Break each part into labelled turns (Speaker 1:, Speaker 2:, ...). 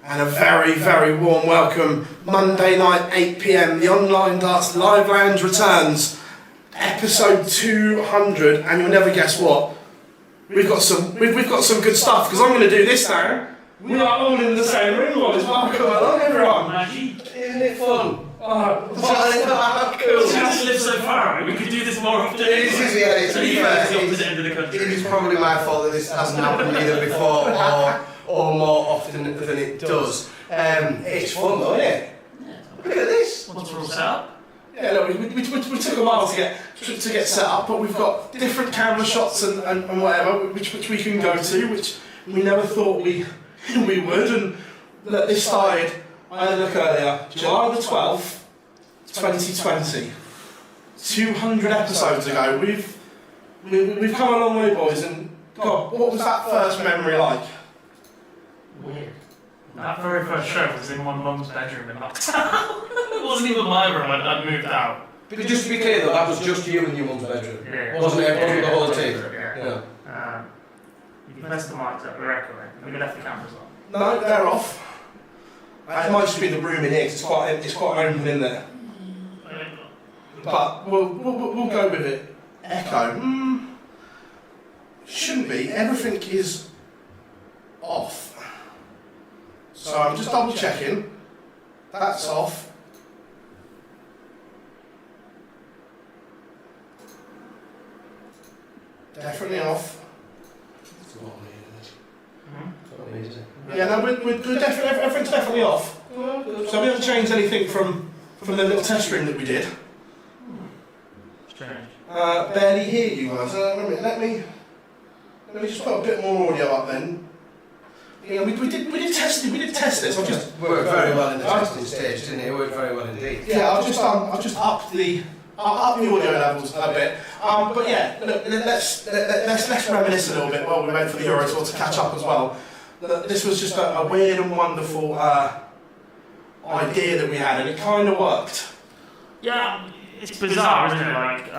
Speaker 1: And a very, very warm welcome. Monday night, 8 PM, the Online Darts Live Lounge returns. Episode 200, and you'll never guess what. We've got some good stuff, because I'm going to do this now. We are all in the same room, boys. Welcome along, everyone. Isn't it fun? Oh, cool.
Speaker 2: We have to live so far. We could do this more often.
Speaker 1: It's
Speaker 2: the opposite end of the country.
Speaker 3: It is probably my fault that this hasn't happened either before or more often than it does. It's fun though, isn't it?
Speaker 2: Yeah.
Speaker 3: Look at this.
Speaker 2: Once we're all set up.
Speaker 1: Yeah, look, we took a while to get set up, but we've got different camera shots and whatever, which we can go to, which we never thought we would. And look, this started, I had a look earlier, July the 12th, 2020. 200 episodes ago. We've come a long way, boys, and God, what was that first memory like?
Speaker 2: Weird. That very first show was in my mum's bedroom in lockdown. It wasn't even my room, I'd moved out.
Speaker 3: But just to be clear though, that was just you in your mum's bedroom.
Speaker 2: Yeah.
Speaker 3: Wasn't it? Wasn't the whole team?
Speaker 2: Yeah. You can press the mics up, we're echoing. We left the cameras on.
Speaker 1: No, they're off. It might just be the room in here, 'cause it's quite open in there. But we'll go with it. Echo. Shouldn't be. Everything is off. So I'm just double checking. That's off. Definitely off.
Speaker 3: It's not me, is it?
Speaker 1: Yeah, no, we're definitely, everything's definitely off. So we haven't changed anything from the little test stream that we did.
Speaker 2: Strange.
Speaker 1: Barely hear you guys. Let me just put a bit more audio up then. Yeah, we did test this. I'll just
Speaker 3: worked very well in the testing stage, didn't it? It worked very well indeed.
Speaker 1: Yeah, I'll just up the audio levels a bit. But yeah, look, let's reminisce a little bit while we wait for the Euro Tour to catch up as well. This was just a weird and wonderful idea that we had, and it kind of worked.
Speaker 2: Yeah, it's bizarre, isn't it? Like,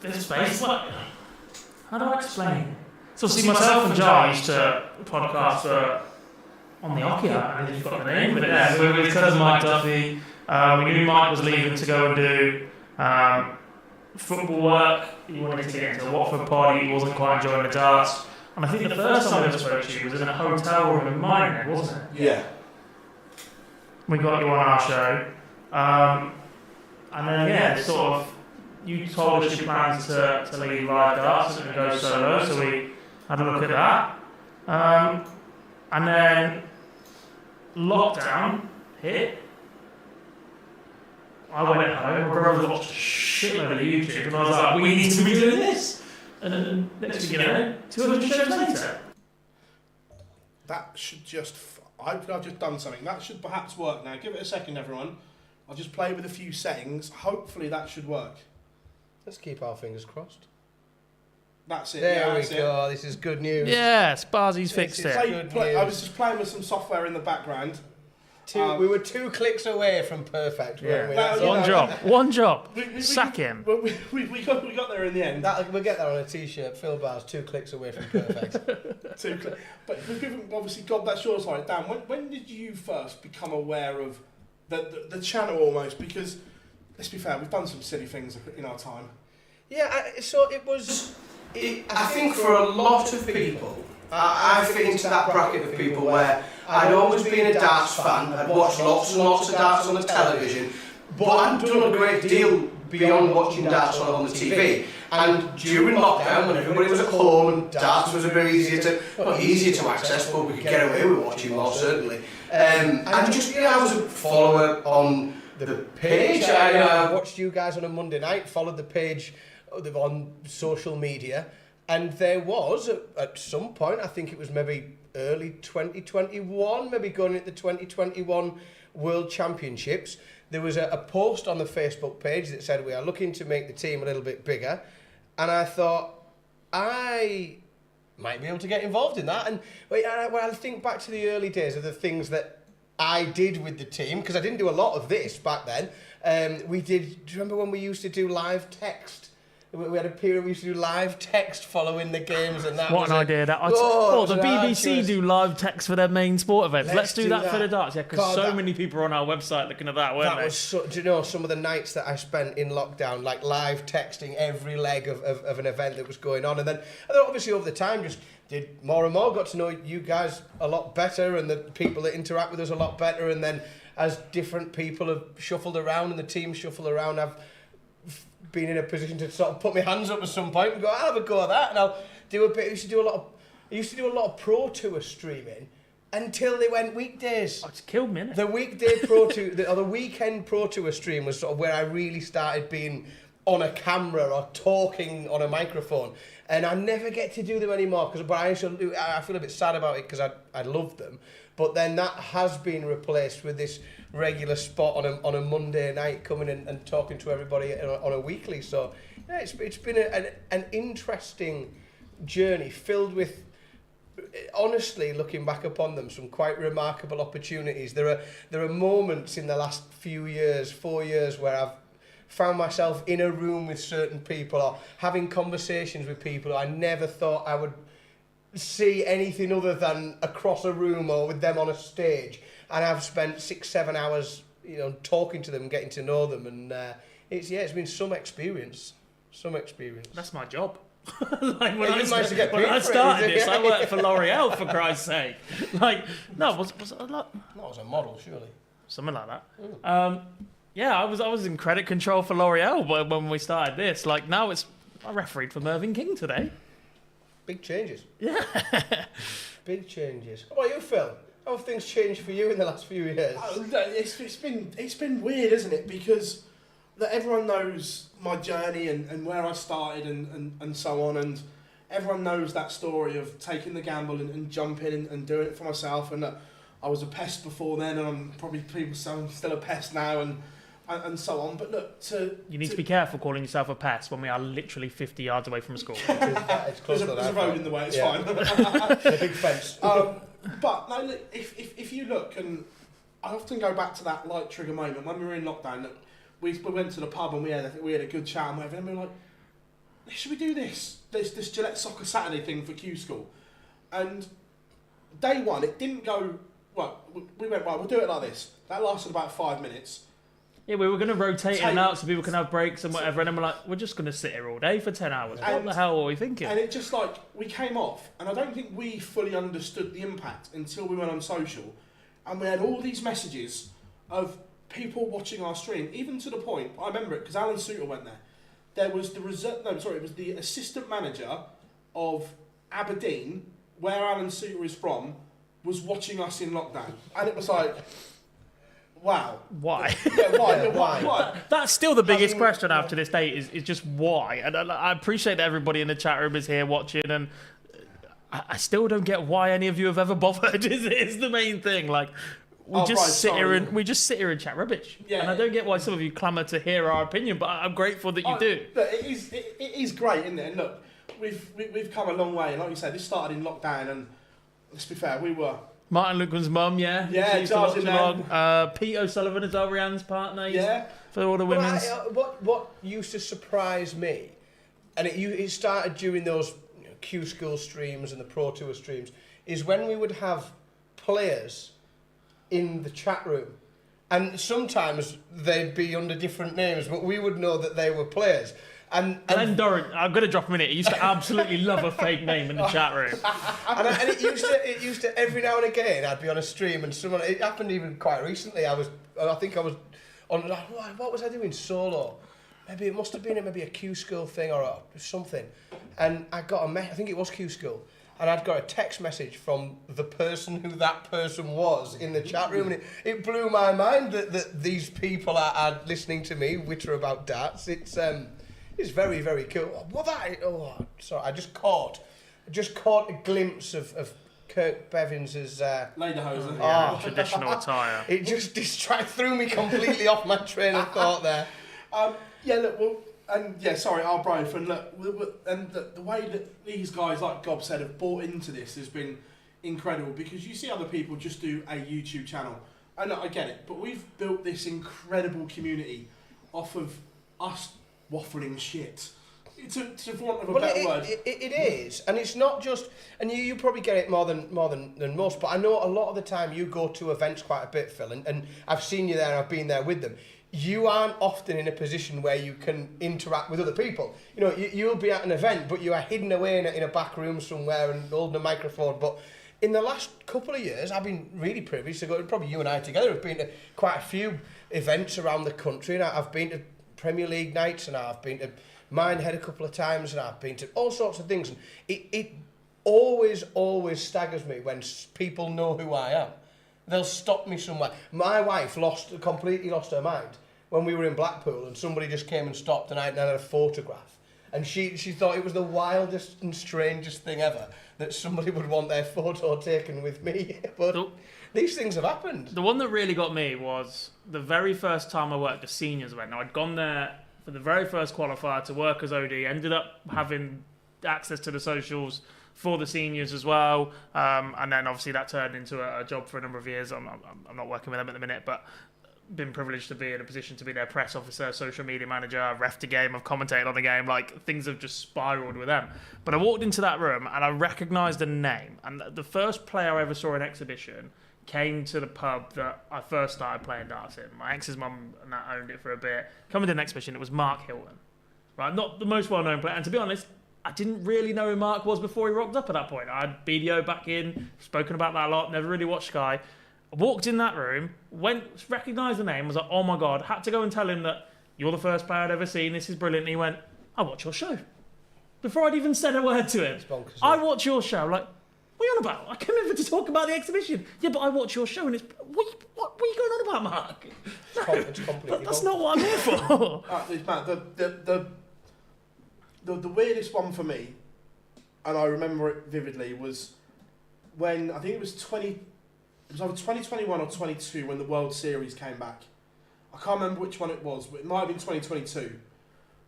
Speaker 2: this space, what? How do I explain it? So, see, myself and Jar used to podcast on the Okia, and you've got the name of it there. So, with cousin Mike Duffy, we knew Mike was leaving to go and do football work. He wanted to get into a Watford party, he wasn't quite enjoying the darts. And I think the first time I ever spoke to you was in a hotel room in Minehead, wasn't it?
Speaker 1: Yeah.
Speaker 2: We got you on our show. And then, yeah, sort of, you told us your plans to leave live darts and go solo, so we had a look at that. And then lockdown hit. I went home, my brother watched a shitload of YouTube, and I was like, we need to be doing this. And then next thing you know, 200 shows later.
Speaker 1: That should just... I've just done something. That should perhaps work now. Give it a second, everyone. I'll just play with a few settings. Hopefully that should work.
Speaker 3: Let's keep our fingers crossed.
Speaker 1: That's it.
Speaker 3: There we go. This is good news.
Speaker 2: Yes, Barzy's fixed it.
Speaker 1: I was just playing with some software in the background.
Speaker 3: We were 2 clicks away from perfect, weren't we?
Speaker 2: One job. Sack him.
Speaker 1: We got there in the end.
Speaker 3: We'll get that on a t-shirt. Phil Bar's 2 clicks away from perfect.
Speaker 1: 2 clicks. But we've given, obviously, God, that's yours, right? Dan, when did you first become aware of the channel almost? Because, let's be fair, we've done some silly things in our time.
Speaker 3: Yeah, so it was... I think for a lot of people, I fit into that bracket of people where I'd always been a darts fan, I'd watched lots and lots of darts on the television, but I'd done a great deal beyond watching darts on the TV. And during lockdown, when everybody was at home and darts was a bit easier to access, but we could get away with watching more certainly. And just, I was a follower on the page. I watched you guys on a Monday night, followed the page on social media, and there was, at some point, I think it was maybe early 2021, maybe going into the 2021 World Championships, there was a post on the Facebook page that said, we are looking to make the team a little bit bigger, and I thought, I might be able to get involved in that. And when I think back to the early days of the things that I did with the team, because I didn't do a lot of this back then, do you remember when we used to do live text We had a period we used to do live text following the games, and that
Speaker 2: What
Speaker 3: was
Speaker 2: an
Speaker 3: a-
Speaker 2: idea! That
Speaker 3: Oh,
Speaker 2: the
Speaker 3: it was
Speaker 2: BBC
Speaker 3: arduous.
Speaker 2: do live text for their main sport events. Let's do that for the darts, yeah, because
Speaker 3: God,
Speaker 2: so
Speaker 3: that-
Speaker 2: many people are on our website looking at that, weren't
Speaker 3: That
Speaker 2: they?
Speaker 3: was so, do you know some of the nights that I spent in lockdown, like live texting every leg of an event that was going on, and then obviously over the time just did more and more, got to know you guys a lot better, and the people that interact with us a lot better, and then as different people have shuffled around and the team shuffled around, I've been in a position to sort of put my hands up at some point and go, I'll have a go at that, and I'll do a bit. I used to do a lot of pro tour streaming until they went weekdays.
Speaker 2: Oh, it's killed me, innit?
Speaker 3: The weekday pro tour, or the weekend pro tour stream was sort of where I really started being on a camera or talking on a microphone, and I never get to do them anymore. But I feel a bit sad about it because I loved them. But then that has been replaced with this regular spot on a Monday night, coming in and talking to everybody on a weekly. So yeah, it's been an interesting journey filled with, honestly, looking back upon them, some quite remarkable opportunities. There are moments in the last few years, 4 years, where I've found myself in a room with certain people or having conversations with people I never thought I would see anything other than across a room or with them on a stage, and I've spent 6-7 hours, talking to them, getting to know them, and it's been some experience.
Speaker 2: That's my job. Like when
Speaker 3: Yeah,
Speaker 2: I
Speaker 3: you managed to get paid
Speaker 2: when I
Speaker 3: for it,
Speaker 2: started
Speaker 3: is it?
Speaker 2: this, I worked for L'Oreal, for Christ's sake. Like, no, was it a lot?
Speaker 3: That was a model, surely.
Speaker 2: Something like that. Yeah, I was in credit control for L'Oreal when we started this. Like now, I refereed for Mervyn King today.
Speaker 3: Big changes.
Speaker 2: Yeah.
Speaker 3: Big changes. How about you, Phil? How have things changed for you in the last few years?
Speaker 1: It's been weird, isn't it? Because that everyone knows my journey and where I started and so on, and everyone knows that story of taking the gamble and jumping and doing it for myself, and that I was a pest before then, and I'm probably people say I'm still a pest now, and so on. But look,
Speaker 2: You need to be careful calling yourself a pest when we are literally 50 yards away from a school.
Speaker 3: It's close
Speaker 1: there's
Speaker 3: to
Speaker 1: a
Speaker 3: that,
Speaker 1: road in the way. It's
Speaker 3: yeah.
Speaker 1: fine.
Speaker 3: It's a big fence.
Speaker 1: But no, look, if you look, and I often go back to that light trigger moment when we were in lockdown. Look, we went to the pub and we had a good chat and whatever, and we were like, should we do this Gillette Soccer Saturday thing for Q School? And day one, it didn't go. Well, we went right. We'll do it like this. That lasted about 5 minutes.
Speaker 2: Yeah, we were going to rotate in and out so people can have breaks and whatever, and then we're like, we're just going to sit here all day for 10 hours. What the hell were we thinking?
Speaker 1: And it just like, we came off, and I don't think we fully understood the impact until we went on social, and we had all these messages of people watching our stream, even to the point, I remember it because Alan Suter went there. There was it was the assistant manager of Aberdeen, where Alan Suter is from, was watching us in lockdown, and it was like, wow.
Speaker 2: Why?
Speaker 1: Yeah, why?
Speaker 2: That's still the biggest question after this date is just why. And I appreciate that everybody in the chat room is here watching, and I still don't get why any of you have ever bothered. Is the main thing. Like we just sit here and chat rubbish.
Speaker 1: Yeah.
Speaker 2: And I don't get why some of you clamour to hear our opinion, but I'm grateful that you do.
Speaker 1: Look, it is great, isn't it? And look, we've come a long way, and like you said, this started in lockdown, and let's be fair, we were.
Speaker 2: Martin Lukeman's mum, yeah.
Speaker 1: Yeah,
Speaker 2: She used to watch
Speaker 1: Charles
Speaker 2: along. Pete O'Sullivan is Rianne's partner.
Speaker 1: Yeah.
Speaker 2: For all the women's.
Speaker 3: What used to surprise me, and it started during those Q School streams and the Pro Tour streams, is when we would have players in the chat room, and sometimes they'd be under different names, but we would know that they were players. And
Speaker 2: Doran, I'm going to drop him in it. He used to absolutely love a fake name in the chat room.
Speaker 3: and it used to every now and again I'd be on a stream and someone, it happened even quite recently, I think I was on, what was I doing solo? Maybe it must have been a Q School thing or something, and I got I think it was Q School, and I'd got a text message from the person who that person was in the chat room, and it blew my mind that these people are listening to me witter about darts. It's very, very cool. I just caught a glimpse of Kirk Bevins's
Speaker 1: Lederhosen.
Speaker 2: Traditional attire.
Speaker 3: It just threw me completely off my train of thought there.
Speaker 1: Sorry, our both, and look, and the way that these guys, like Gob said, have bought into this has been incredible, because you see other people just do a YouTube channel, and look, I get it, but we've built this incredible community off of us waffling shit. for want of a better word.
Speaker 3: It is, and it's not just. And you probably get it more than most. But I know a lot of the time you go to events quite a bit, Phil, and I've seen you there and I've been there with them. You aren't often in a position where you can interact with other people. You know, you'll be at an event, but you are hidden away in a back room somewhere and holding a microphone. But in the last couple of years, I've been really privileged to go. Probably you and I together have been to quite a few events around the country, and I've been to Premier League nights, and I've been to Minehead a couple of times, and I've been to all sorts of things. And it always staggers me when people know who I am. They'll stop me somewhere. My wife completely lost her mind when we were in Blackpool, and somebody just came and stopped, and I had a photograph. And she thought it was the wildest and strangest thing ever that somebody would want their photo taken with me. But these things have happened.
Speaker 2: The one that really got me was the very first time I worked a seniors event. Now, I'd gone there for the very first qualifier to work as OD, ended up having access to the socials for the seniors as well, and then obviously that turned into a job for a number of years. I'm not working with them at the minute, but been privileged to be in a position to be their press officer, social media manager. I've refed a game, I've commentated on the game. Like, things have just spiraled with them. But I walked into that room and I recognised a name, and the first player I ever saw in exhibition came to the pub that I first started playing darts in. My ex's mum and that owned it for a bit. Coming to an exhibition, it was Mark Hilton, right? Not the most well-known player, and to be honest, I didn't really know who Mark was before he rocked up at that point. I had BDO back in, spoken about that a lot, never really watched Sky. I walked in that room, recognised the name, was like, oh my God, had to go and tell him that you're the first player I'd ever seen, this is brilliant. And he went, I watch your show. Before I'd even said a word to him.
Speaker 3: Bonkers,
Speaker 2: I watch your show. Like, what are you on about? I came over to talk about the exhibition. Yeah, but I watch your show and it's, what are you going on about, Mark?
Speaker 3: It's completely
Speaker 2: That's not what I'm here for.
Speaker 1: Matt, the weirdest one for me, and I remember it vividly, was when, I think it was either 2021 or 22 when the World Series came back. I can't remember which one it was, but it might have been 2022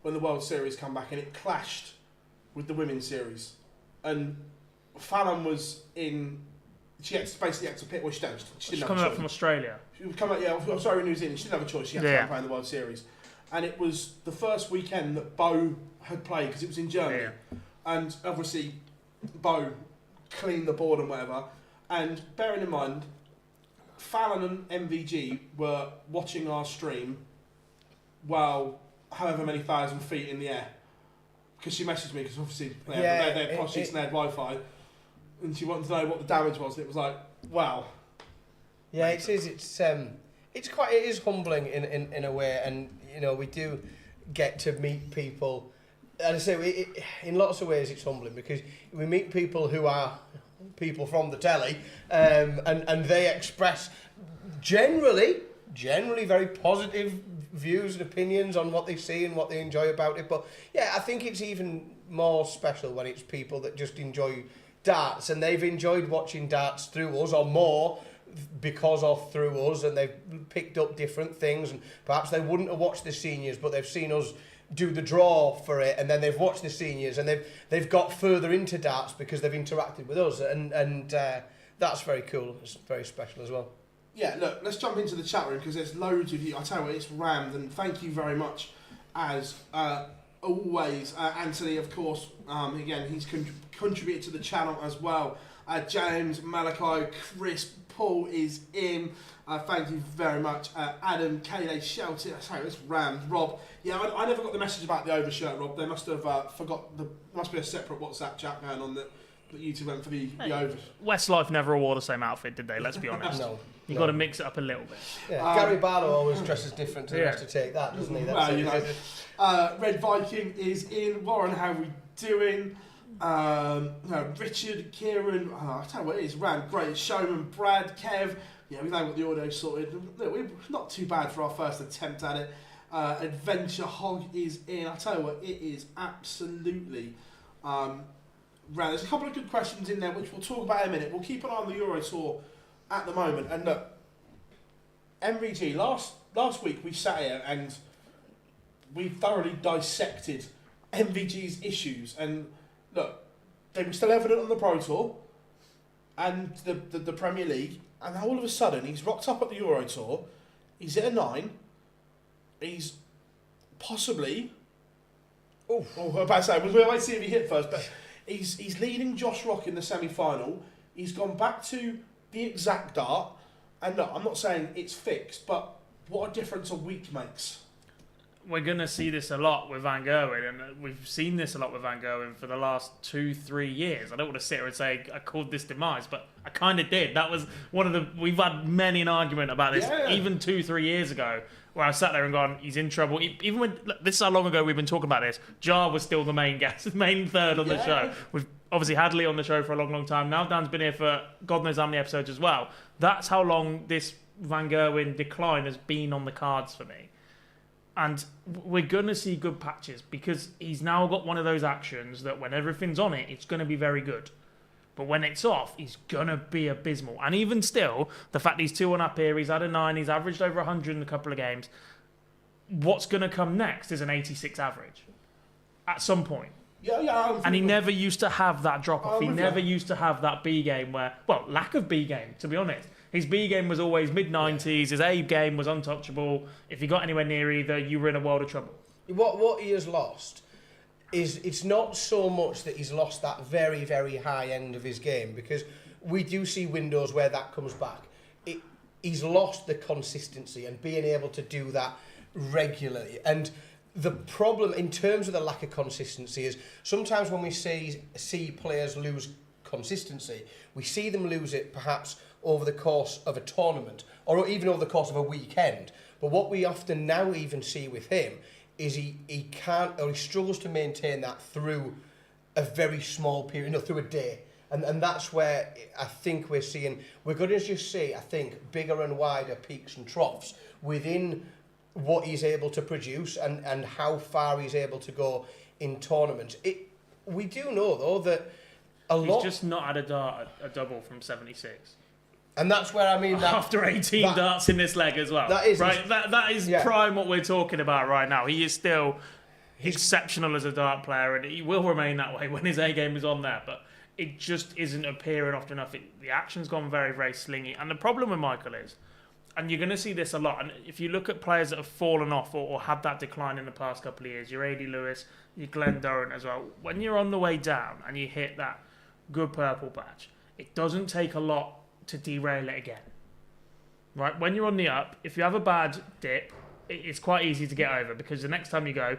Speaker 1: when the World Series came back, and it clashed with the Women's Series. And Fallon was in... She basically had to pick... Well, she didn't
Speaker 2: She's
Speaker 1: have
Speaker 2: coming
Speaker 1: a
Speaker 2: up
Speaker 1: choice.
Speaker 2: from Australia.
Speaker 1: She was coming up, New Zealand. She didn't have a choice. She had to play in the World Series. And it was the first weekend that Bo had played, because it was in Germany. Yeah. And obviously, Bo cleaned the board and whatever. And bearing in mind, Fallon and MVG were watching our stream while however many thousand feet in the air. Because she messaged me, because obviously they had pod sheets and they had Wi-Fi. And she wanted to know what the damage was. And it was like, wow.
Speaker 3: Yeah, it is. It is humbling in a way, and you know, we do get to meet people. And I say, in lots of ways, it's humbling because we meet people who are people from the telly, and they express generally very positive views and opinions on what they see and what they enjoy about it. But yeah, I think it's even more special when it's people that just enjoy darts, and they've enjoyed watching darts through us, or more because of through us, and they've picked up different things, and perhaps they wouldn't have watched the seniors, but they've seen us do the draw for it, and then they've watched the seniors, and they've got further into darts because they've interacted with us, and that's very cool. It's very special as well.
Speaker 1: Yeah, look, let's jump into the chat room because there's loads of you. I tell you what, it's rammed, and thank you very much, as always. Anthony, of course, again, he's contributed to the channel as well. James, Malachi, Chris, Paul is in. Thank you very much. Adam, Kayleigh, Shelton. Sorry, it's rammed. Rob, yeah, I never got the message about the overshirt, Rob. They must have forgot. There must be a separate WhatsApp chat going on that you two went for the over.
Speaker 2: Westlife never wore the same outfit, did they? Let's be honest.
Speaker 3: No.
Speaker 2: You've got to mix it up a little bit.
Speaker 3: Yeah, Gary Barlow always dresses different to the rest to take that, doesn't he? That's
Speaker 1: well, you know, Red Viking is in. Warren, how are we doing? Richard, Kieran, I tell you what, it is rammed. Great showman, Brad, Kev. Yeah, we've now got the audio sorted. Look, we're not too bad for our first attempt at it. Adventure Hog is in. I tell you what, it is absolutely rammed. There's a couple of good questions in there which we'll talk about in a minute. We'll keep an eye on the Euro Tour at the moment. And look, MVG, last week we sat here and we thoroughly dissected MVG's issues. And look, they were still evident on the Pro Tour and the Premier League. And all of a sudden, he's rocked up at the Euro Tour. He's at a 9. He's possibly Oh, I'm about to say, we might see if he hit first, but he's leading Josh Rock in the semi-final. He's gone back to the exact dart, and look, I'm not saying it's fixed, but what a difference a week makes.
Speaker 2: We're going to see this a lot with Van Gerwen, and we've seen this a lot with Van Gerwen for the last 2-3 years. I don't want to sit here and say I called this demise, but I kind of did. That was one of the... We've had many an argument about this, even 2-3 years ago, where I sat there and gone, he's in trouble. Even when... Look, this is how long ago we've been talking about this. Jar was still the main guest, main third on the show. We've obviously had Lee on the show for a long, long time. Now Dan's been here for God knows how many episodes as well. That's how long this Van Gerwen decline has been on the cards for me. And we're going to see good patches because he's now got one of those actions that when everything's on it, it's going to be very good. But when it's off, he's going to be abysmal. And even still, the fact he's 2-1 up here, he's had a 9, he's averaged over 100 in a couple of games. What's going to come next is an 86 average at some point.
Speaker 1: Yeah.
Speaker 2: And he never used to have that drop-off. He never used to have that B game where... Well, lack of B game, to be honest. His B game was always mid-90s. His A game was untouchable. If he got anywhere near either, you were in a world of trouble.
Speaker 3: What he has lost is it's not so much that he's lost that very, very high end of his game, because we do see windows where that comes back. He's lost the consistency and being able to do that regularly. And the problem in terms of the lack of consistency is sometimes when we see players lose consistency, we see them lose it perhaps over the course of a tournament or even over the course of a weekend. But what we often now even see with him is he can't, or he struggles to maintain that through a very small period, through a day. And that's where I think we're going to just see, I think, bigger and wider peaks and troughs within what he's able to produce and how far he's able to go in tournaments. We do know, though, that
Speaker 2: he's just not had a double from 76.
Speaker 3: And that's where I mean that
Speaker 2: after 18 darts in this leg as well. That is right. That is prime what we're talking about right now. He is still exceptional as a dart player, and he will remain that way when his A game is on there. But it just isn't appearing often enough. The action's gone very, very slingy. And the problem with Michael is, and you're going to see this a lot, and if you look at players that have fallen off or had that decline in the past couple of years, your A.D. Lewis, your Glenn Durrant as well, when you're on the way down and you hit that good purple patch, it doesn't take a lot to derail it again. Right? When you're on the up, if you have a bad dip, it's quite easy to get over, because the next time you go,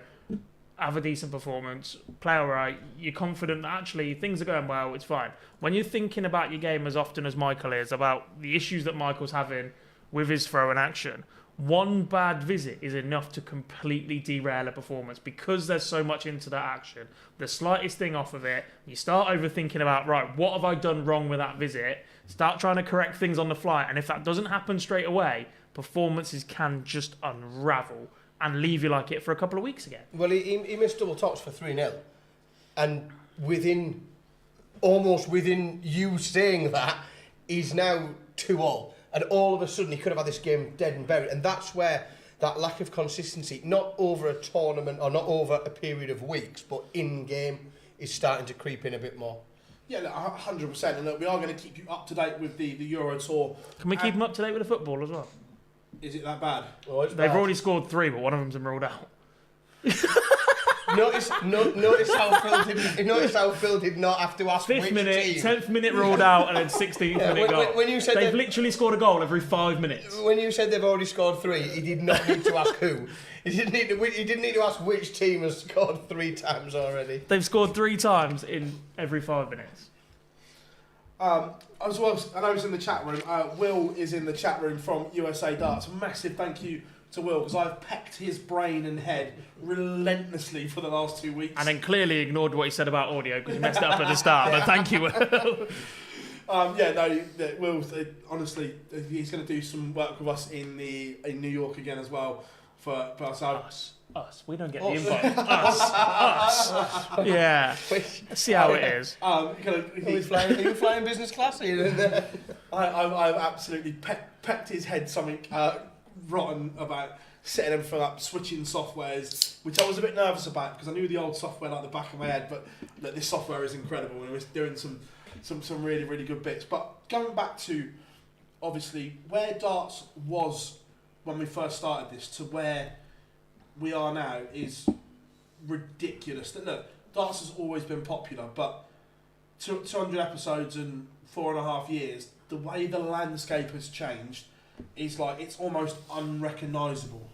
Speaker 2: have a decent performance, play all right, you're confident that actually things are going well, it's fine. When you're thinking about your game as often as Michael is, about the issues that Michael's having with his throw and action, one bad visit is enough to completely derail a performance, because there's so much into that action. The slightest thing off of it, you start overthinking about, right, what have I done wrong with that visit? Start trying to correct things on the fly, and if that doesn't happen straight away, performances can just unravel and leave you like it for a couple of weeks again.
Speaker 3: Well, he missed double tops for 3-0, and almost within you saying that, he's now 2-all. And all of a sudden, he could have had this game dead and buried. And that's where that lack of consistency, not over a tournament or not over a period of weeks, but in-game, is starting to creep in a bit more.
Speaker 1: Yeah, look, 100%. And look, we are going to keep you up to date with the Euro Tour.
Speaker 2: Can we keep them up to date with the football as well?
Speaker 1: Is it that bad?
Speaker 3: Oh, it's
Speaker 2: They've
Speaker 3: bad.
Speaker 2: already scored 3, but one of them's been ruled out.
Speaker 3: Notice how Phil did not have to ask
Speaker 2: 5th
Speaker 3: which
Speaker 2: minute,
Speaker 3: team.
Speaker 2: 10th minute ruled out, and then 16th minute goal.
Speaker 3: When you said
Speaker 2: they've literally scored a goal every 5 minutes.
Speaker 3: When you said they've already scored 3, he did not need to ask who. He didn't need to ask which team has scored 3 times already.
Speaker 2: They've scored 3 times in every 5 minutes.
Speaker 1: As well, I know he's in the chat room. Will is in the chat room from USA Darts. Massive thank you to Will, because I've pecked his brain and head relentlessly for the last 2 weeks.
Speaker 2: And then clearly ignored what he said about audio because he messed it up at the start. But thank you, Will.
Speaker 1: Will, honestly, he's going to do some work with us in New York again as well. For us.
Speaker 2: Us. We don't get the invite. Us. Yeah. Let's see how it is.
Speaker 3: Are you flying business class?
Speaker 1: I've absolutely pecked his head something rotten about setting everything up, switching softwares, which I was a bit nervous about because I knew the old software like the back of my head, but look, this software is incredible and we're doing some really, really good bits. But going back to, obviously, where darts was when we first started this to where we are now is ridiculous. Look, darts has always been popular, but 200 episodes in 4.5 years, the way the landscape has changed is like, it's almost unrecognisable.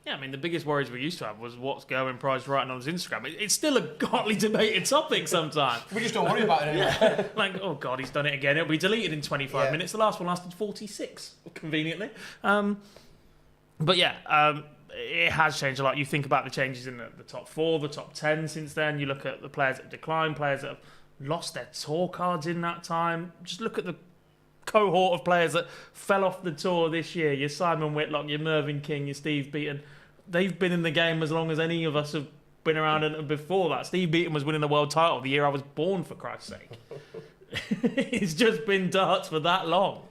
Speaker 2: Yeah, I mean, the biggest worries we used to have was what's Gerwen Price writing on his Instagram. It's still a hotly debated topic sometimes.
Speaker 3: We just don't worry about it anymore.
Speaker 2: Yeah. Like, oh God, he's done it again. It'll be deleted in 25 minutes. The last one lasted 46, conveniently. But yeah, it has changed a lot. You think about the changes in the top 4, the top 10 since then. You look at the players that have declined, players that have lost their tour cards in that time. Just look at the cohort of players that fell off the tour this year. Your Simon Whitlock, your Mervyn King, your Steve Beaton. They've been in the game as long as any of us have been around, and before that, Steve Beaton was winning the world title the year I was born, for Christ's sake. It's just been darts for that long.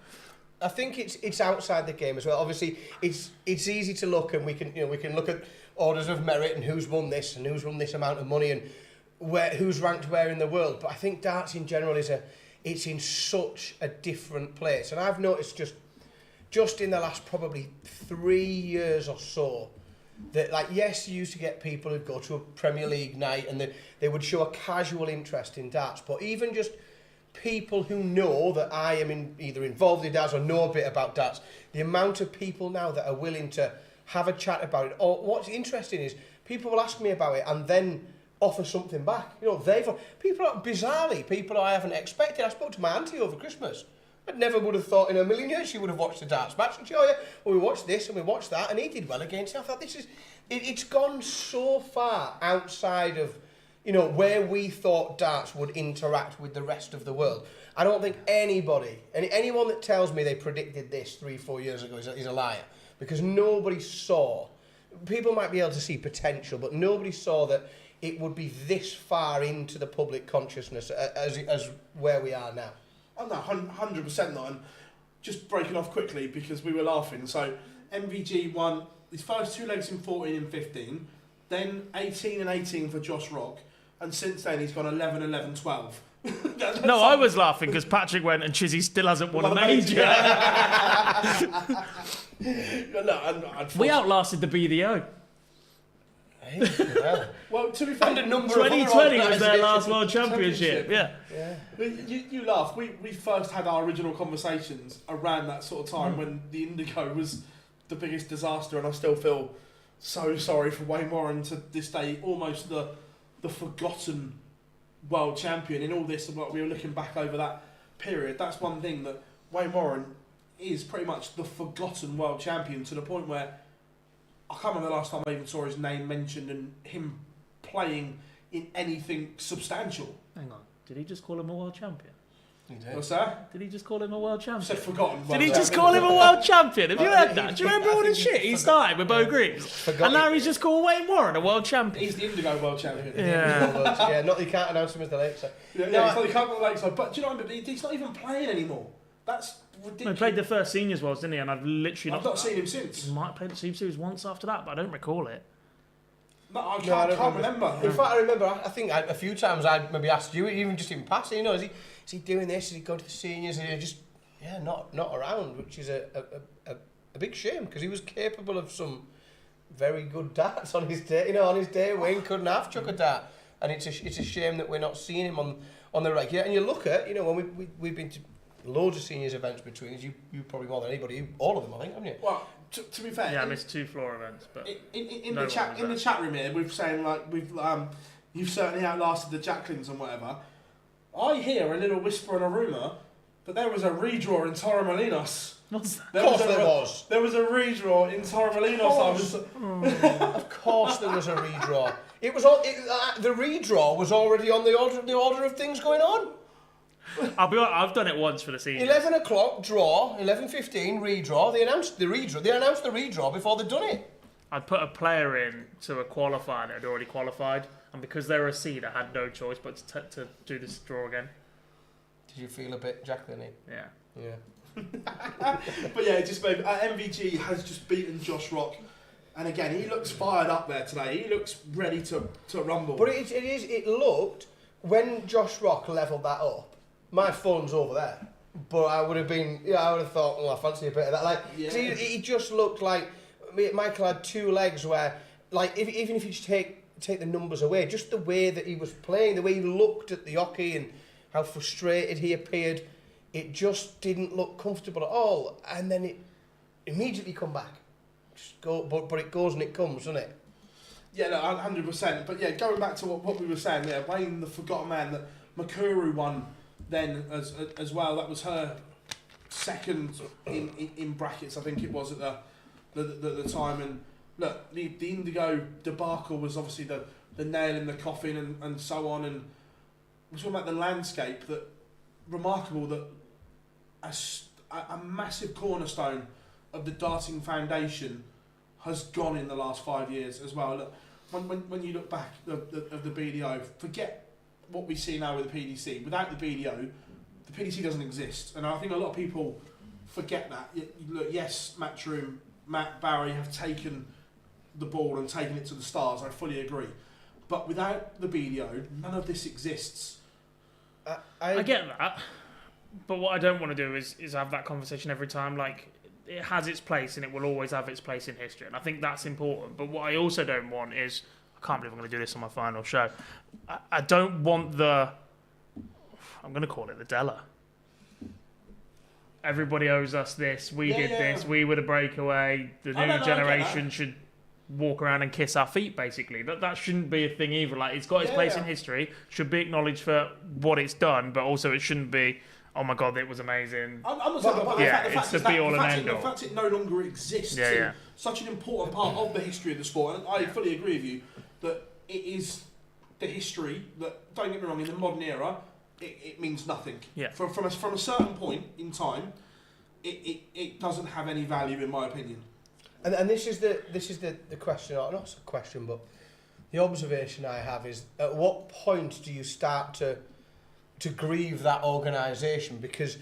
Speaker 3: I think it's outside the game as well. Obviously, it's easy to look, and we can look at orders of merit and who's won this and who's won this amount of money and who's ranked where in the world. But I think darts in general it's in such a different place, and I've noticed just in the last probably 3 years or so that, like, yes, you used to get people who'd go to a Premier League night and they would show a casual interest in darts, but even just people who know that I am either involved in darts or know a bit about darts, the amount of people now that are willing to have a chat about it, or what's interesting is people will ask me about it and then offer something back. You know, bizarrely, people I haven't expected. I spoke to my auntie over Christmas. I never would have thought in a million years she would have watched the darts match. And she, well, we watched this and we watched that, and he did well against it. I thought it's gone so far outside of, where we thought darts would interact with the rest of the world. I don't think anyone that tells me they predicted this 3-4 years ago is a liar, because nobody saw. People might be able to see potential, but nobody saw that it would be this far into the public consciousness as where we are now.
Speaker 1: Oh no, 100% not. And just breaking off quickly because we were laughing. So MVG won his first 2 legs in 14 and 15, then 18 and 18 for Josh Rock, and since then he's gone 11, 11, 12.
Speaker 2: No, I was laughing because Patrick went and Chizzy still hasn't won a major. We outlasted the BDO.
Speaker 1: Well, to be fair,
Speaker 2: 2020 was their last world championship. Yeah.
Speaker 1: You laugh. We first had our original conversations around that sort of time when the Indigo was the biggest disaster, and I still feel so sorry for Wayne Warren to this day, almost the forgotten world champion in all this. And we were looking back over that period. That's one thing, that Wayne Warren is pretty much the forgotten world champion, to the point where I can't remember the last time I even saw his name mentioned and him playing in anything substantial.
Speaker 2: Hang on, did he just call him a world champion?
Speaker 3: He did.
Speaker 1: What's that?
Speaker 2: Did he just call him a world champion?
Speaker 1: I said forgotten.
Speaker 2: Did he just call him a world champion? Have you heard that? Do you remember all the shit he started with Bo Greaves? And now he's just called Wayne Warren a world champion.
Speaker 1: He's the Indigo world champion.
Speaker 2: Yeah.
Speaker 3: You can't announce him as the Lakeside.
Speaker 1: He can't go Lakeside. But do you know what I mean? He's not even playing anymore. That's ridiculous.
Speaker 2: He played the first seniors worlds, didn't he? And I've not
Speaker 1: seen him since.
Speaker 2: He might have played the Super Series once after that, but I don't recall it.
Speaker 1: No, I can't remember.
Speaker 3: In fact, I remember, I think a few times I'd maybe asked you, even just in passing, is he doing this? Is he going to the seniors? And just, not around, which is a big shame, because he was capable of some very good darts on his day. On his day, Wayne couldn't have chuck a dart. And it's a shame that we're not seeing him on the regular. And you look at, when we've been to loads of seniors events between us, you probably more than anybody, all of them, I think, haven't you?
Speaker 1: Well, to be fair,
Speaker 2: I missed 2 floor events, but
Speaker 1: in the chat room here, we're saying you've certainly outlasted the Jacklins and whatever. I hear a little whisper and a rumour that there was a redraw in Torremolinos.
Speaker 2: What's that?
Speaker 3: There was
Speaker 1: a redraw in Torremolinos.
Speaker 3: Of course there was a redraw. The redraw was already on the order of things going on.
Speaker 2: I'll be honest, I've done it once for the seniors.
Speaker 3: 11 o'clock draw, 11:15 redraw. They announced the redraw before they'd done it.
Speaker 2: I'd put a player in to a qualifier that had already qualified, and because they were a seed, I had no choice but to do this draw again.
Speaker 3: Did you feel a bit Jacqueline?
Speaker 2: Yeah.
Speaker 1: But yeah, just maybe MVG has just beaten Josh Rock, and again he looks fired up there today. He looks ready to rumble.
Speaker 3: But it looked, when Josh Rock levelled that up, my phone's over there, but I would have thought, I fancy a bit of that. He just looked like Michael had 2 legs where, even if you take take the numbers away, just the way that he was playing, the way he looked at the hockey and how frustrated he appeared, it just didn't look comfortable at all. And then it immediately come back. But it goes and it comes, doesn't it?
Speaker 1: Yeah, no, 100%. But yeah, going back to what we were saying there, Wayne the forgotten man, that Makuru won then as well. That was her second in brackets, I think it was at the time. And look, the Indigo debacle was obviously the nail in the coffin and so on. And we're talking about the landscape, that remarkable that a massive cornerstone of the darting foundation has gone in the last 5 years as well. Look, when you look back of the BDO, forget what we see now with the PDC. Without the BDO, the PDC doesn't exist, and I think a lot of people forget that. Look, yes, Matchroom, Matt, Barry have taken the ball and taken it to the stars. I fully agree, but without the BDO, none of this exists.
Speaker 2: I get that, but what I don't want to do is have that conversation every time. Like, it has its place and it will always have its place in history, and I think that's important. But what I also don't want is, I can't believe I'm going to do this on my final show, I don't want I'm going to call it the Della. Everybody owes us this, we did this, we were the breakaway, the new generation should walk around and kiss our feet, basically. That shouldn't be a thing either. Like, it's got its place in history, should be acknowledged for what it's done, but also it shouldn't be, oh my god, it was amazing.
Speaker 1: I'm not saying that,
Speaker 2: it's the be all and end all.
Speaker 1: The fact it no longer exists in such an important part of the history of the sport, and I fully agree with you that it is the history that, don't get me wrong, in the modern era, it means nothing. Yeah. From a certain point in time, it doesn't have any value, in my opinion.
Speaker 3: And this is the question, or not a question, but the observation I have is, at what point do you start to grieve that organisation? Because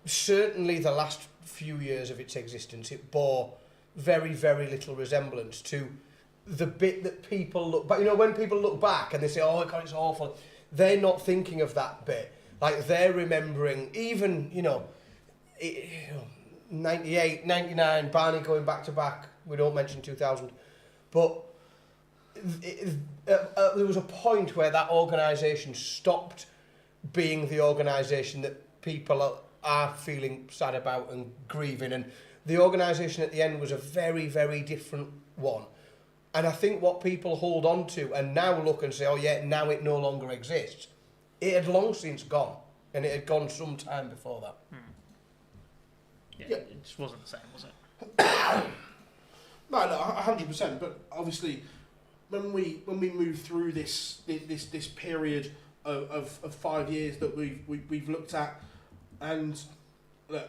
Speaker 3: certainly the last few years of its existence, it bore very, very little resemblance to the bit that people look back. You know, when people look back and they say, oh God, it's awful, they're not thinking of that bit. Like, they're remembering even, 98, 99, Barney going back to back, we don't mention 2000, but there was a point where that organisation stopped being the organisation that people are feeling sad about and grieving, and the organisation at the end was a very, very different one. And I think what people hold on to and now look and say, oh yeah, now it no longer exists, it had long since gone, and it had gone some time before that.
Speaker 2: Yeah, it just wasn't the same, was it?
Speaker 1: No, 100%. But obviously, when we move through this period of 5 years that we've looked at, and look,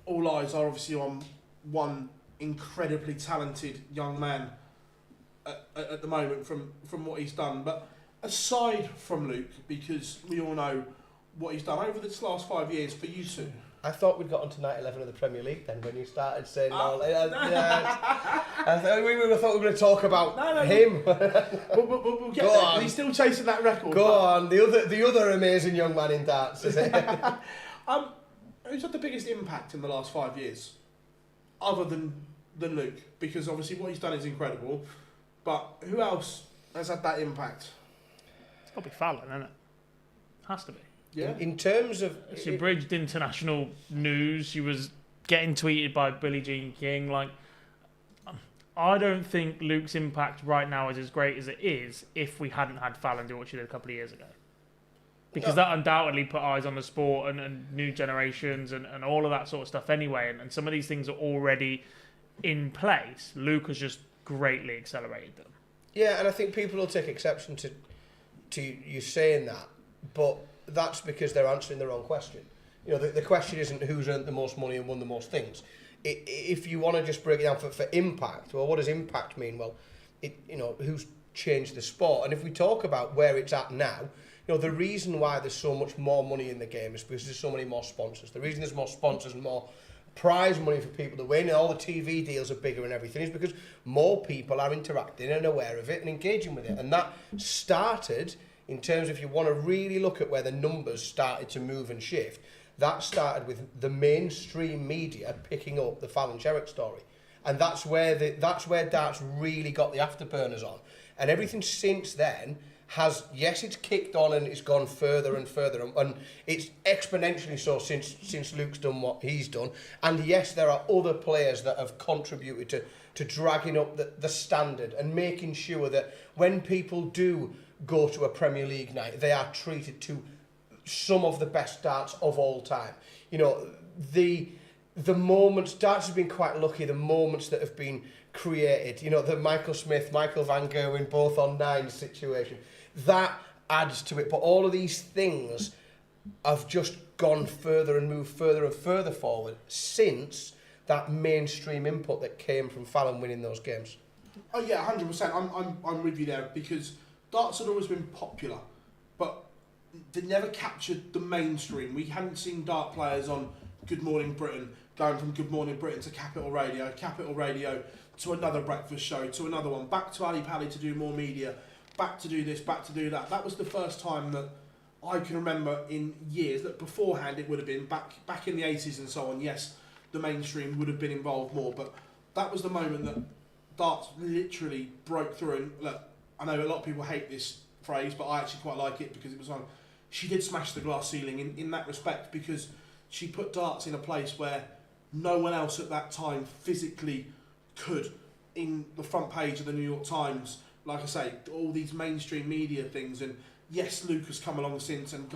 Speaker 1: all eyes are obviously on one incredibly talented young man at the moment from what he's done. But aside from Luke, because we all know what he's done over this last 5 years for you two.
Speaker 3: I thought we'd got onto night 11 of the Premier League then when you started saying I thought we were going to talk about him.
Speaker 1: We'll get there, because he's still chasing that record.
Speaker 3: Go on, the other amazing young man in darts, is it?
Speaker 1: Who's had the biggest impact in the last 5 years, other than Luke? Because obviously what he's done is incredible, but who else has had that impact?
Speaker 2: It's got to be Fallon, isn't it? Has to be.
Speaker 3: Yeah. In terms of...
Speaker 2: She bridged international news. She was getting tweeted by Billie Jean King. Like, I don't think Luke's impact right now is as great as it is if we hadn't had Fallon do what she did a couple of years ago. Because that undoubtedly put eyes on the sport and new generations and all of that sort of stuff anyway. And some of these things are already in place. Luke has just greatly accelerated them.
Speaker 3: Yeah, and I think people will take exception to you saying that. But that's because they're answering the wrong question. You know, the question isn't who's earned the most money and won the most things. If you want to just break it down for impact, well, what does impact mean? Well, who's changed the sport? And if we talk about where it's at now, the reason why there's so much more money in the game is because there's so many more sponsors. The reason there's more sponsors and more prize money for people to win, and all the TV deals are bigger and everything, is because more people are interacting and aware of it and engaging with it. And that started... In terms of, if you want to really look at where the numbers started to move and shift, that started with the mainstream media picking up the Fallon Sherrick story, and that's where darts really got the afterburners on. And everything since then has, yes, it's kicked on and it's gone further and further, and it's exponentially so since Luke's done what he's done. And yes, there are other players that have contributed to dragging up the standard and making sure that when people do go to a Premier League night, they are treated to some of the best darts of all time. You know, the moments, darts has been quite lucky, the moments that have been created, you know, the Michael Smith, Michael Van Gerwen, both on 9 situation, that adds to it. But all of these things have just gone further and moved further and further forward since that mainstream input that came from Fallon winning those games.
Speaker 1: Oh yeah, 100%. I'm with you there, because darts had always been popular, but they never captured the mainstream. We hadn't seen dart players on Good Morning Britain going from Good Morning Britain to Capital Radio to another breakfast show, to another one, back to Ali Pally to do more media, back to do this, back to do that. That was the first time that I can remember in years. That beforehand it would have been back in the 80s and so on. Yes, the mainstream would have been involved more, but that was the moment that darts literally broke through. And look, I know a lot of people hate this phrase, but I actually quite like it, because it was on. She did smash the glass ceiling in that respect, because she put darts in a place where no one else at that time physically could. In the front page of the New York Times, like I say, all these mainstream media things, and yes, Luke has come along since and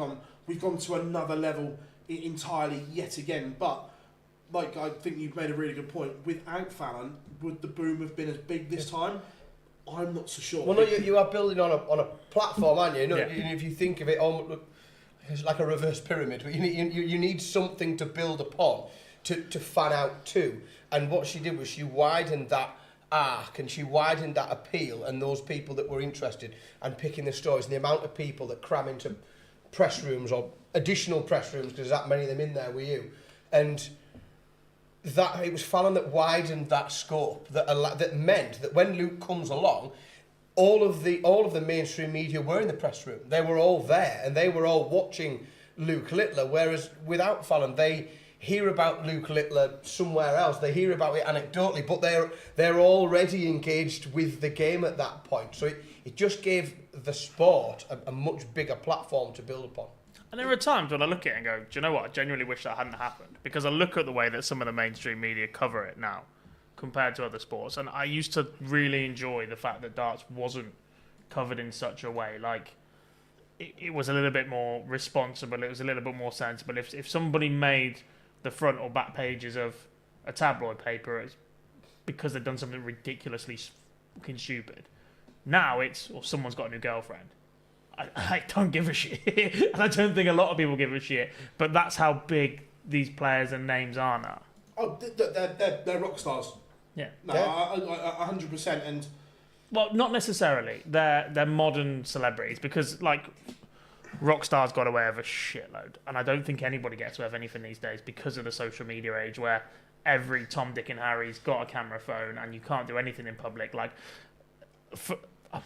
Speaker 1: we've gone to another level entirely yet again, but like, I think you've made a really good point. Without Fallon, would the boom have been as big this time? I'm not so sure.
Speaker 3: Well, no, you are building on a platform, aren't you? If you think of it, it's like a reverse pyramid. But you need something to build upon, to fan out to. And what she did was she widened that arc and she widened that appeal, and those people that were interested and picking the stories, and the amount of people that cram into press rooms or additional press rooms, because there's that many of them in there with you, and that it was Fallon that widened that scope, that meant that when Luke comes along, all of the mainstream media were in the press room. They were all there and they were all watching Luke Littler, whereas without Fallon, they hear about Luke Littler somewhere else. They hear about it anecdotally, but they're already engaged with the game at that point. So it just gave the sport a much bigger platform to build upon.
Speaker 2: And there are times when I look at it and go, do you know what? I genuinely wish that hadn't happened, because I look at the way that some of the mainstream media cover it now compared to other sports, and I used to really enjoy the fact that darts wasn't covered in such a way. Like, it was a little bit more responsible, it was a little bit more sensible. If somebody made the front or back pages of a tabloid paper, it's because they've done something ridiculously fucking stupid. Now it's, or someone's got a new girlfriend. I don't give a shit. And I don't think a lot of people give a shit. But that's how big these players and names are now.
Speaker 1: Oh, they're rock stars.
Speaker 2: Yeah.
Speaker 1: No, yeah. 100%. And
Speaker 2: well, not necessarily. They're modern celebrities, because like rock stars got away with a shitload, and I don't think anybody gets away with anything these days because of the social media age, where every Tom, Dick, and Harry's got a camera phone, and you can't do anything in public. Like, I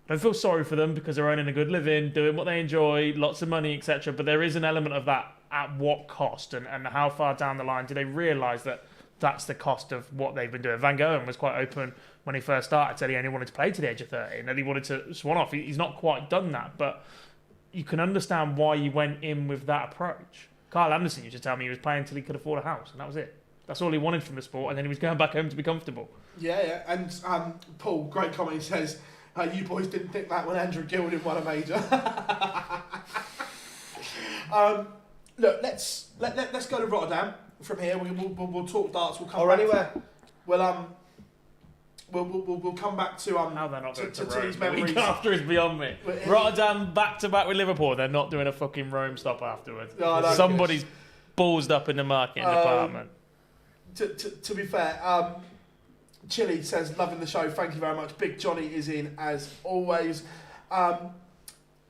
Speaker 2: don't feel sorry for them, because they're earning a good living, doing what they enjoy, lots of money, etc. But there is an element of that, at what cost, and how far down the line do they realise that that's the cost of what they've been doing? Van Gogh was quite open when he first started, said he only wanted to play to the age of 30, and that he wanted to swan off. He's not quite done that, but you can understand why he went in with that approach. Kyle Anderson used to tell me he was playing until he could afford a house, and that was it. That's all he wanted from the sport, and then he was going back home to be comfortable.
Speaker 1: Yeah. And Paul, great comment, he says, you boys didn't think that when Andrew Gilding won a major. Look, let's go to Rotterdam from here. We'll talk darts. We'll come
Speaker 3: or
Speaker 1: back
Speaker 3: anywhere.
Speaker 1: We'll come back to
Speaker 2: How they're not going to Rome
Speaker 1: these
Speaker 2: the
Speaker 1: memories.
Speaker 2: week after is beyond me. Rotterdam back to back with Liverpool. They're not doing a fucking Rome stop afterwards.
Speaker 1: No,
Speaker 2: Somebody's ballsed up in the marketing department.
Speaker 1: To be fair, Chili says, loving the show, thank you very much. Big Johnny is in as always.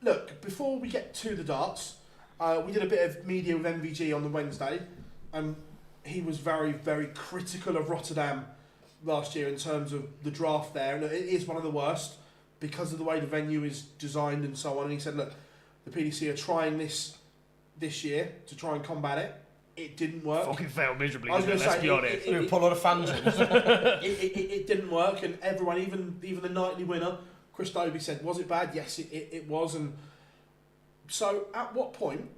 Speaker 1: Look, before we get to the darts, we did a bit of media with MVG on the Wednesday, and he was very, very critical of Rotterdam last year in terms of the draft there. And it is one of the worst because of the way the venue is designed and so on. And he said, look, the PDC are trying this year to try and combat it. It didn't work.
Speaker 2: Fucking failed miserably.
Speaker 1: I was going to say,
Speaker 2: let's be honest.
Speaker 3: We put a lot of fans in.
Speaker 1: it didn't work, and everyone, even the nightly winner, Chris Dobie said, was it bad? Yes, it was. And so at what point,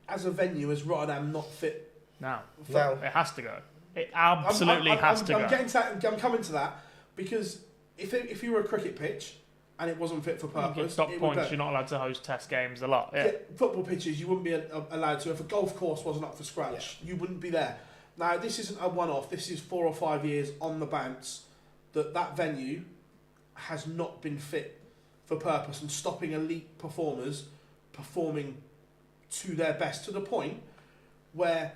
Speaker 1: as a venue, is Rotterdam not fit?
Speaker 2: No.
Speaker 3: No.
Speaker 2: It has to go. It absolutely has to go.
Speaker 1: I'm getting to that. I'm coming to that because if you were a cricket pitch and it wasn't fit for purpose,
Speaker 2: you get stop points. You're not allowed to host test games a lot. Yeah.
Speaker 1: Football pitches, you wouldn't be allowed to. If a golf course wasn't up for scratch, you wouldn't be there. Now, this isn't a one-off. This is 4 or 5 years on the bounce that venue has not been fit for purpose and stopping elite performers performing to their best, to the point where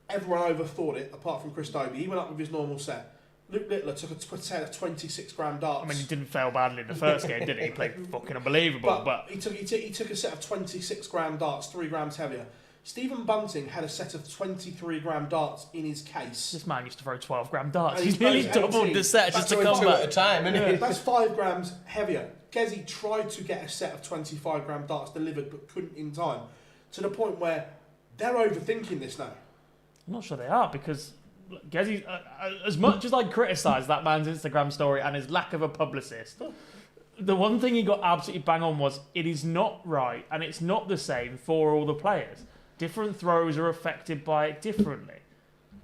Speaker 1: everyone overthought it, apart from Chris Dobie. He went up with his normal set. Luke Littler took a set of 26-gram darts.
Speaker 2: I mean, he didn't fail badly in the first game, did he? He played fucking unbelievable. But
Speaker 1: he took a set of 26-gram darts, 3 grams heavier. Stephen Bunting had a set of 23-gram darts in his case.
Speaker 2: This man used to throw 12-gram darts.
Speaker 1: And
Speaker 2: He's nearly doubled the set just to come back.
Speaker 3: At a time, isn't it?
Speaker 1: That's 5 grams heavier. Gezi tried to get a set of 25-gram darts delivered, but couldn't in time. To the point where they're overthinking this now.
Speaker 2: I'm not sure they are, because Gezi, as much as I criticise that man's Instagram story and his lack of a publicist, the one thing he got absolutely bang on was it is not right and it's not the same for all the players. Different throws are affected by it differently.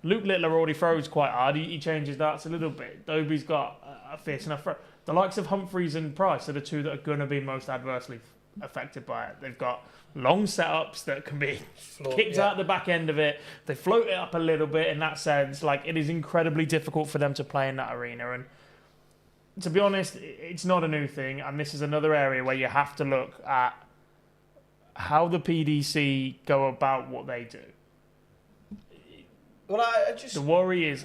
Speaker 2: Luke Littler already throws quite hard. He changes darts a little bit. Dobie's got a fierce enough throw. The likes of Humphreys and Price are the two that are going to be most adversely affected by it. They've got long setups that can be kicked out the back end of it. They float it up a little bit in that sense. Like, it is incredibly difficult for them to play in that arena. And to be honest, it's not a new thing. And this is another area where you have to look at how the PDC go about what they do.
Speaker 3: Well, I just...
Speaker 2: The worry is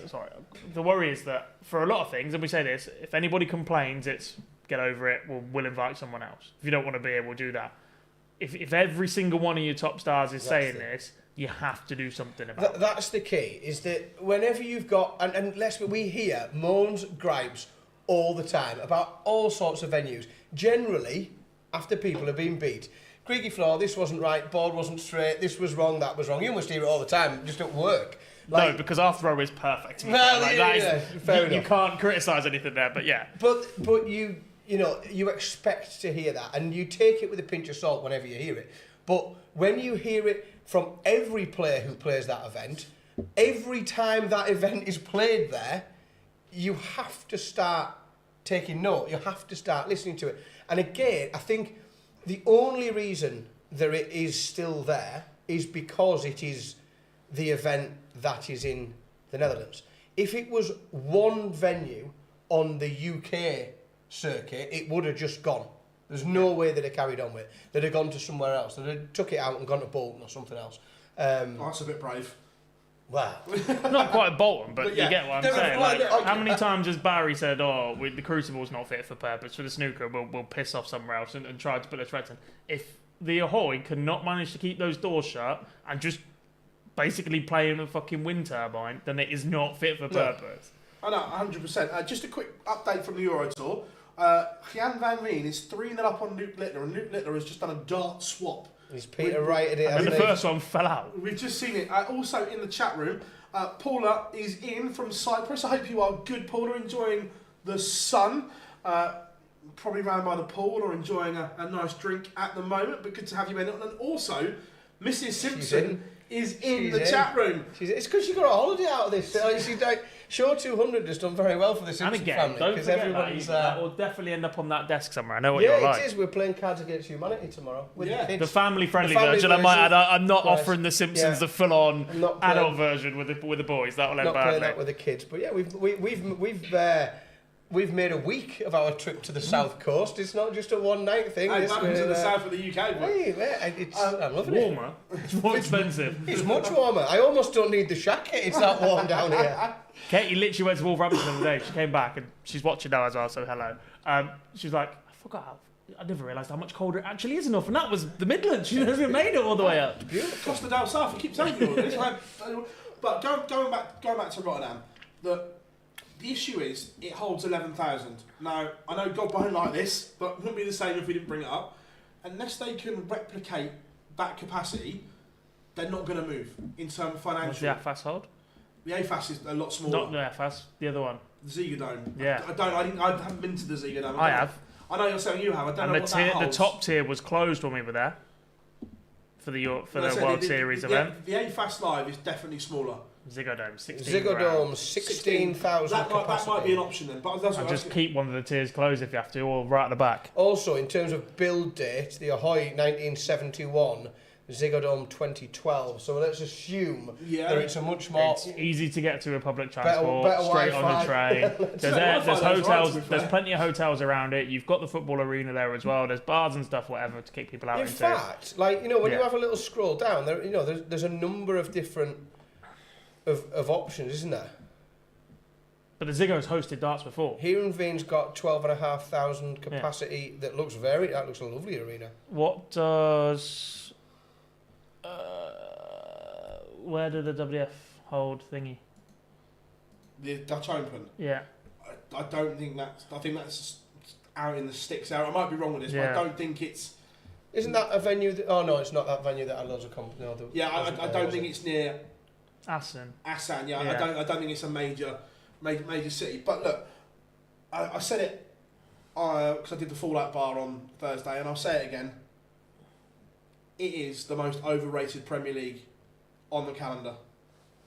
Speaker 2: that for a lot of things, and we say this, if anybody complains, it's get over it, we'll invite someone else. If you don't want to be here, we'll do that. If every single one of your top stars is saying this, you have to do something about it.
Speaker 3: That's the key, is that whenever you've got... And we hear moans, gripes all the time about all sorts of venues. Generally, after people have been beat. Creaky floor, this wasn't right, board wasn't straight, this was wrong, that was wrong. You must hear it all the time, it just don't work.
Speaker 2: Like, no, because our throw is perfect.
Speaker 3: Well,
Speaker 2: like, you can't criticise anything there, but yeah.
Speaker 3: But you expect to hear that, and you take it with a pinch of salt whenever you hear it. But when you hear it from every player who plays that event, every time that event is played there, you have to start taking note. You have to start listening to it. And again, I think the only reason that it is still there is because it is the event that is in the Netherlands. If it was one venue on the UK circuit, it would have just gone. There's no way they'd have carried on with it. They'd have gone to somewhere else. They'd have took it out and gone to Bolton or something else.
Speaker 1: That's a bit brave.
Speaker 3: Wow.
Speaker 2: Not quite Bolton, but
Speaker 1: yeah,
Speaker 2: you get what I'm saying. Like, how many times has Barry said, the Crucible's not fit for purpose, for the snooker, we'll piss off somewhere else and try to put a threat in. If the Ahoy cannot manage to keep those doors shut and just basically play in a fucking wind turbine, then it is not fit for purpose.
Speaker 1: I know, 100%. Just a quick update from the Euro Tour. Jan van Veen is 3-0 up on Luke Littler, and Luke Littler has just done a dart swap.
Speaker 3: He's Peter righted it.
Speaker 2: And the first one fell out.
Speaker 1: We've just seen it. Also in the chat room, Paula is in from Cyprus. I hope you are good, Paula, enjoying the sun. Probably round by the pool or enjoying a nice drink at the moment, but good to have you in. And also, Mrs. Simpson is in the chat room.
Speaker 3: It's because she got a holiday out of this. She's like, Show 200 has done very well for the Simpson family.
Speaker 2: Don't forget
Speaker 3: everybody's
Speaker 2: that will definitely end up on that desk somewhere. I know what you're like.
Speaker 3: Yeah, it is. We're playing Cards Against Humanity tomorrow with the kids.
Speaker 2: The family-friendly version. I might add. I'm not offering the Simpsons the full-on adult version with the boys. That will end badly.
Speaker 3: Not playing that with the kids, but yeah, we've made a week of our trip to the south coast. It's not just a one-night thing.
Speaker 1: Welcome to the south of the UK.
Speaker 3: I'm loving it.
Speaker 2: Warmer. It's more expensive.
Speaker 3: It's much warmer. I almost don't need the jacket. It's that warm down here.
Speaker 2: Katie literally went to Wolverhampton the other day. She came back and she's watching now as well, so hello. She was like, I forgot I never realised how much colder it actually is enough, and that was the Midlands. She never made it all the way up.
Speaker 1: Beautiful. Costa del South. I keep telling you all this. But going back to Rotterdam, the issue is it holds 11,000. Now I know God won't like this, but it wouldn't be the same if we didn't bring it up. Unless they can replicate that capacity, they're not going to move in terms of financial.
Speaker 2: What's the AFAS hold?
Speaker 1: The AFAS is a lot smaller.
Speaker 2: Not the AFAS, the other one.
Speaker 1: The Ziga Dome.
Speaker 2: Yeah.
Speaker 1: I haven't been to the Ziga Dome.
Speaker 2: I have.
Speaker 1: I know you're saying you have. I don't
Speaker 2: And
Speaker 1: know what that
Speaker 2: the
Speaker 1: holds.
Speaker 2: top tier was closed when we were there for the World Series event.
Speaker 1: The AFAS Live is definitely smaller.
Speaker 2: Ziggo Dome, 16
Speaker 3: Ziggo
Speaker 2: grand.
Speaker 3: Dome, 16,000
Speaker 1: That might be an option then. But that's
Speaker 2: And
Speaker 1: what
Speaker 2: just keep one of the tiers closed if you have to, or right at the back.
Speaker 3: Also, in terms of build date, the Ahoy 1971, Ziggo Dome 2012. So let's assume that it's a much more...
Speaker 2: It's easy to get to a public transport,
Speaker 3: better
Speaker 2: straight on the
Speaker 3: Wi-Fi.
Speaker 2: train. There's hotels, there's plenty of hotels around it. You've got the football arena there as well. There's bars and stuff, whatever, to kick people out
Speaker 3: In
Speaker 2: into.
Speaker 3: fact, like, you know, when you have a little scroll down, there, you know, there's a number of different of options, isn't there?
Speaker 2: But the Ziggo's hosted darts before.
Speaker 3: Heerenveen's got 12,500 capacity. That looks a lovely arena.
Speaker 2: What does... where did the WF hold thingy?
Speaker 1: The Dutch Open.
Speaker 2: Yeah.
Speaker 1: I don't think that's... I think that's out in the sticks area. I might be wrong with this, but I don't think it's...
Speaker 3: Isn't that a venue that... Oh, no, it's not that venue that had loads of company. No,
Speaker 1: I don't think it's near...
Speaker 2: Assen,
Speaker 1: yeah. I don't think it's a major city. But look, I said it because I did the Fallout Bar on Thursday, and I'll say it again. It is the most overrated Premier League on the calendar.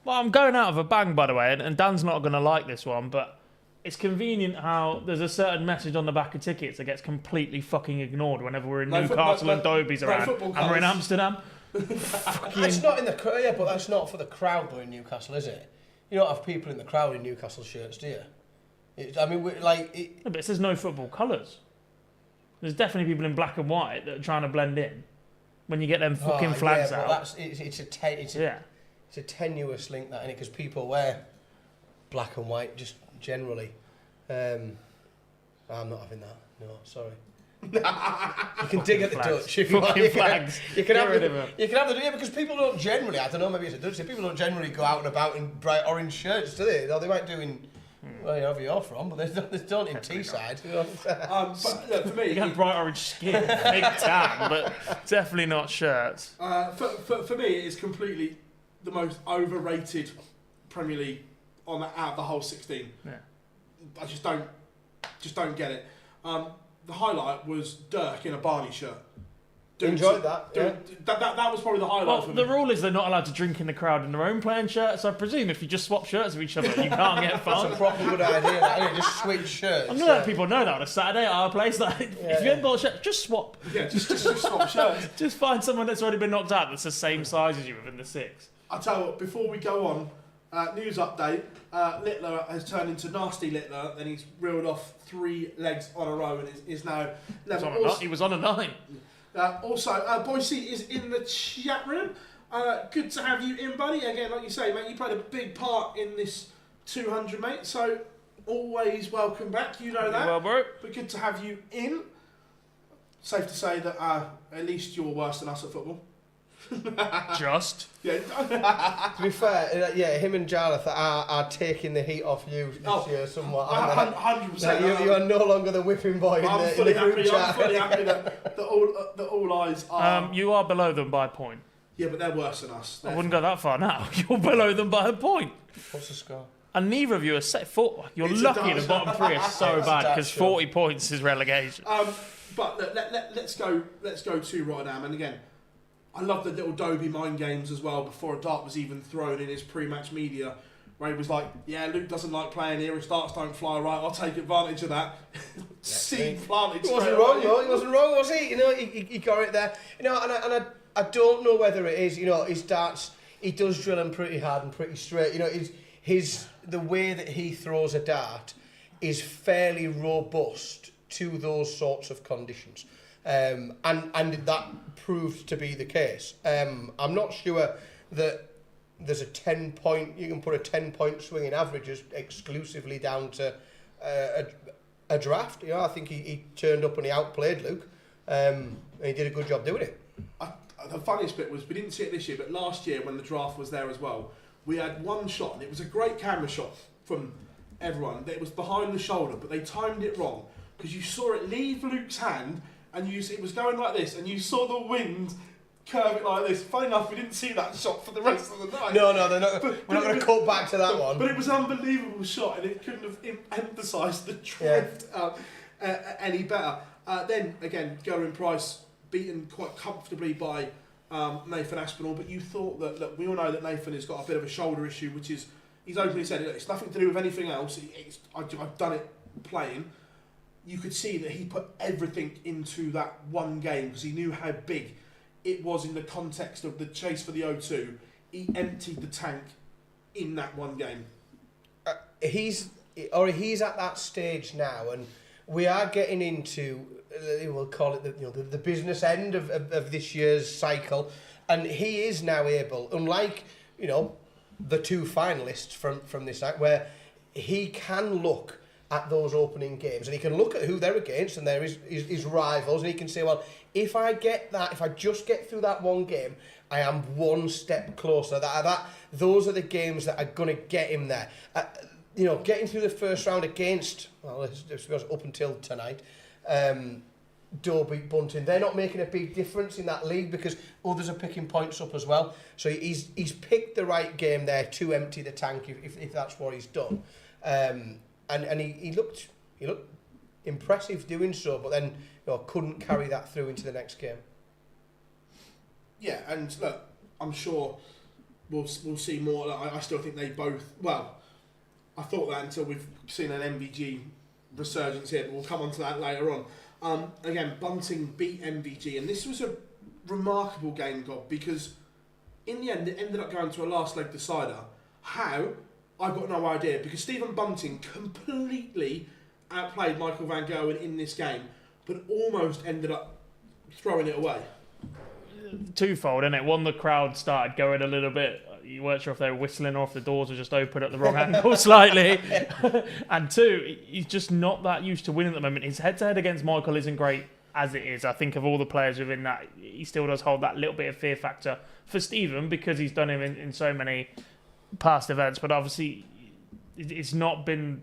Speaker 2: Well, I'm going out of a bang, by the way, and Dan's not going to like this one, but it's convenient how there's a certain message on the back of tickets that gets completely fucking ignored whenever we're in Newcastle and Dobie's around, and we're in Amsterdam.
Speaker 3: That's not in the but that's not for the crowd though in Newcastle, is it? You don't have people in the crowd in Newcastle shirts, do you?
Speaker 2: But it says no football colours. There's definitely people in black and white that are trying to blend in. When you get them fucking flags out,
Speaker 3: it's a tenuous link that, innit? Because people wear black and white just generally. I'm not having that. No, sorry. You can dig at the Dutch if you want.
Speaker 2: Flags.
Speaker 3: You can have the because people don't generally. I don't know. Maybe it's a Dutch thing. People don't generally go out and about in bright orange shirts, do they? They might do in wherever you're from, but they don't in Teesside.
Speaker 1: But look, for me,
Speaker 2: you got bright orange skin, big tan, but definitely not shirts.
Speaker 1: For me, it is completely the most overrated Premier League out of the whole 16.
Speaker 2: Yeah.
Speaker 1: I just don't get it. The highlight was Dirk in a Barney shirt.
Speaker 3: Enjoyed that.
Speaker 1: That was probably the highlight for me.
Speaker 2: The rule is they're not allowed to drink in the crowd in their own playing shirts. So I presume if you just swap shirts with each other, you can't get fun.
Speaker 3: That's a proper good idea. That, just switch shirts.
Speaker 2: I'm gonna let people know that on a Saturday at our place. Like, if you haven't bought a shirt, just swap.
Speaker 1: Yeah, just swap shirts.
Speaker 2: Just find someone that's already been knocked out that's the same size as you within the six.
Speaker 1: I'll tell you what. Before we go on. News update, Littler has turned into Nasty Littler, and he's reeled off 3 legs on a row and is now level.
Speaker 2: He was on a 9.
Speaker 1: Also, Boise is in the chat room. Good to have you in, buddy. Again, like you say, mate, you played a big part in this 200, mate, so always welcome back, you know that.
Speaker 2: Well, bro.
Speaker 1: But good to have you in. Safe to say that at least you're worse than us at football.
Speaker 2: Just.
Speaker 1: Yeah.
Speaker 3: To be fair, him and Jarlath are taking the heat off you this year somewhat.
Speaker 1: 100%.
Speaker 3: You are no longer the whipping boy in the group chat.
Speaker 1: I'm fully happy that all eyes are...
Speaker 2: you are below them by a point.
Speaker 1: Yeah, but they're worse than us.
Speaker 2: I wouldn't go that far now. You're below them by a point.
Speaker 3: What's the score?
Speaker 2: And neither of you are set for. You're lucky the bottom 3 are so bad because 40 points is relegation.
Speaker 1: But let's go to Rotterdam, and again, I love the little Dobie mind games as well before a dart was even thrown in his pre-match media, where he was like, yeah, Luke doesn't like playing here, his darts don't fly right, I'll take advantage of that. Seed planted.
Speaker 3: He wasn't wrong, though. He wasn't wrong, was he? You know, he got it there. You know, and I don't know whether it is, you know, his darts, he does drill them pretty hard and pretty straight. You know, the way that he throws a dart is fairly robust to those sorts of conditions. And that proved to be the case. I'm not sure that there's a 10-point, you can put a 10-point swing in averages exclusively down to a draft. You know, I think he turned up and he outplayed Luke, and he did a good job doing it.
Speaker 1: The funniest bit was, we didn't see it this year, but last year when the draft was there as well, we had one shot, and it was a great camera shot from everyone. It was behind the shoulder, but they timed it wrong, because you saw it leave Luke's hand, and it was going like this, and you saw the wind curve it like this. Funny enough, we didn't see that shot for the rest of the night.
Speaker 3: No, we're not going to cut back to that one.
Speaker 1: But it was an unbelievable shot, and it couldn't have emphasised the drift. any better. Then again, Gerwen Price beaten quite comfortably by Nathan Aspinall, but you thought that, look, we all know that Nathan has got a bit of a shoulder issue, which is, he's openly said, it's nothing to do with anything else. I've done it playing. You could see that he put everything into that one game because he knew how big it was in the context of the chase for the O2. He emptied the tank in that one game.
Speaker 3: He's at that stage now, and we are getting into, we'll call it the business end of this year's cycle, and he is now able, unlike the two finalists from this night, where he can look at those opening games and he can look at who they're against and they're his rivals, and he can say, well, if I just get through that one game, I am one step closer. Those are the games that are going to get him there. Getting through the first round against, up until tonight, Derby, Bunting, they're not making a big difference in that league because others are picking points up as well. So he's picked the right game there to empty the tank if that's what he's done. And he looked impressive doing so, but then couldn't carry that through into the next game.
Speaker 1: Yeah, and look, I'm sure we'll see more. I still think they both. Well, I thought that until we've seen an MVG resurgence here, but we'll come on to that later on. Again, Bunting beat MVG, and this was a remarkable game, God, because in the end it ended up going to a last leg decider. How? I've got no idea, because Stephen Bunting completely outplayed Michael van Gerwen in this game, but almost ended up throwing it away.
Speaker 2: Twofold, isn't it? One, the crowd started going a little bit. You weren't sure if they were whistling or if the doors were just open at the wrong angle slightly. And two, he's just not that used to winning at the moment. His head-to-head against Michael isn't great as it is. I think of all the players within that, he still does hold that little bit of fear factor for Stephen because he's done him in so many past events. But obviously, it's not been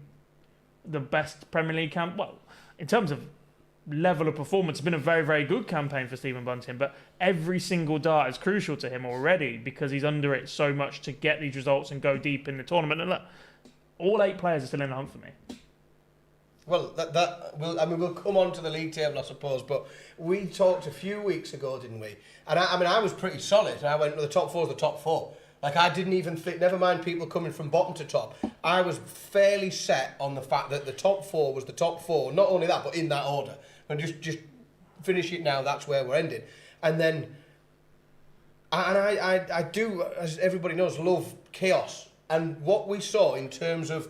Speaker 2: the best Premier League camp. Well, in terms of level of performance, it's been a very, very good campaign for Stephen Bunting, but every single dart is crucial to him already because he's under it so much to get these results and go deep in the tournament. And look, all 8 players are still in the hunt for me.
Speaker 3: Well, we'll come on to the league table, I suppose, but we talked a few weeks ago, didn't we? And I was pretty solid. I went, the top 4 is the top 4. Like, I didn't even think, never mind people coming from bottom to top, I was fairly set on the fact that the top 4 was the top 4. Not only that, but in that order. And just finish it now, that's where we're ending. And then, I do, as everybody knows, love chaos. And what we saw in terms of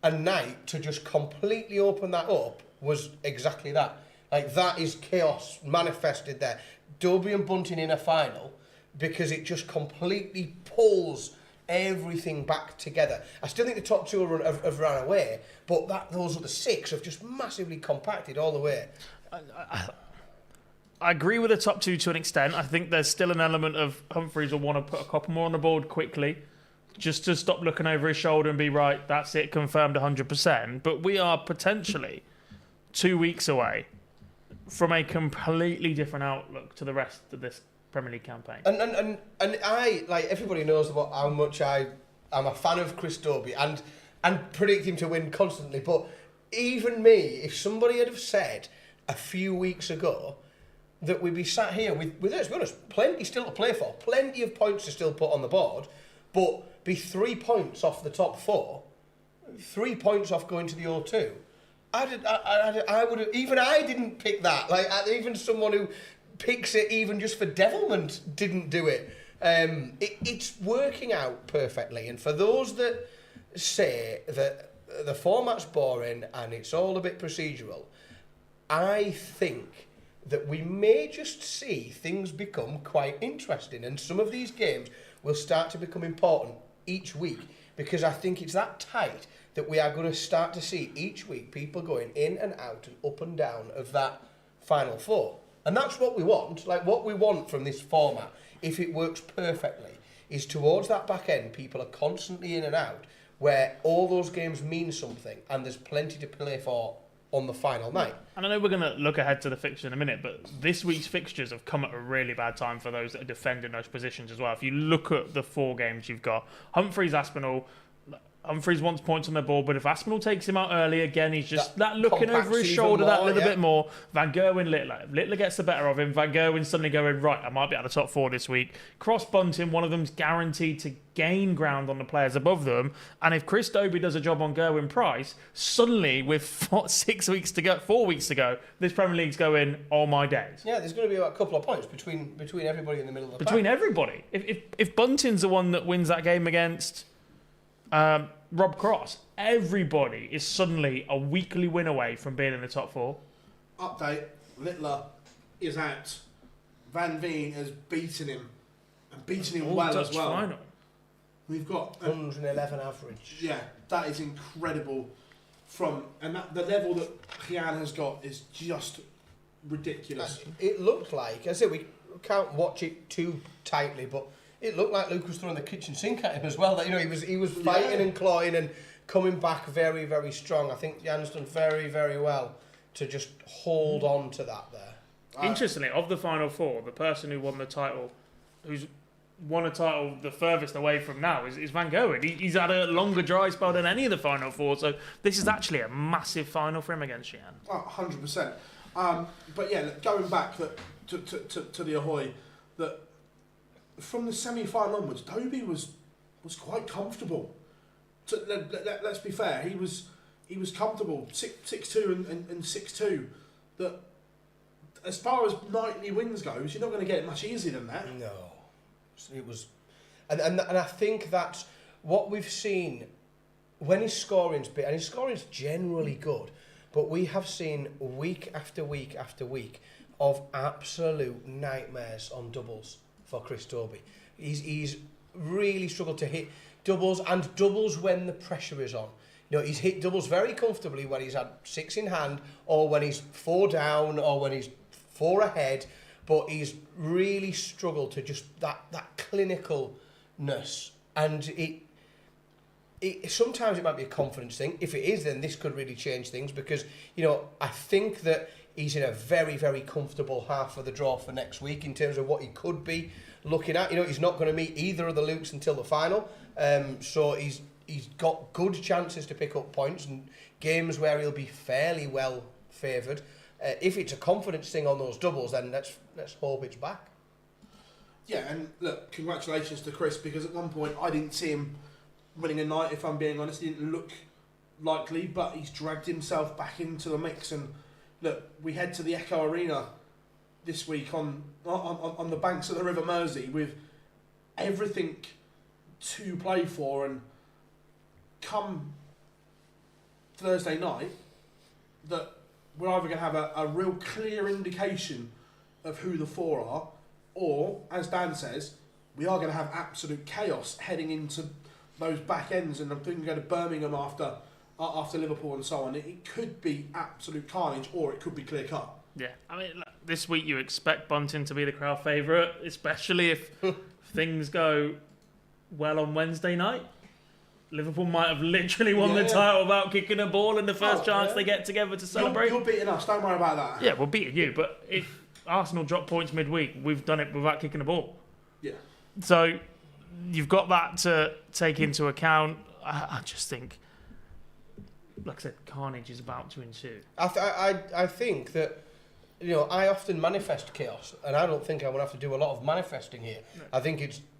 Speaker 3: a night to just completely open that up was exactly that. Like, that is chaos manifested there. Derby and Bunting in a final, because it just completely pulls everything back together. I still think the top 2 have run away, but those other 6 have just massively compacted all the way.
Speaker 2: I agree with the top 2 to an extent. I think there's still an element of Humphreys will want to put a couple more on the board quickly, just to stop looking over his shoulder and be right, that's it, confirmed 100%. But we are potentially 2 weeks away from a completely different outlook to the rest of this Premier League campaign.
Speaker 3: And I, like, everybody knows about how much I'm a fan of Chris Dobie and predict him to win constantly. But even me, if somebody had have said a few weeks ago that we'd be sat here with let's be honest, plenty still to play for, plenty of points to still put on the board, but be 3 points off the top 4, 3 points off going to the O2. I would have, even I didn't pick that. Like, even someone who picks it even just for devilment didn't do it. It's working out perfectly. And for those that say that the format's boring and it's all a bit procedural, I think that we may just see things become quite interesting, and some of these games will start to become important each week, because I think it's that tight that we are going to start to see each week people going in and out and up and down of that final 4. And that's what we want. Like, what we want from this format, if it works perfectly, is towards that back end, people are constantly in and out, where all those games mean something and there's plenty to play for on the final night.
Speaker 2: And I know we're going to look ahead to the fixture in a minute, but this week's fixtures have come at a really bad time for those that are defending those positions as well. If you look at the 4 games you've got, Humphreys, Aspinall, Humphries wants points on the board, but if Aspinall takes him out early again, he's just that looking
Speaker 3: compacts
Speaker 2: over his
Speaker 3: even
Speaker 2: shoulder that
Speaker 3: more,
Speaker 2: little
Speaker 3: yeah.
Speaker 2: bit more. Van Gerwen, Littler. If Littler gets the better of him, Van Gerwen suddenly going, right, I might be out of the top 4 this week. Cross Bunting, one of them's guaranteed to gain ground on the players above them. And if Chris Dobie does a job on Gerwin Price, suddenly with 4 weeks to go, this Premier League's going, oh my days.
Speaker 3: Yeah, there's going to be about a couple of points between everybody in the middle of the pack.
Speaker 2: Between everybody. If Bunting's the one that wins that game against Rob Cross, everybody is suddenly a weekly win away from being in the top 4.
Speaker 1: Update, Littler is out. Van Veen has beaten him. And beaten him well
Speaker 2: Dutch
Speaker 1: as well.
Speaker 2: Final.
Speaker 1: We've got
Speaker 3: 111 average.
Speaker 1: Yeah, that is incredible. And the level that Gian has got is just ridiculous.
Speaker 3: It looked like, I said, we can't watch it too tightly, but it looked like Luke was throwing the kitchen sink at him as well. That he was fighting and clawing and coming back very, very strong. I think Jan's done very, very well to just hold on to that there.
Speaker 2: Interestingly, of the Final 4, the person who won the title, who's won a title the furthest away from now is Van Gerwen. He's had a longer dry spell than any of the Final 4, so this is actually a massive final for him against Xi'an.
Speaker 1: 100%. But yeah, going back to the Ahoy, that from the semi-final onwards, Dobie was quite comfortable. Let's be fair, he was comfortable, 6-2 and 6-2. That as far as nightly wins goes, you're not going to get it much easier than that.
Speaker 3: No, it was, and I think that's what we've seen when his scoring's been, and his scoring's generally good, but we have seen week after week after week of absolute nightmares on doubles for Chris Dobie. He's really struggled to hit doubles, and doubles when the pressure is on. You know, he's hit doubles very comfortably when he's had 6 in hand, or when he's 4 down, or when he's 4 ahead, but he's really struggled to just that clinicalness. And it sometimes it might be a confidence thing. If it is, then this could really change things, because, you know, I think that he's in a very, very comfortable half of the draw for next week in terms of what he could be looking at. You know, he's not going to meet either of the Lukes until the final, so he's got good chances to pick up points and games where he'll be fairly well favoured. If it's a confidence thing on those doubles, then let's hope it's back.
Speaker 1: Yeah, and look, congratulations to Chris, because at one point I didn't see him winning a night, if I'm being honest. He didn't look likely, but he's dragged himself back into the mix. And look, we head to the Echo Arena this week on the banks of the River Mersey with everything to play for, and come Thursday night that we're either going to have a real clear indication of who the 4 are, or, as Dan says, we are going to have absolute chaos heading into those back ends, and I'm thinking go to Birmingham after Liverpool and so on. It could be absolute carnage, or it could be clear cut.
Speaker 2: Yeah, I mean, this week you expect Bunting to be the crowd favourite, especially if things go well on Wednesday night. Liverpool might have literally won the title without kicking a ball in the first chance they get together to celebrate.
Speaker 1: You're beating us, don't worry about that.
Speaker 2: Yeah, we're beating you, but if Arsenal drop points midweek, we've done it without kicking a ball.
Speaker 1: Yeah.
Speaker 2: So you've got that to take into account. I just think, like I said, carnage is about to ensue.
Speaker 3: I think that, you know, I often manifest chaos, and I don't think I'm going to have to do a lot of manifesting here. No.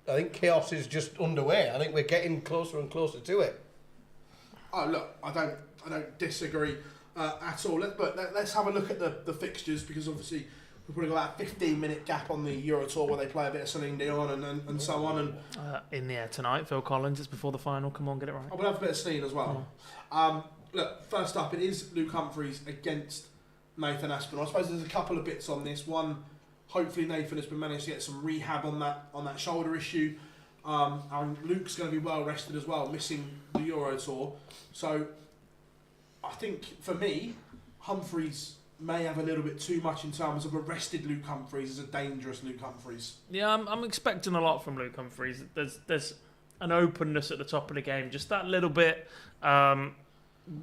Speaker 3: I think chaos is just underway. I think we're getting closer and closer to it.
Speaker 1: Oh, look, I don't disagree at all. Let's have a look at the fixtures, because obviously we've probably got that 15-minute gap on the Euro Tour where they play a bit of Celine Dion and so on. And
Speaker 2: in the air tonight, Phil Collins. It's before the final. Come on, get it right.
Speaker 1: Oh, we'll have a bit of Celine as well.
Speaker 2: Yeah.
Speaker 1: Look, first up, it is Luke Humphries against Nathan Aspinall. I suppose there's a couple of bits on this. One, hopefully Nathan has been managed to get some rehab on that shoulder issue. And Luke's going to be well rested as well, missing the Euro Tour. So I think for me, Humphries may have a little bit too much in terms of a rested Luke Humphries as a dangerous Luke Humphries.
Speaker 2: Yeah, I'm expecting a lot from Luke Humphries. There's an openness at the top of the game, just that little bit.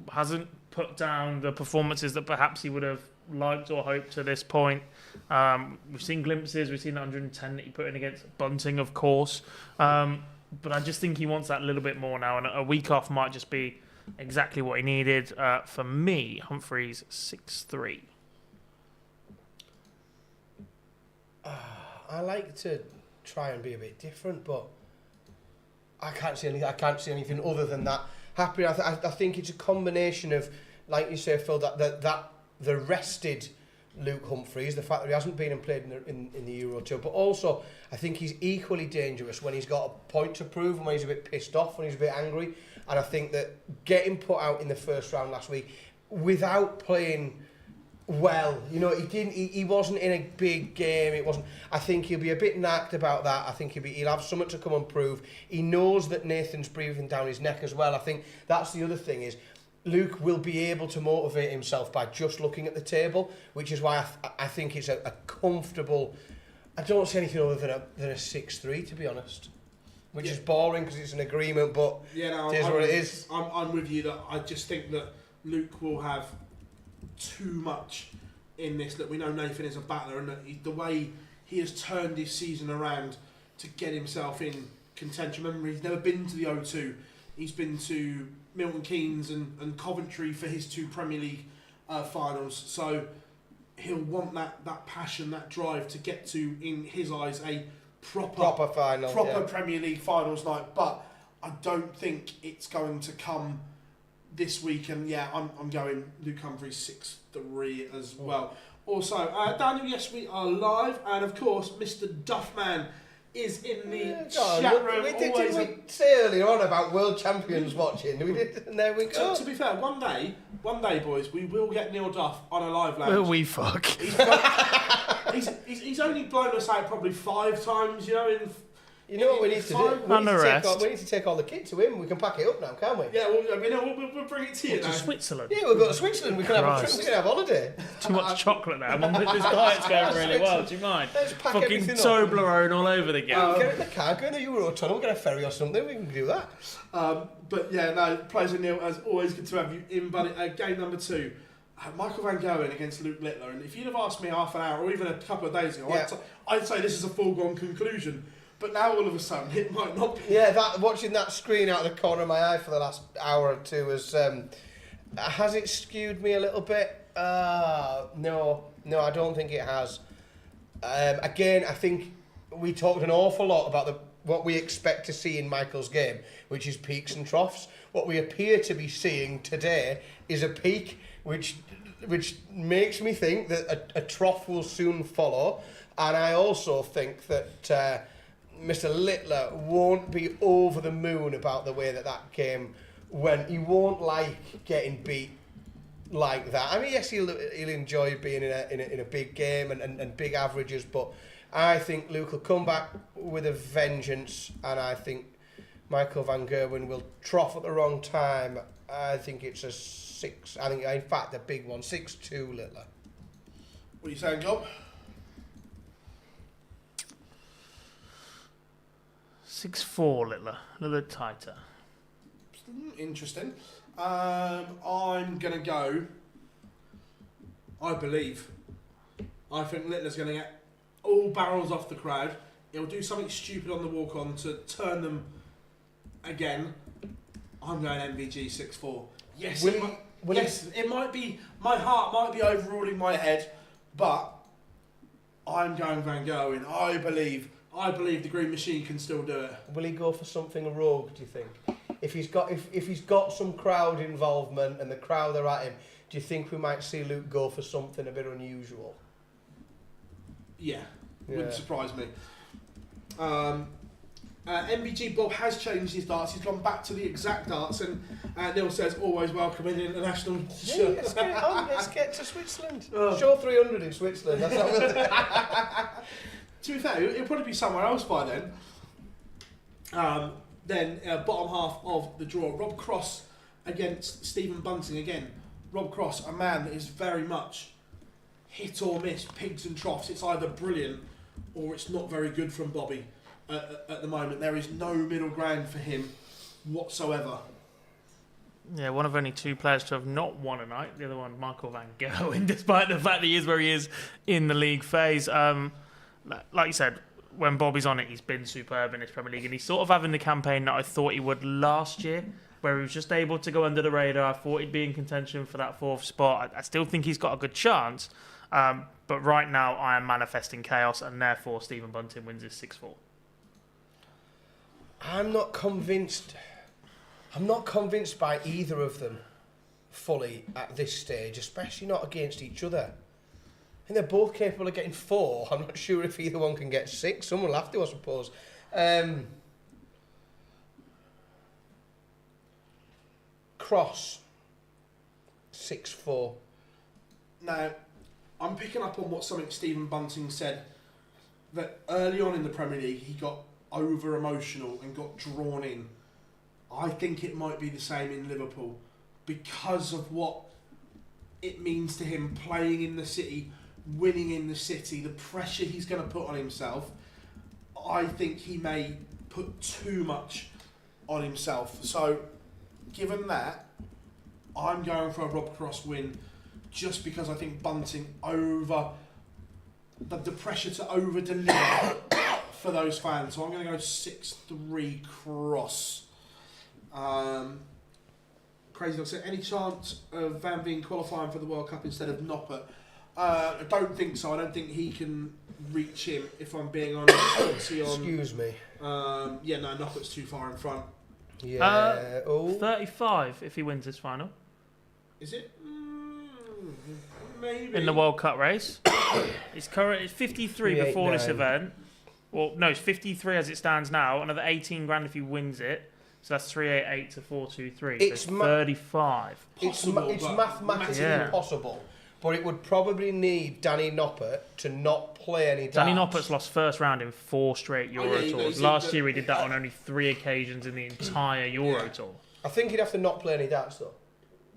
Speaker 2: Hasn't put down the performances that perhaps he would have liked or hoped to this point. We've seen glimpses. We've seen 110 that he put in against Bunting, of course. but I just think he wants that little bit more now, and a week off might just be exactly what he needed. For me, Humphreys 6-3.
Speaker 3: I like to try and be a bit different, but I can't see anything other than that. Happy. I think it's a combination of, like you say, Phil, that the rested Luke Humphreys, the fact that he hasn't been and played in the Euro Tour, but also I think he's equally dangerous when he's got a point to prove and when he's a bit pissed off, when he's a bit angry. And I think that getting put out in the first round last week without playing well, he wasn't in a big game. It wasn't. I think he'll be a bit knacked about that. I think he'll have something to come and prove. He knows that Nathan's breathing down his neck as well. I think that's the other thing is Luke will be able to motivate himself by just looking at the table, which is why I think it's a comfortable. I don't see anything other than a 6-3, to be honest, which is boring because it's an agreement, but it is what it is.
Speaker 1: I'm with you that I just think that Luke will have too much in this. That we know Nathan is a battler, and that the way he has turned his season around to get himself in contention. Remember, he's never been to the O2. He's been to Milton Keynes and Coventry for his 2 Premier League finals. So he'll want that passion, that drive to get to, in his eyes, a proper
Speaker 3: final,
Speaker 1: Premier League finals night. But I don't think it's going to come this week. And I'm going Luke Humphreys 6-3 as well. Also, Daniel, yes, we are live, and of course, Mr. Duffman is in the chat room.
Speaker 3: Did we say earlier on about world champions watching? We did, and there we go.
Speaker 1: To be fair, one day, boys, we will get Neil Duff on a live lounge.
Speaker 2: Will we fuck?
Speaker 1: He's only blown us out probably 5 times,
Speaker 3: You know what we need to do? We need to take all the kit to him. We can pack it up now, can't we?
Speaker 1: Yeah, we'll bring it to you now.
Speaker 2: To Switzerland?
Speaker 3: Yeah, we'll go to Switzerland. We can have a trip. We can have a holiday.
Speaker 2: Too much chocolate now. This diet's going really well. Do you mind?
Speaker 3: Let's pack
Speaker 2: fucking
Speaker 3: everything up.
Speaker 2: Toblerone all over the game.
Speaker 3: Get in the car, go in the Euro tunnel, get a ferry or something. We can do that.
Speaker 1: Pleasure, Neil. As always, good to have you in, buddy. Game number 2. Michael Van Gerwen against Luke Littler. And if you'd have asked me half an hour or even a couple of days ago, I'd say this is a foregone conclusion. But now all of a sudden it might not be.
Speaker 3: Yeah, watching that screen out of the corner of my eye for the last hour or two has it skewed me a little bit? No, I don't think it has. Again, I think we talked an awful lot about what we expect to see in Michael's game, which is peaks and troughs. What we appear to be seeing today is a peak, which makes me think that a trough will soon follow. And I also think that Mr. Littler won't be over the moon about the way that came when he won't like getting beat like that. I mean, yes, he'll enjoy being in a big game and big averages, but I think Luke will come back with a vengeance, and I think Michael Van Gerwen will trough at the wrong time. I think it's a 6. I think, in fact, a big one, 6-2 Littler.
Speaker 1: What are you saying, Job?
Speaker 2: 6-4 Littler, a little bit tighter.
Speaker 1: Interesting. I'm going to go, I believe. I think Littler's going to get all barrels off the crowd. He'll do something stupid on the walk-on to turn them again. I'm going MVG 6-4. Yes, it might be, my heart might be overruling my head, but I'm going Van Gerwen. I believe the Green Machine can still do it.
Speaker 3: Will he go for something rogue, do you think? If he's got some crowd involvement and the crowd are at him, do you think we might see Luke go for something a bit unusual?
Speaker 1: Yeah. Wouldn't surprise me. MBG Bob has changed his darts. He's gone back to the exact darts, and Neil says always welcome in international.
Speaker 3: Yeah, let's get on. Let's get to Switzerland. Show 300 in Switzerland. That's how we'll do.
Speaker 1: To be fair, it'll probably be somewhere else by then. Bottom half of the draw, Rob Cross against Stephen Bunting again. Rob Cross, a man that is very much hit or miss, pigs and troughs. It's either brilliant or it's not very good from Bobby at the moment. There is no middle ground for him whatsoever.
Speaker 2: Yeah, one of only 2 players to have not won a night. The other one, Michael Van Gerwen, despite the fact that he is where he is in the league phase. Like you said, when Bobby's on it, he's been superb in this Premier League, and he's sort of having the campaign that I thought he would last year, where he was just able to go under the radar. I thought he'd be in contention for that 4th spot. I still think he's got a good chance, but right now I am manifesting chaos, and therefore Stephen Bunting wins his 6-4.
Speaker 3: I'm not convinced by either of them fully at this stage, especially not against each other. And they're both capable of getting 4. I'm not sure if either one can get 6. Someone will have to, I suppose. Cross 6-4.
Speaker 1: Now, I'm picking up on something Stephen Bunting said, that early on in the Premier League he got over emotional and got drawn in. I think it might be the same in Liverpool because of what it means to him playing in the city, winning in the city, the pressure he's going to put on himself. I think he may put too much on himself. So, given that, I'm going for a Rob Cross win just because I think Bunting the pressure to over-deliver for those fans. So I'm going to go 6-3 Cross. Crazy Dog said, any chance of Van Veen qualifying for the World Cup instead of Noppert? I don't think so. I don't think he can reach him, if I'm being honest.
Speaker 3: Excuse me.
Speaker 1: Yeah, no, Noppert's too far in front.
Speaker 3: Yeah.
Speaker 2: 35 if he wins this final.
Speaker 1: Is it? Maybe.
Speaker 2: In the World Cup race. It's 53 before this event. Well, no, it's 53 as it stands now. Another 18 grand if he wins it. So that's 388 to 423.
Speaker 3: It's
Speaker 2: 35.
Speaker 3: It's mathematically impossible. But it would probably need Danny Noppert to not play any darts.
Speaker 2: Danny Noppert's lost first round in 4 straight Euro Tours. Last year he did that on only 3 occasions in the entire Euro Tour.
Speaker 3: I think he'd have to not play any darts, though,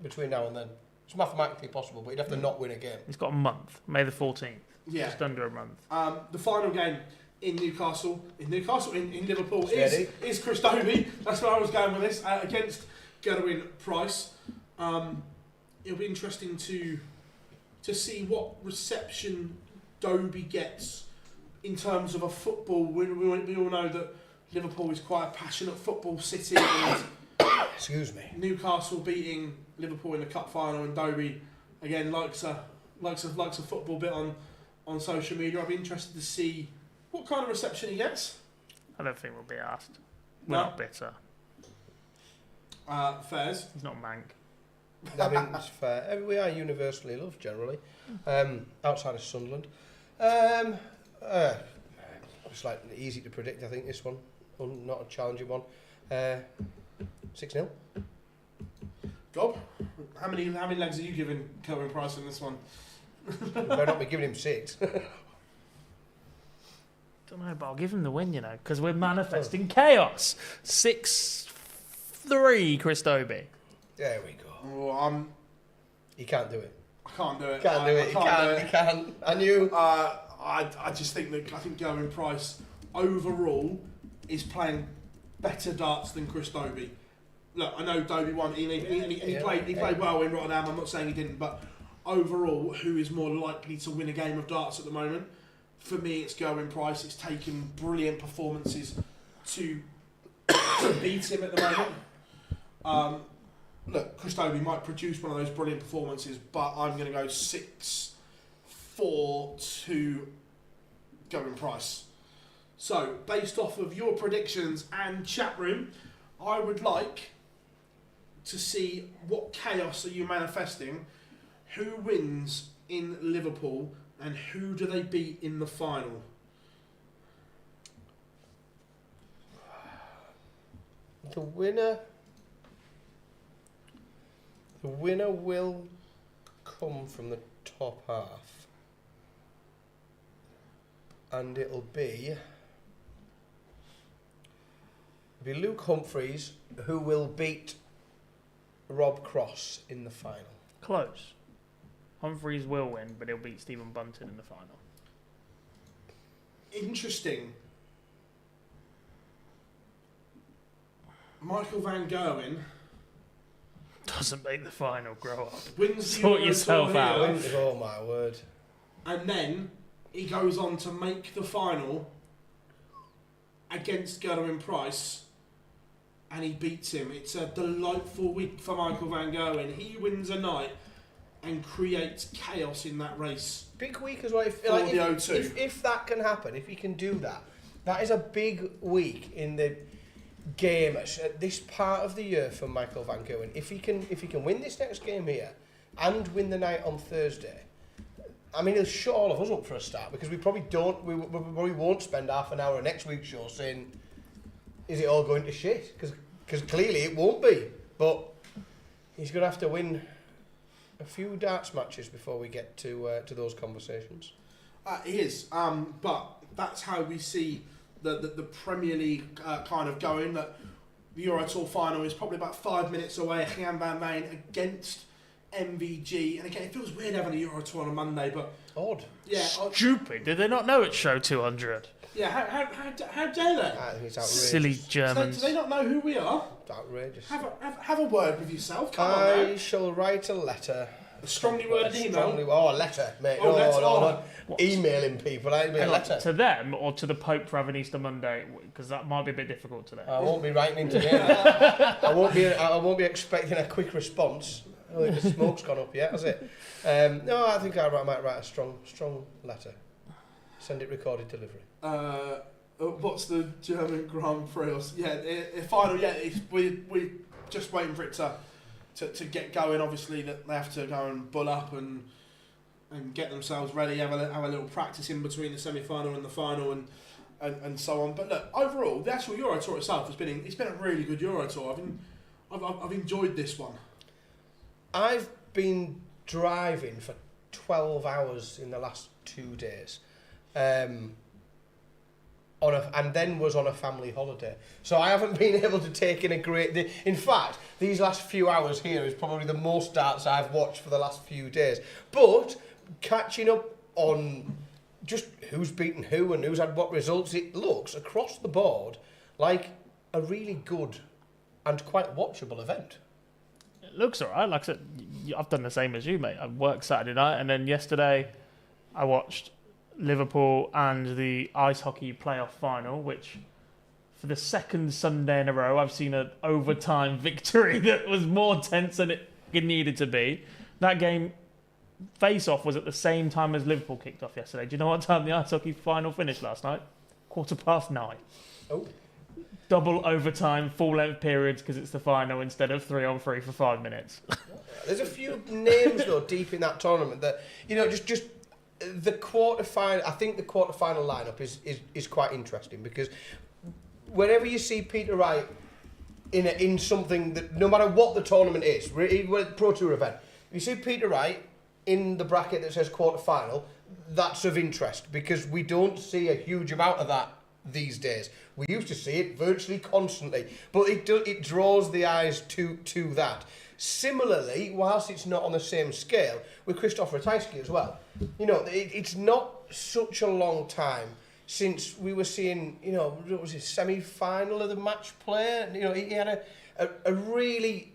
Speaker 3: between now and then. It's mathematically possible, but he'd have to not win a game.
Speaker 2: He's got a month, May the 14th.
Speaker 1: Yeah.
Speaker 2: Just under a month.
Speaker 1: The final game in Liverpool, is Chris Dobey. That's where I was going with this, against Gerwen Price. It'll be interesting to see what reception Dobey gets in terms of a football. We all know that Liverpool is quite a passionate football city. And
Speaker 3: excuse me.
Speaker 1: Newcastle beating Liverpool in the cup final, and Dobey again likes a football bit on social media. I'd be interested to see what kind of reception he gets.
Speaker 2: I don't think we'll be asked. We're not bitter.
Speaker 1: Fairs.
Speaker 2: He's not mank.
Speaker 3: I mean, it's fair. We are universally loved, generally, outside of Sunderland. It's like easy to predict, I think, this one. Not a challenging one. 6-0.
Speaker 1: Gob, how many legs are you giving Gerwen Price in this one?
Speaker 2: Better not be giving him 6. Don't know, but I'll give him the win, because we're manifesting chaos. 6-3, Chris Dobey.
Speaker 3: There we go.
Speaker 1: Well,
Speaker 3: you can't do it.
Speaker 1: I can't do it.
Speaker 3: You can't. And you?
Speaker 1: I just think that Gerwen Price overall is playing better darts than Chris Dobey. Look, I know Dobey won. He played well in Rotterdam. I'm not saying he didn't, but overall, who is more likely to win a game of darts at the moment? For me, it's Gerwen Price. It's taken brilliant performances to beat him at the moment. Look, Chris Dobey might produce one of those brilliant performances, but I'm going to go 6-4 to Gerwen Price. So, based off of your predictions and chat room, I would like to see what chaos are you manifesting, who wins in Liverpool, and who do they beat in the final?
Speaker 3: The winner will come from the top half, and it'll be Luke Humphries, who will beat Rob Cross in the final.
Speaker 2: Close. Humphries will win, but he'll beat Stephen Bunting in the final.
Speaker 1: Interesting. Michael van Gerwen
Speaker 2: doesn't make the final. Grow up.
Speaker 1: Wins
Speaker 2: sort yourself out.
Speaker 3: Oh my word!
Speaker 1: And then he goes on to make the final against Gerwen Price, and he beats him. It's a delightful week for Michael van Gerwen. He wins a night and creates chaos in that race.
Speaker 3: Big week as well. If that can happen, if he can do that, that is a big week in the game at this part of the year for Michael van Gerwen. If he can win this next game here and win the night on Thursday, I mean, he'll shut all of us up for a start, because we probably won't spend half an hour of next week's show saying, is it all going to shit? Because clearly it won't be. But he's going to have to win a few darts matches before we get to those conversations.
Speaker 1: He is, but that's how we see the Premier League kind of going. That the Euro Tour final is probably about 5 minutes away. Jan van Veen against MVG, and again, it feels weird having a Euro Tour on a Monday, but
Speaker 3: odd.
Speaker 1: Yeah,
Speaker 2: stupid. Did they not know it's show 200?
Speaker 1: Yeah, how dare they?
Speaker 3: I think it's outrageous.
Speaker 2: Silly Germans.
Speaker 1: Do they not know who we are?
Speaker 3: It's outrageous.
Speaker 1: Have a word with yourself. Come on,
Speaker 3: I
Speaker 1: man.
Speaker 3: shall write a letter.
Speaker 1: A strongly worded email.
Speaker 3: A letter, mate. No. Emailing people. I mean a letter.
Speaker 2: To them or to the Pope for having Easter Monday? Because that might be a bit difficult to them.
Speaker 3: I won't be writing into him. I won't be expecting a quick response. I don't think the smoke's gone up yet, has it? No, I think I might write a strong letter. Send it recorded delivery.
Speaker 1: What's the German Grand Prix? Final. Yeah, we're just waiting for it to get going. Obviously, that they have to go and bull up and get themselves ready. Have a little practice in between the semi-final and the final, and so on. But look, overall, the actual Euro Tour itself has been a really good Euro Tour. I've enjoyed this one.
Speaker 3: I've been driving for 12 hours in the last 2 days. And then was on a family holiday. So I haven't been able to take in a great... In fact, these last few hours here is probably the most darts I've watched for the last few days. But catching up on just who's beaten who and who's had what results, it looks across the board like a really good and quite watchable event.
Speaker 2: It looks alright. Like I said, I've done the same as you, mate. I worked Saturday night, and then yesterday I watched Liverpool and the ice hockey playoff final, which for the second Sunday in a row I've seen an overtime victory that was more tense than it needed to be. That game face-off was at the same time as Liverpool kicked off yesterday. Do you know what time the ice hockey final finished last night? 9:15.
Speaker 3: Oh.
Speaker 2: Double overtime, full-length periods, because it's the final instead of 3-on-3 for 5 minutes.
Speaker 3: There's a few names though deep in that tournament that just the quarterfinal. I think the quarterfinal lineup is quite interesting, because whenever you see Peter Wright in something that, no matter what the tournament is, even Pro Tour event, you see Peter Wright in the bracket that says quarterfinal, that's of interest, because we don't see a huge amount of that these days. We used to see it virtually constantly, but it draws the eyes to that. Similarly, whilst it's not on the same scale, with Christoph Ratajski as well, it's not such a long time since we were seeing, what was his semi-final of the match play? He had a really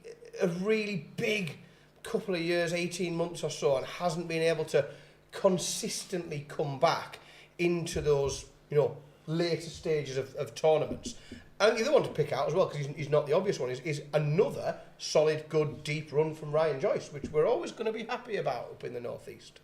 Speaker 3: big couple of years, 18 months or so, and hasn't been able to consistently come back into those, later stages of tournaments. And the other one to pick out as well, because he's not the obvious one, is another solid, good, deep run from Ryan Joyce, which we're always going to be happy about up in the northeast.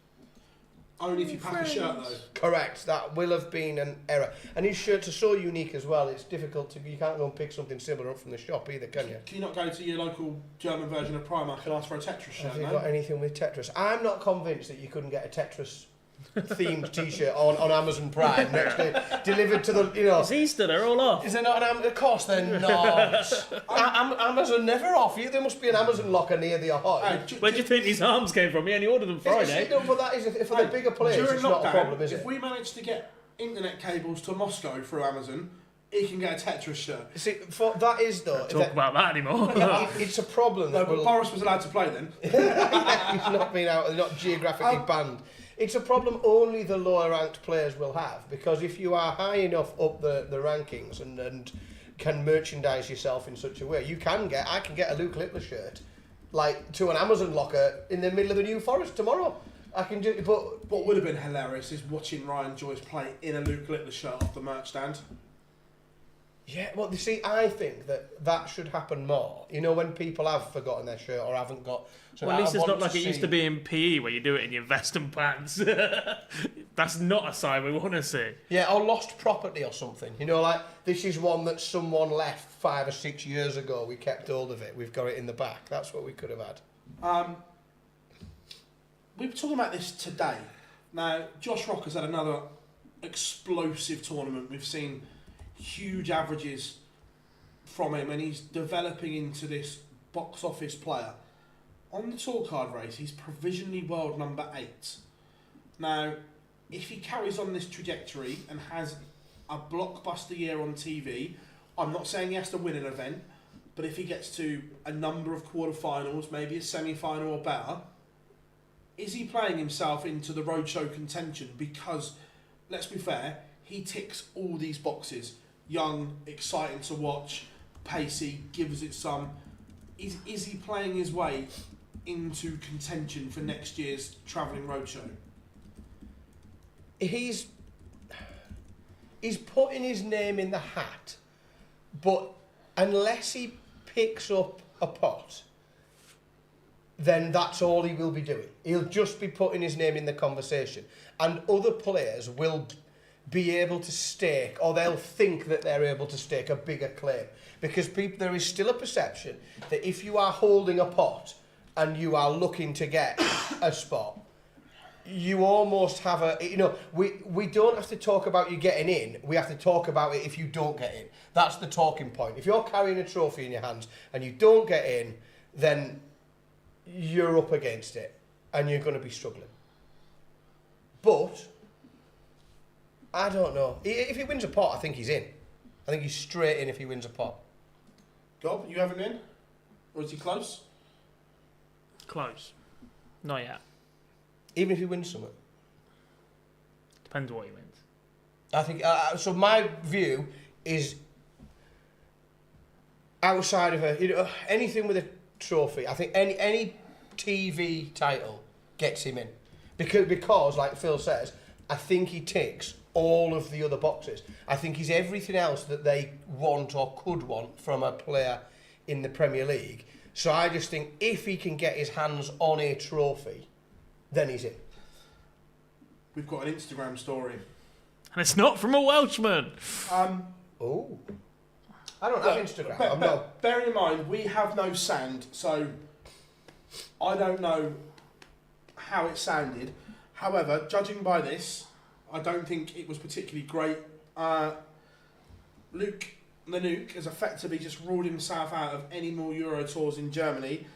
Speaker 1: Only if you pack a shirt, though.
Speaker 3: Correct. That will have been an error. And his shirts are so unique as well, it's difficult you can't go and pick something similar up from the shop either, can you?
Speaker 1: Can you not go to your local German version of Primark and ask for a Tetris shirt?
Speaker 3: Have you got anything with Tetris? I'm not convinced that you couldn't get a Tetris themed t-shirt on Amazon Prime next day, delivered to the,
Speaker 2: It's Easter, they're all off.
Speaker 3: Is there not an Amazon? Of course they're not. Amazon never off you. There must be an Amazon locker near the Ahoy.
Speaker 2: Where do you think these arms came from? He only ordered them Friday.
Speaker 3: No, but that is, for the bigger players, it's not a problem, is it?
Speaker 1: If we manage to get internet cables to Moscow through Amazon, he can get a Tetris shirt.
Speaker 3: See, that is though.
Speaker 2: Don't talk about that anymore.
Speaker 3: It's a problem.
Speaker 1: No, but Boris was allowed to play then.
Speaker 3: He's not been out, not geographically banned. It's a problem only the lower ranked players will have, because if you are high enough up the rankings and can merchandise yourself in such a way, I can get a Luke Littler shirt like to an Amazon locker in the middle of the New Forest tomorrow. I can do, but
Speaker 1: what would have been hilarious is watching Ryan Joyce play in a Luke Littler shirt off the merch stand.
Speaker 3: Yeah, well, you see, I think that should happen more. You know, when people have forgotten their shirt or haven't got... So
Speaker 2: well, at least
Speaker 3: I
Speaker 2: it's
Speaker 3: want
Speaker 2: not like
Speaker 3: to
Speaker 2: it used
Speaker 3: see-
Speaker 2: to be in PE where you do it in your vest and pants. That's not a sign we want to see.
Speaker 3: Yeah, or lost property or something. You know, like, this is one that someone left 5 or 6 years ago. We kept hold of it. We've got it in the back. That's what we could have had.
Speaker 1: We were talking about this today. Now, Josh Rock has had another explosive tournament. We've seen huge averages from him, and he's developing into this box office player. On the tour card race, he's provisionally world number 8. Now, if he carries on this trajectory and has a blockbuster year on TV, I'm not saying he has to win an event, but if he gets to a number of quarterfinals, maybe a semi-final or better, is he playing himself into the roadshow contention? Because, let's be fair, he ticks all these boxes. Young, exciting to watch, pacey, gives it some. Is he playing his way into contention for next year's travelling roadshow?
Speaker 3: He's putting his name in the hat, but unless he picks up a pot, then that's all he will be doing. He'll just be putting his name in the conversation. And other players will be able to stake, or they'll think that they're able to stake a bigger claim. Because there is still a perception that if you are holding a pot and you are looking to get a spot, you almost have a, you know, we don't have to talk about you getting in, we have to talk about it if you don't get in. That's the talking point. If you're carrying a trophy in your hands and you don't get in, then you're up against it and you're going to be struggling. But I don't know. If he wins a pot, I think he's in. I think he's straight in if he wins a pot.
Speaker 1: Gob, you have him in? Or is he close?
Speaker 2: Close. Not yet.
Speaker 3: Even if he wins something.
Speaker 2: Depends what he wins.
Speaker 3: I think, so my view is outside of anything with a trophy, I think any TV title gets him in. Because, like Phil says, I think he ticks all of the other boxes. I think he's everything else that they want or could want from a player in the Premier League. So I just think if he can get his hands on a trophy, then he's in.
Speaker 1: We've got an Instagram story.
Speaker 2: And it's not from a Welshman.
Speaker 3: Oh. I don't have Instagram. I'm not.
Speaker 1: Bearing in mind, we have no sound, so I don't know how it sounded. However, judging by this, I don't think it was particularly great. Luke the Nuke has effectively just ruled himself out of any more Euro tours in Germany.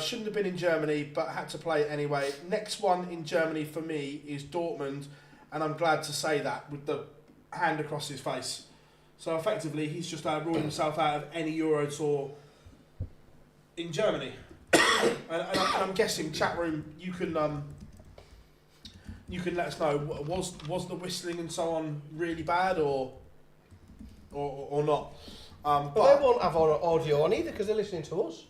Speaker 1: Shouldn't have been in Germany, but had to play it anyway. Next one in Germany for me is Dortmund, and I'm glad to say that with the hand across his face. So effectively, he's just ruled himself out of any Euro tour in Germany. and I'm guessing, chat room, you can let us know, was the whistling and so on really bad or not?
Speaker 3: But they won't have our audio on either because they're listening to us.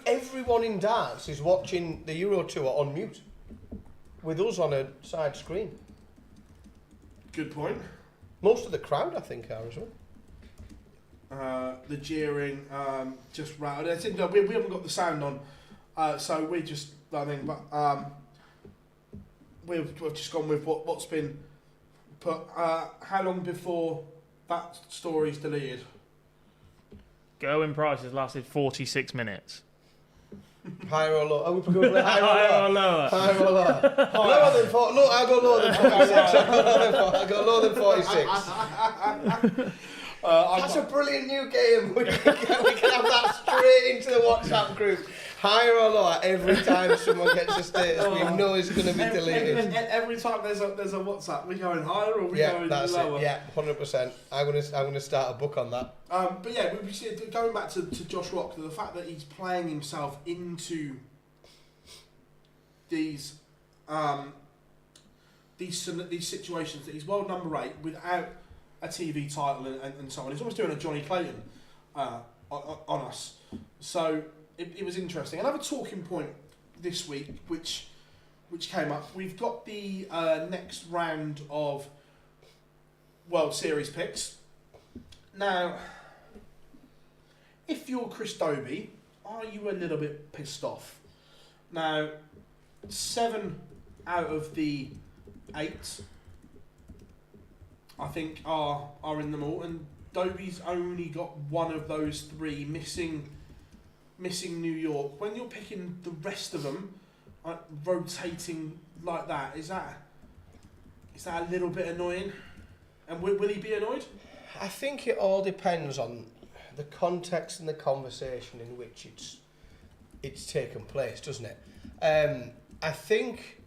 Speaker 3: Everyone in DARTS is watching the Euro Tour on mute, with us on a side screen.
Speaker 1: Good point.
Speaker 3: Most of the crowd, I think, are as well.
Speaker 1: The jeering, just right. I think we haven't got the sound on, so we just, I think, but we've just gone with what's been put. How long before that story's deleted?
Speaker 2: Gerwen Price has lasted 46 minutes.
Speaker 3: Higher or lower? Are we going to higher or lower?
Speaker 2: Higher or lower?
Speaker 3: Higher or lower? Lower than 40. Look, I'll go lower than 46. I'll go lower than 46. That's a brilliant new game. We can have that straight into the WhatsApp group. Higher or lower, every time someone gets a status, we know it's going to be deleted.
Speaker 1: Every time there's a WhatsApp, we're going higher or we're going
Speaker 3: that's
Speaker 1: lower?
Speaker 3: It. Yeah, 100%. I'm gonna start a book on that.
Speaker 1: But yeah, we see, going back to Josh Rock, the fact that he's playing himself into these situations, that he's world number 8 without a TV title and so on. He's almost doing a Johnny Clayton on us. So it was interesting. Another talking point this week, which came up, we've got the next round of World Series picks. Now, if you're Chris Dobie, are you a little bit pissed off? Now, 7 out of the 8, I think, are in the mall, and Dobie's only got one of those 3 missing New York. When you're picking the rest of them, rotating like that, is that a little bit annoying? And will he be annoyed?
Speaker 3: I think it all depends on the context and the conversation in which it's taken place, doesn't it? I think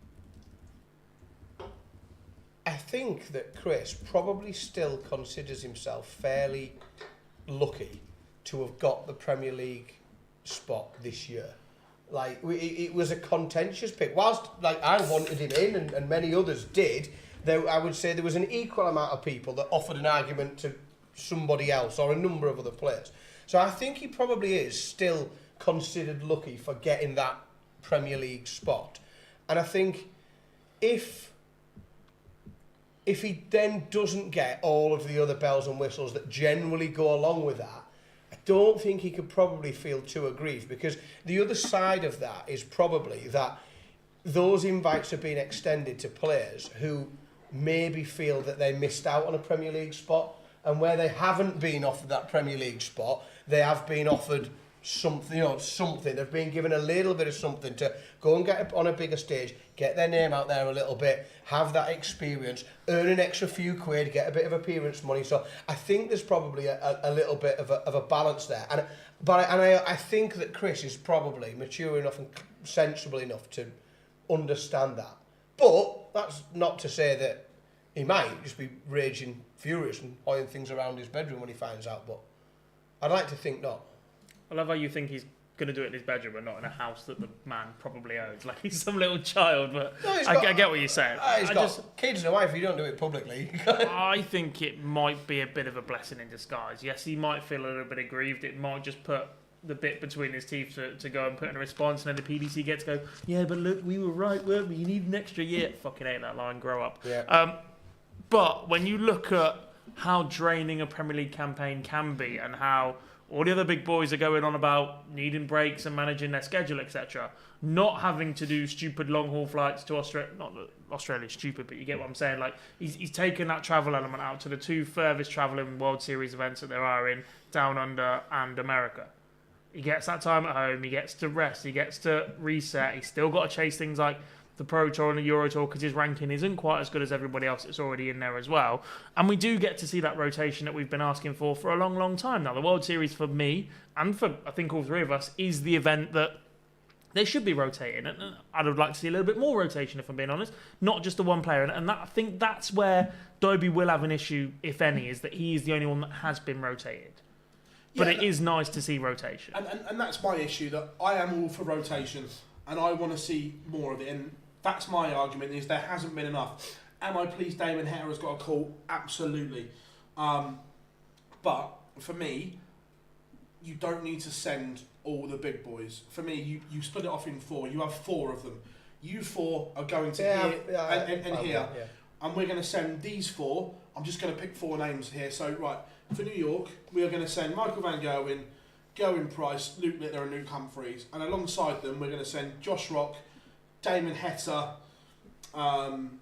Speaker 3: that Chris probably still considers himself fairly lucky to have got the Premier League spot this year. Like, it was a contentious pick. Whilst I wanted him in, and many others did, I would say there was an equal amount of people that offered an argument to somebody else or a number of other players. So I think he probably is still considered lucky for getting that Premier League spot. And I think if he then doesn't get all of the other bells and whistles that generally go along with that, I don't think he could probably feel too aggrieved, because the other side of that is probably that those invites have been extended to players who maybe feel that they missed out on a Premier League spot, and where they haven't been offered that Premier League spot, they have been offered something, something. They've been given a little bit of something to go and get on a bigger stage, get their name out there a little bit, have that experience, earn an extra few quid, get a bit of appearance money. So I think there's probably a little bit of a balance there. But I think that Chris is probably mature enough and sensible enough to understand that. But that's not to say that he might just be raging furious and hoying things around his bedroom when he finds out. But I'd like to think not.
Speaker 2: I love how you think he's going to do it in his bedroom and not in a house that the man probably owns. Like he's some little child, but
Speaker 3: No,
Speaker 2: I get what you're saying.
Speaker 3: He's got kids and a wife. You don't do it publicly.
Speaker 2: I think it might be a bit of a blessing in disguise. Yes, he might feel a little bit aggrieved. It might just put the bit between his teeth to go and put in a response, and then the PDC gets to go, yeah, but look, we were right, weren't we? You need an extra year. Fucking hate that line, grow up.
Speaker 3: Yeah.
Speaker 2: But when you look at how draining a Premier League campaign can be, and how all the other big boys are going on about needing breaks and managing their schedule, etc., not having to do stupid long-haul flights to Australia. Not that Australia's stupid, but you get what I'm saying. Like, he's taken that travel element out to the 2 furthest travelling World Series events that there are in Down Under and America. He gets that time at home, he gets to rest, he gets to reset. He's still got to chase things like the Pro Tour and the Euro Tour because his ranking isn't quite as good as everybody else that's already in there as well. And we do get to see that rotation that we've been asking for a long, long time now. The World Series, for me, and for I think all 3 of us, is the event that they should be rotating. And I'd like to see a little bit more rotation, if I'm being honest, not just the one player. And I think that's where Dobie will have an issue, if any, is that he is the only one that has been rotated. But it is nice to see rotation.
Speaker 1: And that's my issue, that I am all for rotation and I want to see more of it. And that's my argument, is there hasn't been enough. Am I pleased Damon Heta has got a call? Absolutely. But for me, you don't need to send all the big boys. For me, you split it off in 4. You have 4 of them. You 4 are going to here and here. Yeah. And we're going to send these 4. I'm just going to pick 4 names here. So, right, for New York, we are going to send Michael van Gerwen, Gerwen Price, Luke Littler and Luke Humphreys. And alongside them, we're going to send Josh Rock, Damon Heta,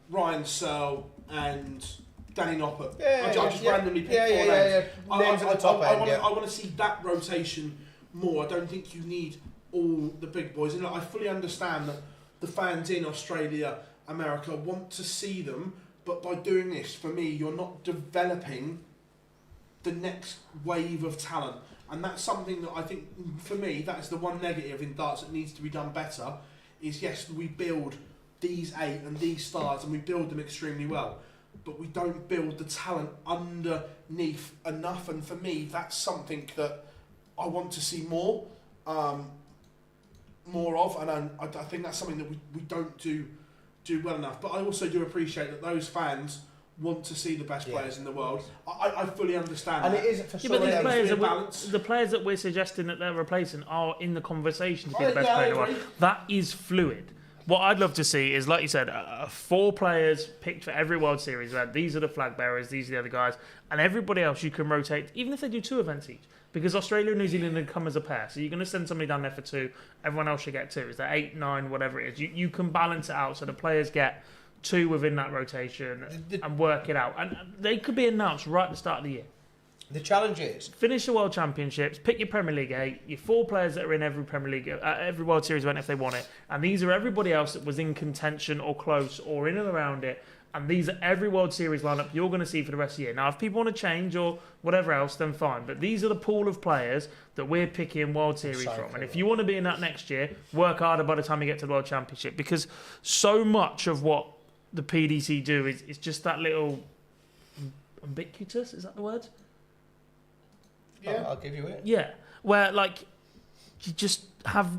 Speaker 1: Ryan Searle and Danny Noppert. I just randomly picked 4 names.
Speaker 3: Names at the top end,
Speaker 1: I want to see that rotation more. I don't think you need all the big boys. And I fully understand that the fans in Australia, America want to see them, but by doing this, for me, you're not developing the next wave of talent. And that's something that I think, for me, that is the one negative in darts that needs to be done better, is yes, we build these 8 and these stars and we build them extremely well, but we don't build the talent underneath enough. And for me, that's something that I want to see more of, and I think that's something that we don't do well enough. But I also do appreciate that those fans want to see the best players in the world. I fully understand
Speaker 3: and
Speaker 1: that.
Speaker 3: It is for
Speaker 2: but the players that we're suggesting that they're replacing are in the conversation to be the best player in the world. That is fluid. What I'd love to see is, like you said, 4 players picked for every World Series event. These are the flag bearers, these are the other guys, and everybody else you can rotate, even if they do 2 events each. Because Australia and New Zealand would come as a pair, so you're going to send somebody down there for 2. Everyone else should get 2. Is that 8, 9, whatever it is? You can balance it out so the players get 2 within that rotation and work it out. And they could be announced right at the start of the year.
Speaker 3: The challenge is
Speaker 2: finish the World Championships, pick your Premier League 8, your 4 players that are in every Premier League, every World Series event if they want it, and these are everybody else that was in contention or close or in and around it, and these are every World Series lineup you're going to see for the rest of the year. Now, if people want to change or whatever else, then fine, but these are the pool of players that we're picking World Series from, and if you want to be in that next year, work harder by the time you get to the World Championship, because so much of what the PDC do is just that little ubiquitous, is that the word?
Speaker 3: Yeah, I'll give you it.
Speaker 2: Yeah, where like you just have,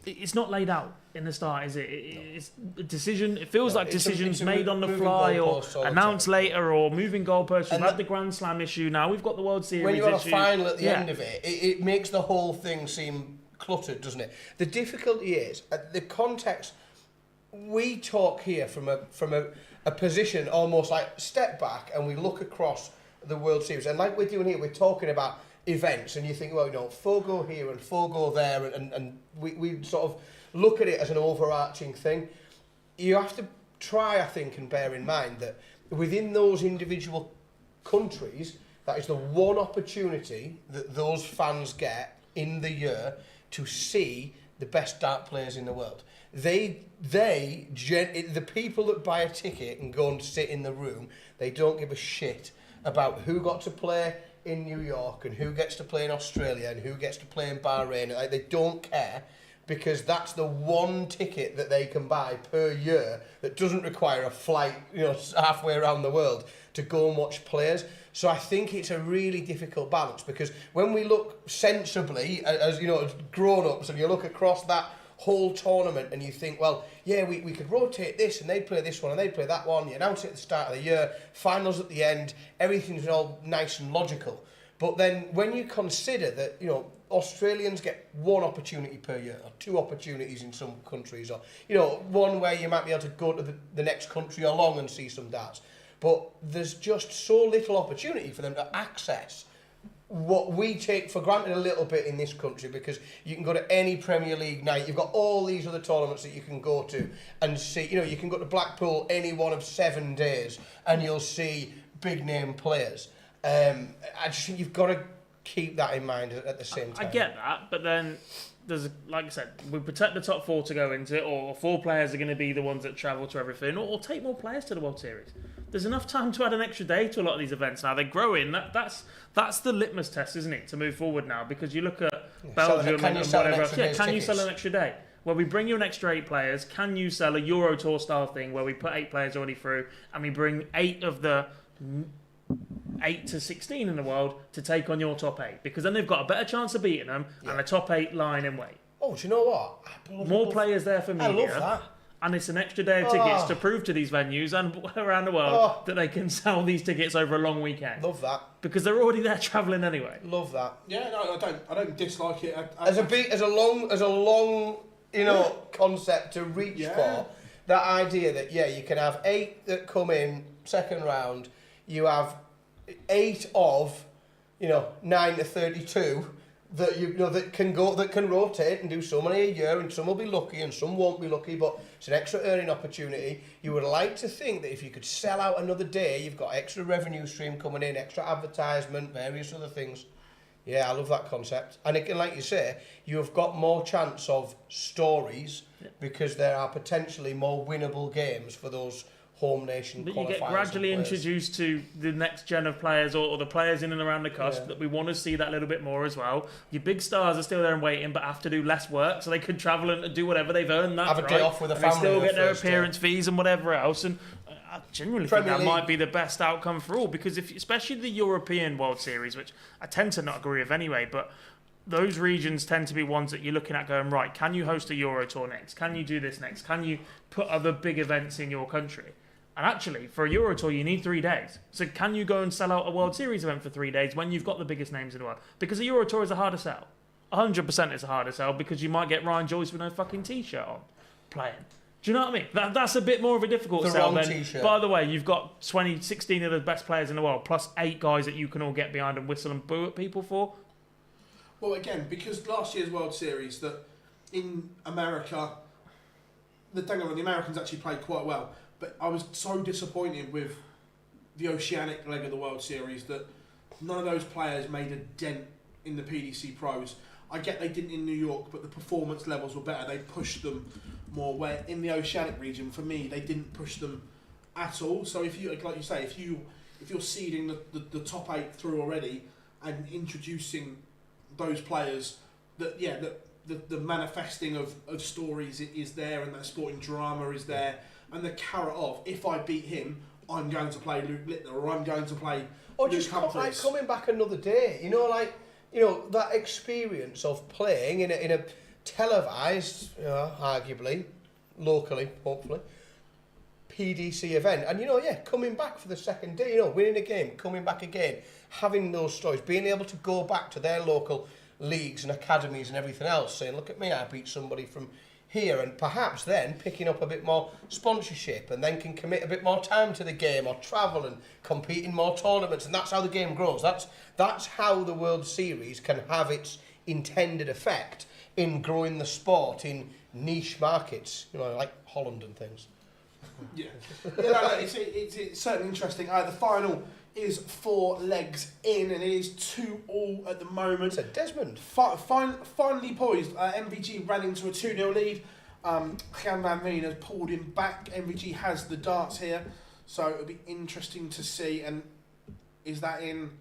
Speaker 2: it's not laid out in the start, is it? It's a decision. It feels like decisions made on the fly or announced later or moving goalposts. We've had the Grand Slam issue. Now we've got the World Series.
Speaker 3: When you have
Speaker 2: issue.
Speaker 3: a final at the end of it, it makes the whole thing seem cluttered, doesn't it? The difficulty is the context. We talk here from a position almost like step back, and we look across the World Series, and like we're doing here, we're talking about events, and you think, well, you know, 4 go here and 4 go there, and we sort of look at it as an overarching thing. You have to try, I think, and bear in mind that within those individual countries, that is the one opportunity that those fans get in the year to see the best dart players in the world. The people that buy a ticket and go and sit in the room, they don't give a shit about who got to play in New York and who gets to play in Australia and who gets to play in Bahrain. Like, they don't care, because that's the one ticket that they can buy per year that doesn't require a flight, you know, halfway around the world to go and watch players. So I think it's a really difficult balance, because when we look sensibly as you know, as grown-ups, and you look across that whole tournament and you think, well, yeah, we could rotate this and they play this one and they play that one, you announce it at the start of the year, finals at the end, everything's all nice and logical. But then when you consider that, you know, Australians get 1 opportunity per year, or 2 opportunities in some countries, or, you know, one where you might be able to go to the next country along and see some darts, but there's just so little opportunity for them to access what we take for granted a little bit in this country, because you can go to any Premier League night, you've got all these other tournaments that you can go to and see, you know, you can go to Blackpool any one of 7 days and you'll see big name players. I just think you've got to keep that in mind at the same time.
Speaker 2: I get that, but then there's, like I said, we protect the top 4 to go into it, or 4 players are going to be the ones that travel to everything, or take more players to the World Series. There's enough time to add an extra day to a lot of these events now. They're growing. That's the litmus test, isn't it, to move forward now? Because you look at Belgium and whatever else. Yeah, can you sell an extra day? Where we bring you an extra 8 players, can you sell a Euro Tour style thing where we put 8 players already through and we bring 8 of the 8 to 16 in the world to take on your top 8? Because then they've got a better chance of beating them, and the top 8 lying in wait.
Speaker 3: Oh, do you know what?
Speaker 2: More players there for media.
Speaker 3: I love that.
Speaker 2: And it's an extra day of tickets to prove to these venues and around the world that they can sell these tickets over a long weekend.
Speaker 3: Love that.
Speaker 2: Because they're already there travelling anyway.
Speaker 3: Love that.
Speaker 1: Yeah, no, I don't dislike it.
Speaker 3: As a long, you know, concept to reach for. That idea that you can have 8 that come in second round. You have 8 of, 9 to 32. That that can rotate and do so many a year, and some will be lucky and some won't be lucky, but it's an extra earning opportunity. You would like to think that if you could sell out another day, you've got extra revenue stream coming in, extra advertisement, various other things. Yeah, I love that concept. And it can, like you say, you have got more chance of stories because there are potentially more winnable games for those home nation qualifiers. But you get gradually
Speaker 2: introduced to the next gen of players or the players in and around the cusp that we want to see that little bit more as well. Your big stars are still there and waiting, but have to do less work, so they can travel and do whatever they've earned. That
Speaker 3: have a day off with a family.
Speaker 2: They still get their appearance fees and whatever else. And I genuinely think that might be the best outcome for all, because especially the European World Series, which I tend to not agree with anyway, but those regions tend to be ones that you're looking at going, right, can you host a Euro Tour next? Can you do this next? Can you put other big events in your country? And actually, for a Euro Tour, you need 3 days. So can you go and sell out a World Series event for 3 days when you've got the biggest names in the world? Because a Euro Tour is a harder sell. 100% it's a harder sell, because you might get Ryan Joyce with no fucking T-shirt on. playing. Do you know what I mean? That's a bit more of a difficult
Speaker 3: The
Speaker 2: sell
Speaker 3: wrong
Speaker 2: than,
Speaker 3: t-shirt.
Speaker 2: by the way, you've got 16 of the best players in the world, plus 8 guys that you can all get behind and whistle and boo at people for.
Speaker 1: Well, again, because last year's World Series, that in America, the Americans actually played quite well, but I was so disappointed with the Oceanic leg of the World Series that none of those players made a dent in the PDC Pros. I get they didn't in New York, but the performance levels were better. They pushed them more. Where in the Oceanic region, for me, they didn't push them at all. So if you, like you say, if you're seeding the top 8 through already and introducing those players, the manifesting of stories is there, and that sporting drama is there, and the carrot of, if I beat him, I'm going to play Luke Littler, or I'm going to play
Speaker 3: Or
Speaker 1: Luke
Speaker 3: just
Speaker 1: Humphries.
Speaker 3: coming back another day, that experience of playing in a televised, arguably, locally, hopefully, PDC event. And, coming back for the second day, winning a game, coming back again, having those stories, being able to go back to their local leagues and academies and everything else, saying, look at me, I beat somebody from here, and perhaps then picking up a bit more sponsorship, and then can commit a bit more time to the game, or travel and compete in more tournaments, and that's how the game grows. That's how the World Series can have its intended effect in growing the sport in niche markets, like Holland and things.
Speaker 1: It's certainly interesting. The final is 4 legs in, and it is 2-2 at the moment.
Speaker 3: It's a Desmond.
Speaker 1: Finally poised. MVG ran into a 2-0 lead. Jan van Veen has pulled him back. MVG has the darts here, so it'll be interesting to see. And is that in?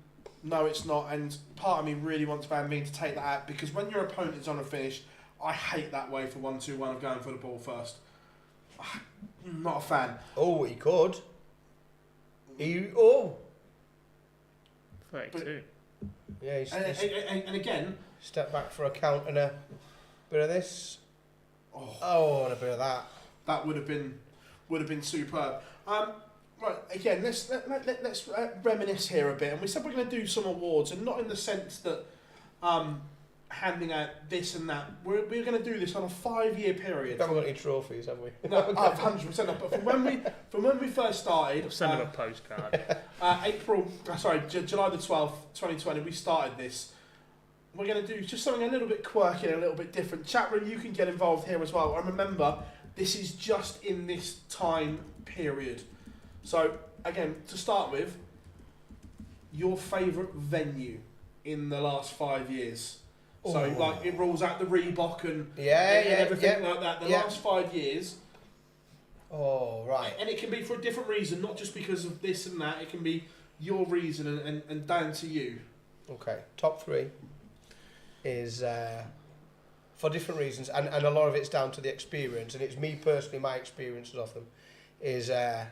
Speaker 1: No, it's not. And part of me really wants Van Veen to take that out, because when your opponent is on a finish, I hate that way for 1-2-1 of going for the ball first. I'm not a fan.
Speaker 3: Oh, he could.
Speaker 2: 32.
Speaker 3: Yeah, he's
Speaker 1: And again,
Speaker 3: step back for a count and a bit of this. And a bit of that.
Speaker 1: That would have been superb. Right, again, let's reminisce here a bit. And we said we're going to do some awards, and not in the sense that handing out this and that. We're going to do this on a 5-year period.
Speaker 3: We haven't got any trophies, have we?
Speaker 1: No, 100% not. But from when we first started,
Speaker 2: Send them a postcard.
Speaker 1: July the 12th, 2020, we started this. We're going to do just something a little bit quirky and a little bit different. Chat room, you can get involved here as well. And remember, this is just in this time period. So, again, to start with, your favourite venue in the last 5 years. So, like, it rules out the Reebok and everything like that. The last 5 years.
Speaker 3: Oh, right.
Speaker 1: And it can be for a different reason, not just because of this and that. It can be your reason and down to you.
Speaker 3: Okay, top 3 is for different reasons, and a lot of it's down to the experience, and it's me personally, my experiences of them, is I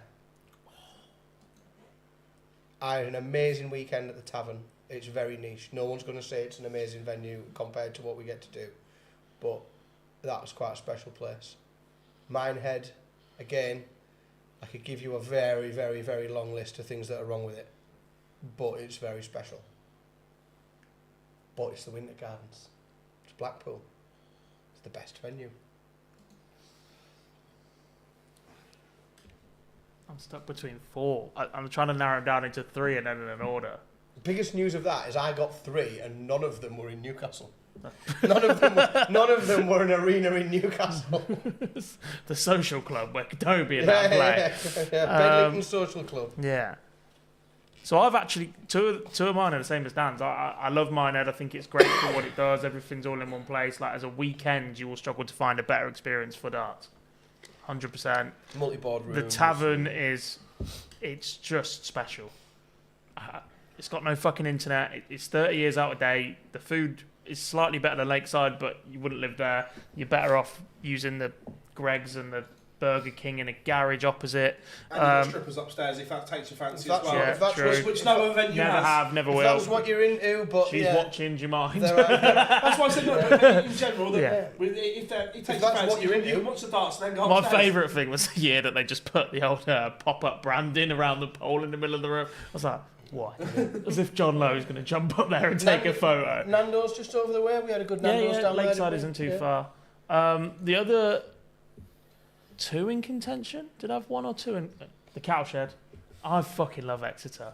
Speaker 3: had an amazing weekend at the Tavern. It's very niche. No one's going to say it's an amazing venue compared to what we get to do, but that was quite a special place. Minehead, again, I could give you a very, very, very long list of things that are wrong with it, but it's very special. But it's the Winter Gardens. It's Blackpool. It's the best venue.
Speaker 2: I'm stuck between 4. I'm trying to narrow it down into 3 and then in an order.
Speaker 3: The biggest news of that is I got 3 and none of them were in Newcastle. none of them were an arena in Newcastle.
Speaker 2: The social club where Dobie and that play.
Speaker 3: Bedlington Social Club.
Speaker 2: Yeah. So I've actually, two of mine are the same as Dan's. I love Minehead. I think it's great for what it does. Everything's all in one place. Like, as a weekend, you will struggle to find a better experience for darts. 100%.
Speaker 3: Multi-board rooms.
Speaker 2: The Tavern it's just special. It's got no fucking internet. It's 30 years out of date. The food is slightly better than Lakeside, but you wouldn't live there. You're better off using the Greggs and the Burger King in a garage opposite.
Speaker 1: And you've got strippers upstairs if that takes your fancy as well.
Speaker 2: Yeah,
Speaker 3: if that's
Speaker 2: true.
Speaker 1: Which no other venue
Speaker 2: Never
Speaker 1: has.
Speaker 2: have, never
Speaker 3: if
Speaker 2: will.
Speaker 3: that's what you're into, but
Speaker 2: She's watching, do you mind?
Speaker 1: That's why I said, no, in general, that
Speaker 2: Yeah.
Speaker 1: if it takes your
Speaker 3: that's
Speaker 1: fancy,
Speaker 3: what you're
Speaker 1: you
Speaker 3: into.
Speaker 1: watch the darts and then go
Speaker 2: My
Speaker 1: upstairs.
Speaker 2: favourite thing was the year that they just put the old pop-up branding around the pole in the middle of the room. I was like, why? As if John Lowe's going to jump up there and take a photo.
Speaker 3: Nando's just over the way. We had a good Nando's down there.
Speaker 2: Lakeside isn't too far. The other 2 in contention. Did I have 1 or 2 in the Cowshed? I fucking love Exeter.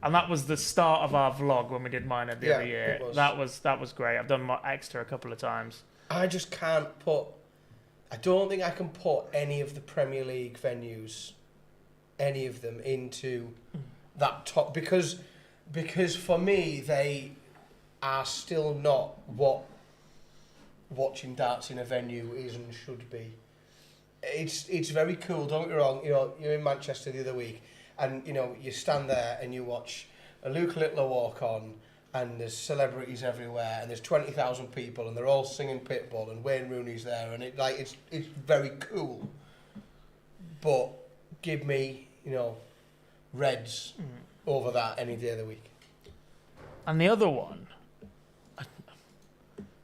Speaker 2: And that was the start of our vlog when we did mine the other year. That was great. I've done my Exeter a couple of times.
Speaker 3: I just can't put... I don't think I can put any of the Premier League venues, any of them, into that top... Because for me, they are still not what watching darts in a venue is and should be. It's very cool, don't get me wrong. You know, you're in Manchester the other week, and you know you stand there and you watch a Luke Littler walk on, and there's celebrities everywhere, and there's 20,000 people, and they're all singing Pitbull, and Wayne Rooney's there, and it's very cool. But give me, you know, Reds over that any day of the week.
Speaker 2: And the other one,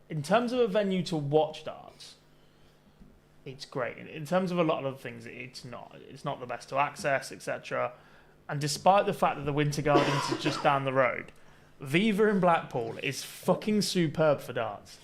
Speaker 2: in terms of a venue to watch darts, it's great. In terms of a lot of other things, it's not the best to access, etc. And despite the fact that the Winter Gardens is just down the road, Viva in Blackpool is fucking superb for darts.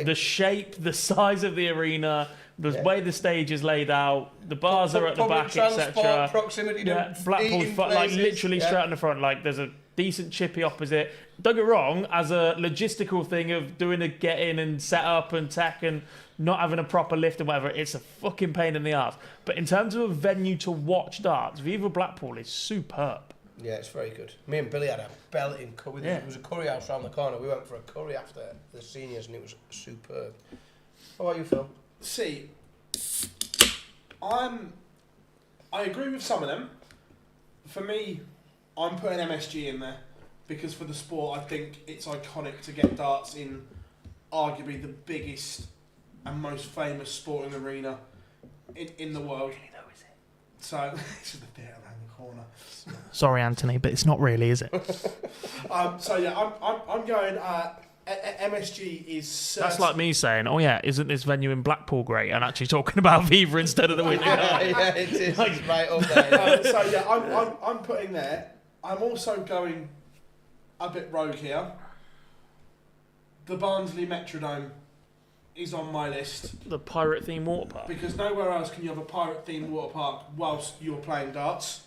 Speaker 2: The shape, the size of the arena, the way the stage is laid out, the bars are at the back, etc.
Speaker 3: Proximity to
Speaker 2: Blackpool's like literally straight in the front. Like there's a decent chippy opposite. Don't get wrong, as a logistical thing of doing a get in and set up and tech and not having a proper lift and whatever, it's a fucking pain in the arse. But in terms of a venue to watch darts, Viva Blackpool is superb.
Speaker 3: Yeah, it's very good. Me and Billy had a belting curry. There was a curry house around the corner. We went for a curry after the seniors, and it was superb. How about you, Phil?
Speaker 1: See, I agree with some of them. For me, I'm putting MSG in there because for the sport, I think it's iconic to get darts in arguably the biggest and most famous sporting arena in the world.
Speaker 2: Really though, is it?
Speaker 1: So it's just a bit around the corner.
Speaker 2: Sorry, Anthony, but it's not really, is it?
Speaker 1: So yeah, I'm going. MSG is.
Speaker 2: That's like me saying, "Oh yeah, isn't this venue in Blackpool great?" And actually talking about Viva instead of the Winter.
Speaker 3: Yeah, it is. It's right up there.
Speaker 1: So yeah, I'm putting there. I'm also going a bit rogue here. The Barnsley Metrodome is on my list.
Speaker 2: The pirate themed water park.
Speaker 1: Because nowhere else can you have a pirate themed water park whilst you're playing darts.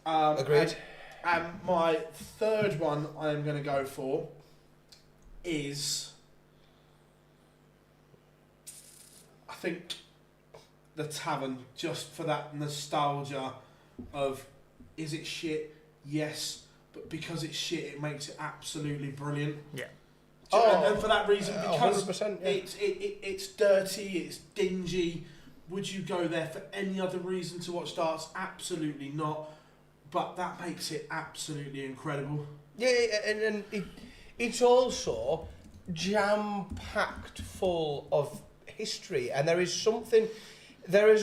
Speaker 3: Agreed.
Speaker 1: And my third one I am going to go for is, I think, the Tavern, just for that nostalgia of, is it shit? Yes, but because it's shit, it makes it absolutely brilliant.
Speaker 2: Yeah.
Speaker 1: And for that reason, because
Speaker 3: 100%, yeah.
Speaker 1: it's dirty, it's dingy. Would you go there for any other reason to watch darts? Absolutely not. But that makes it absolutely incredible.
Speaker 3: Yeah, and it's also jam-packed full of history, and there is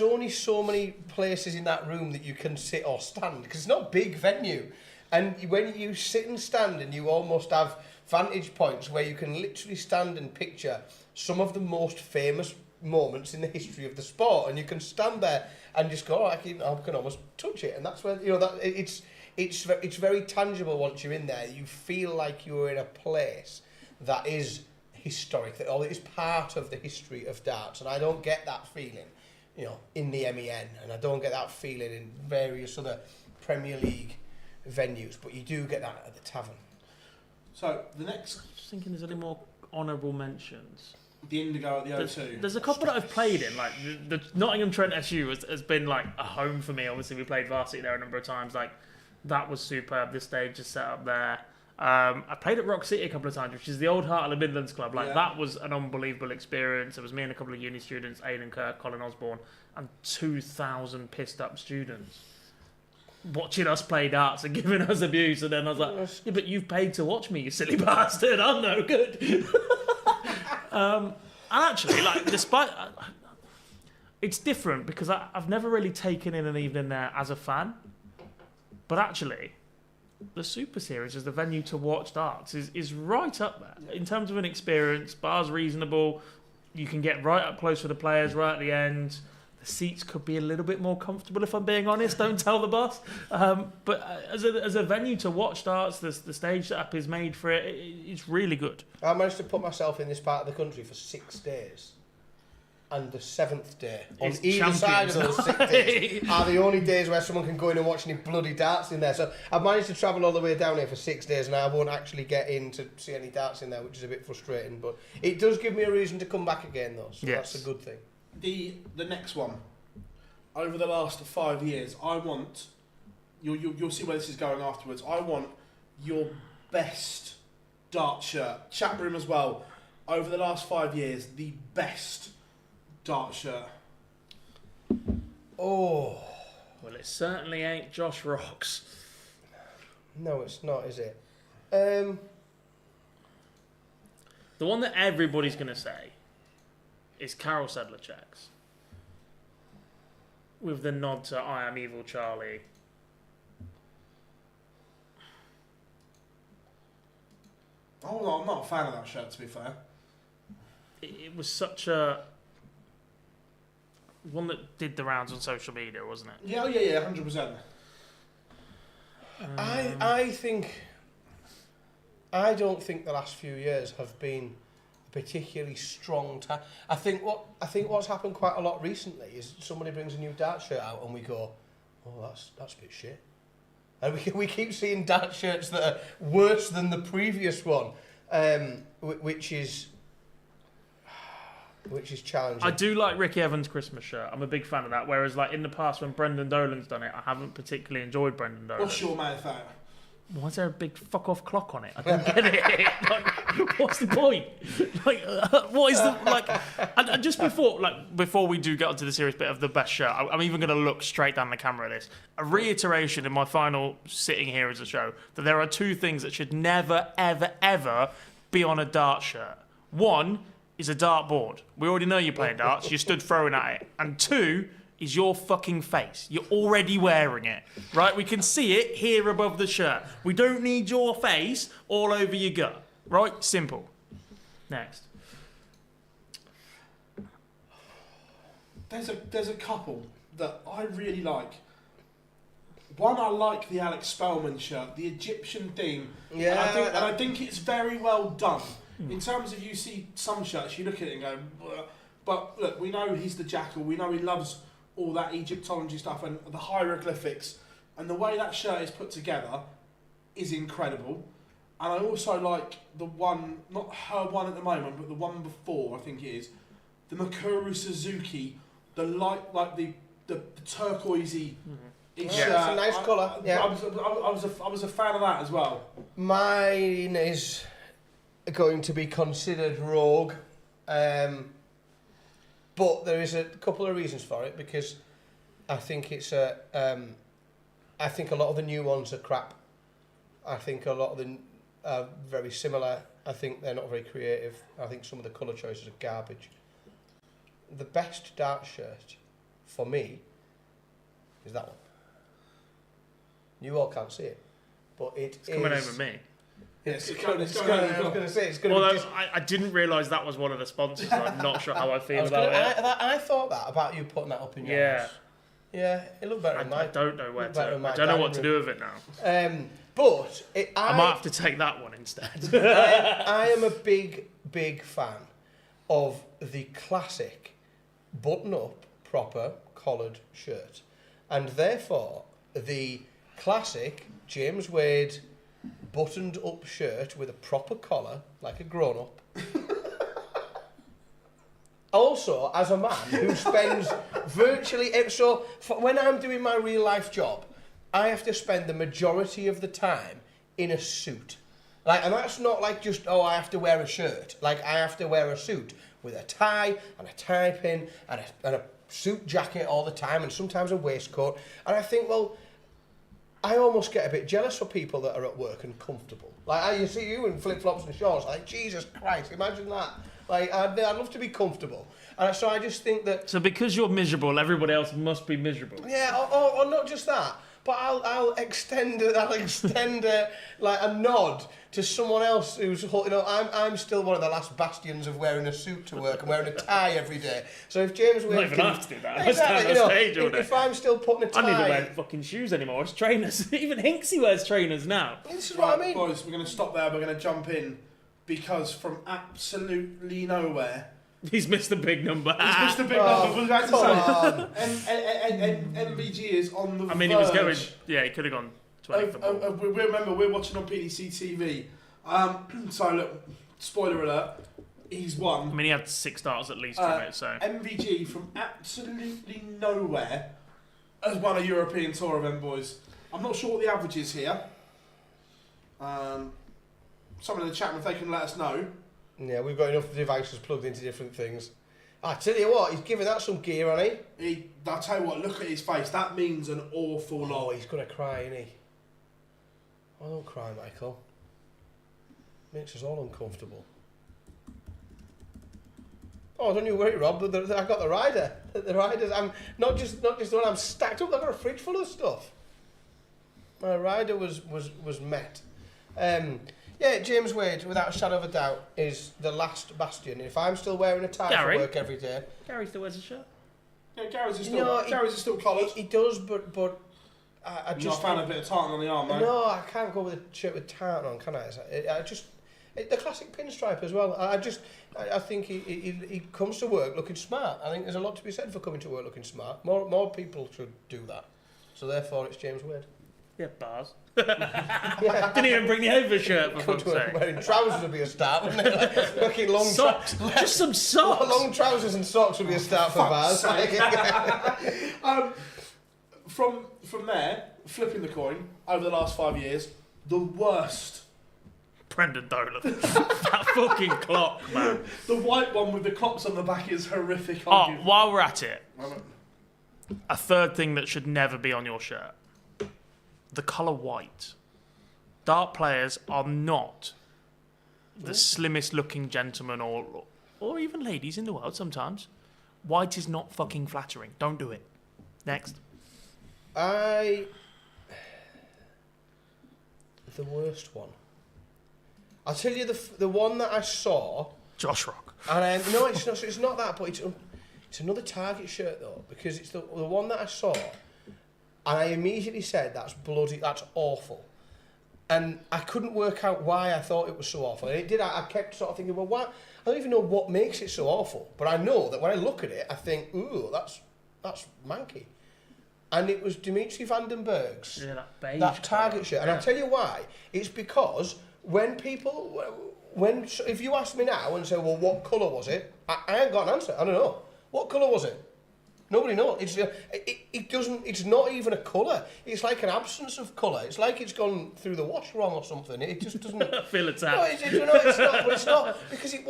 Speaker 3: only so many places in that room that you can sit or stand, because it's not a big venue. And when you sit and stand, and you almost have vantage points where you can literally stand and picture some of the most famous moments in the history of the sport, and you can stand there and just go, I can almost touch it, and that's where that it's very tangible once you're in there. You feel like you're in a place that is historic, that all it is part of the history of darts, and I don't get that feeling, in the MEN, and I don't get that feeling in various other Premier League venues, but you do get that at the Tavern.
Speaker 1: So the next,
Speaker 2: Just thinking, there's any more honourable mentions?
Speaker 1: the Indigo at the O2.
Speaker 2: There's a couple that I've played in, like the Nottingham Trent SU has been like a home for me. Obviously, we played varsity there a number of times. Like that was superb. This stage is set up there. I played at Rock City a couple of times, which is the old heart of the Midlands club. Like that was an unbelievable experience. It was me and a couple of uni students, Aidan Kirk, Colin Osborne, and 2,000 pissed up students watching us play darts and giving us abuse. And then I was like, yeah, but you've paid to watch me, you silly bastard. I'm no good. And actually, like, despite it's different because I've never really taken in an evening there as a fan, but actually the Super Series as the venue to watch darts is right up there in terms of an experience. Bar's reasonable, you can get right up close with the players right at the end. The seats could be a little bit more comfortable, if I'm being honest. Don't tell the boss. But as a venue to watch darts, the stage setup is made for it. It's really good.
Speaker 3: I managed to put myself in this part of the country for 6 days. and the 7th day on
Speaker 2: It's
Speaker 3: either side of
Speaker 2: champions
Speaker 3: those 6 days are the only days where someone can go in and watch any bloody darts in there. So I've managed to travel all the way down here for 6 days and I won't actually get in to see any darts in there, which is a bit frustrating. But it does give me a reason to come back again, though, so
Speaker 2: Yes.
Speaker 3: that's a good thing.
Speaker 1: The next one, over the last 5 years, I want, you'll see where this is going afterwards, I want your best dart shirt, chat room as well, over the last 5 years, the best dart shirt.
Speaker 3: Oh.
Speaker 2: Well, it certainly ain't Josh Rocks.
Speaker 3: No, it's not, is it?
Speaker 2: The one that everybody's going to say is Carol Sedlacek's. With the nod to I Am Evil Charlie.
Speaker 1: Oh, no, I'm not a fan of that shirt, to be fair.
Speaker 2: It was such a... one that did the rounds on social media, wasn't it?
Speaker 1: Yeah, 100%.
Speaker 3: I think... I don't think the last few years have been a particularly strong time. I think what's happened quite a lot recently is somebody brings a new dart shirt out and we go, oh, that's a bit shit. And we keep seeing dart shirts that are worse than the previous one, which is challenging.
Speaker 2: I do like Ricky Evans' Christmas shirt. I'm a big fan of that. Whereas, like in the past, when Brendan Dolan's done it, I haven't particularly enjoyed Brendan Dolan.
Speaker 1: What's your main favourite?
Speaker 2: Why is there a big fuck off clock on it? I don't get it. Like, what's the point? Like, what is the like? And just before we do get onto the serious bit of the best shirt, I'm even going to look straight down the camera at this. A reiteration in my final sitting here as a show that there are two things that should never, ever, ever be on a dart shirt. One is a dart board. We already know you're playing darts. You stood throwing at it. And two is your fucking face. You're already wearing it, right? We can see it here above the shirt. We don't need your face all over your gut, right? Simple. Next.
Speaker 1: There's a couple that I really like. One, I like the Alex Spellman shirt, the Egyptian theme.
Speaker 3: Yeah.
Speaker 1: And I think it's very well done. In terms of, you see some shirts, you look at it and go, "Bleh." But look, we know he's the jackal. We know he loves all that Egyptology stuff and the hieroglyphics, and the way that shirt is put together is incredible. And I also like the one, not her one at the moment, but the one before, I think it is, the Mikuru Suzuki, the light, like the turquoisey shirt.
Speaker 3: Yeah, it's a nice colour. Yeah.
Speaker 1: I was a fan of that as well.
Speaker 3: Mine is going to be considered rogue. But there is a couple of reasons for it, because I think it's I think a lot of the new ones are crap. I think a lot of them are very similar. I think they're not very creative. I think some of the colour choices are garbage. The best dart shirt for me is that one. You all can't see it, but it's
Speaker 2: Coming over me.
Speaker 3: It's going to
Speaker 2: Although
Speaker 3: be.
Speaker 2: I didn't realise that was one of the sponsors. I'm not sure how I feel about it.
Speaker 3: I thought that about you putting that up in your house. Yeah, it looked better in mine.
Speaker 2: I don't know where to.
Speaker 3: I
Speaker 2: I don't know what to do with it now.
Speaker 3: But
Speaker 2: I might have to take that one instead.
Speaker 3: I am a big fan of the classic button-up, proper collared shirt, and therefore the classic James Wade buttoned-up shirt with a proper collar, like a grown-up. Also, as a man who spends virtually... when I'm doing my real-life job, I have to spend the majority of the time in a suit. Like, and that's not like just, I have to wear a shirt. Like, I have to wear a suit with a tie and a tie pin and a suit jacket all the time, and sometimes a waistcoat. And I think, well, I almost get a bit jealous for people that are at work and comfortable. Like, you see you in flip-flops and shorts, like, Jesus Christ, imagine that. Like, I'd love to be comfortable. And so I just think that...
Speaker 2: So because you're miserable, everybody else must be miserable.
Speaker 3: Yeah, or not just that, but I'll extend like a nod to someone else who's, I'm still one of the last bastions of wearing a suit to work and wearing a tie every day. So if James Wade
Speaker 2: I don't even have to do that.
Speaker 3: Exactly,
Speaker 2: I stand on stage all day.
Speaker 3: if I'm still putting a tie...
Speaker 2: I don't even wear fucking shoes anymore. It's trainers. Even Hinksy wears trainers now.
Speaker 3: This is what I mean.
Speaker 1: Boys, we're going to stop there. We're going to jump in, because from absolutely nowhere,
Speaker 2: He's missed the big number.
Speaker 1: He's missed the big number. I was about to say, MVG is on the verge.
Speaker 2: He was going. Yeah, he could have gone 20 for ball.
Speaker 1: Remember, we're watching on PDC TV. So look, spoiler alert. He's won.
Speaker 2: I mean, he had 6 starts at least from it. So
Speaker 1: MVG from absolutely nowhere has won a European Tour event, boys. I'm not sure what the average is here. Someone in the chat, if they can let us know.
Speaker 3: Yeah, we've got enough devices plugged into different things. I tell you what, he's giving that some gear, hasn't he?
Speaker 1: I'll tell you what, look at his face. That means an awful lot.
Speaker 3: Oh, he's going to cry, isn't he? Oh, don't cry, Michael. Makes us all uncomfortable. Oh, don't you worry, Rob. I got the rider. The riders. I'm not just the one. I'm stacked up. I've got a fridge full of stuff. My rider was met. Yeah, James Wade, without a shadow of a doubt, is the last bastion. If I'm still wearing a tie for work every day,
Speaker 2: Gary still wears a shirt.
Speaker 1: Yeah, Gary's is still collared.
Speaker 3: He does, but I just
Speaker 1: found a bit of tartan on the arm, though.
Speaker 3: No, I can't go with a shirt with tartan on, can I? The classic pinstripe as well. I think he comes to work looking smart. I think there's a lot to be said for coming to work looking smart. More people should do that. So therefore, it's James Wade.
Speaker 2: Yeah, bars. Yeah. Didn't even bring the overshirt for fuck's sake.
Speaker 3: Wearing trousers would be a start, wouldn't it? Like, looking long
Speaker 2: socks. Just some socks.
Speaker 3: Long trousers and socks would be a start for bars.
Speaker 1: From there, flipping the coin over the last 5 years, the worst.
Speaker 2: Brendan Dolan. That fucking clock, man.
Speaker 1: The white one with the clocks on the back is horrific.
Speaker 2: While we're at it, a third thing that should never be on your shirt. The colour white. Dart players are not the slimmest looking gentlemen or even ladies in the world sometimes. White is not fucking flattering. Don't do it. Next.
Speaker 3: The worst one. I'll tell you the one that I saw.
Speaker 2: Josh Rock.
Speaker 3: And no, it's not that, but it's another Target shirt though, because it's the one that I saw. And I immediately said, that's awful. And I couldn't work out why I thought it was so awful. And it did, I kept sort of thinking, well, why? I don't even know what makes it so awful. But I know that when I look at it, I think, ooh, that's manky. And it was Dimitri van den Berg's, that Target shirt. And I'll tell you why. It's because if you ask me now and say, well, what colour was it? I ain't got an answer. I don't know. What colour was it? Nobody knows. It's not even a colour. It's like an absence of colour. It's like it's gone through the wash wrong or something. It just doesn't
Speaker 2: feel it's out.
Speaker 3: No, it's not. But it's not because it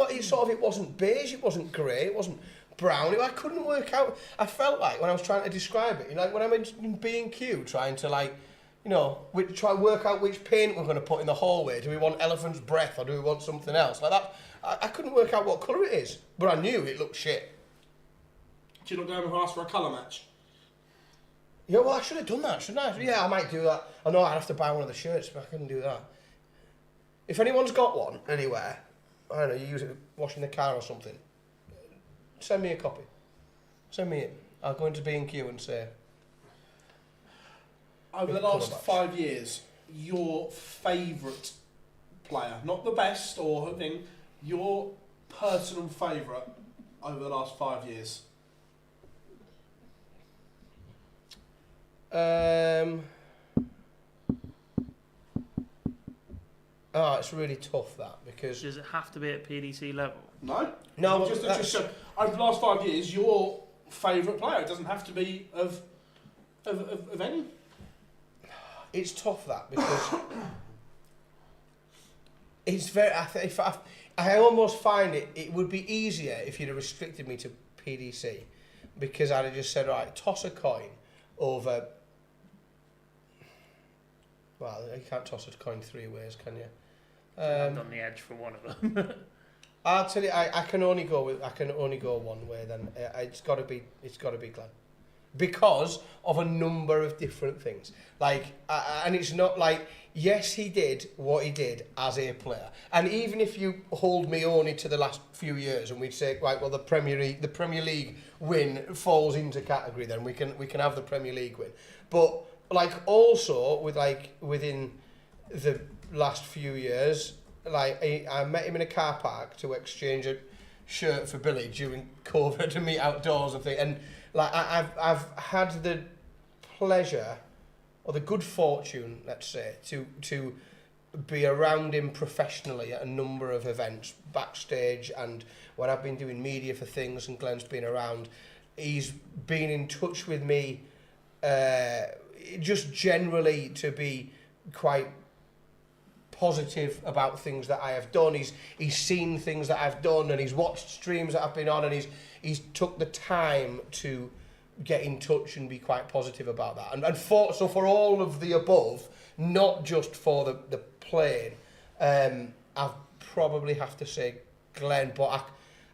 Speaker 3: wasn't beige. It wasn't grey. It wasn't brown. I couldn't work out. I felt like when I was trying to describe it, like when I'm in B&Q trying to try and work out which paint we're going to put in the hallway. Do we want elephant's breath or do we want something else like that? I couldn't work out what colour it is, but I knew it looked shit.
Speaker 1: Do you not go and ask for a colour match?
Speaker 3: Yeah, well, I should have done that, shouldn't I? Yeah, I might do that. I know I'd have to buy one of the shirts, but I couldn't do that. If anyone's got one anywhere, I don't know, you use it washing the car or something, send me a copy. Send me it. I'll go into B&Q and say...
Speaker 1: Over the last 5 years, your favourite player, not the best or thing, your personal favourite over the last 5 years?
Speaker 3: It's really tough that because
Speaker 2: does it have to be at PDC level?
Speaker 1: No. Just over the last 5 years, your favourite player. It doesn't have to be of any.
Speaker 3: It's tough that because it's very. I almost find it would be easier if you'd have restricted me to PDC because I'd have just said, right, toss a coin over. Well, you can't toss a coin 3 ways, can you?
Speaker 2: I'm on the edge for one of them.
Speaker 3: I'll tell you, I can only go one way. Then it's got to be Glenn, because of a number of different things. And it's not like yes, he did what he did as a player, and even if you hold me only to the last few years, and we'd say right, well, the Premier League win falls into category, then we can have the Premier League win, but. Also within the last few years, I met him in a car park to exchange a shirt for Billy during COVID to meet outdoors and things. And like I've had the pleasure or the good fortune, let's say, to be around him professionally at a number of events backstage, and when I've been doing media for things and Glenn's been around, he's been in touch with me just generally to be quite positive about things that I have done. He's seen things that I've done, and he's watched streams that I've been on, and he's took the time to get in touch and be quite positive about that. And for all of the above, not just for the playing, I'll probably have to say Glenn, but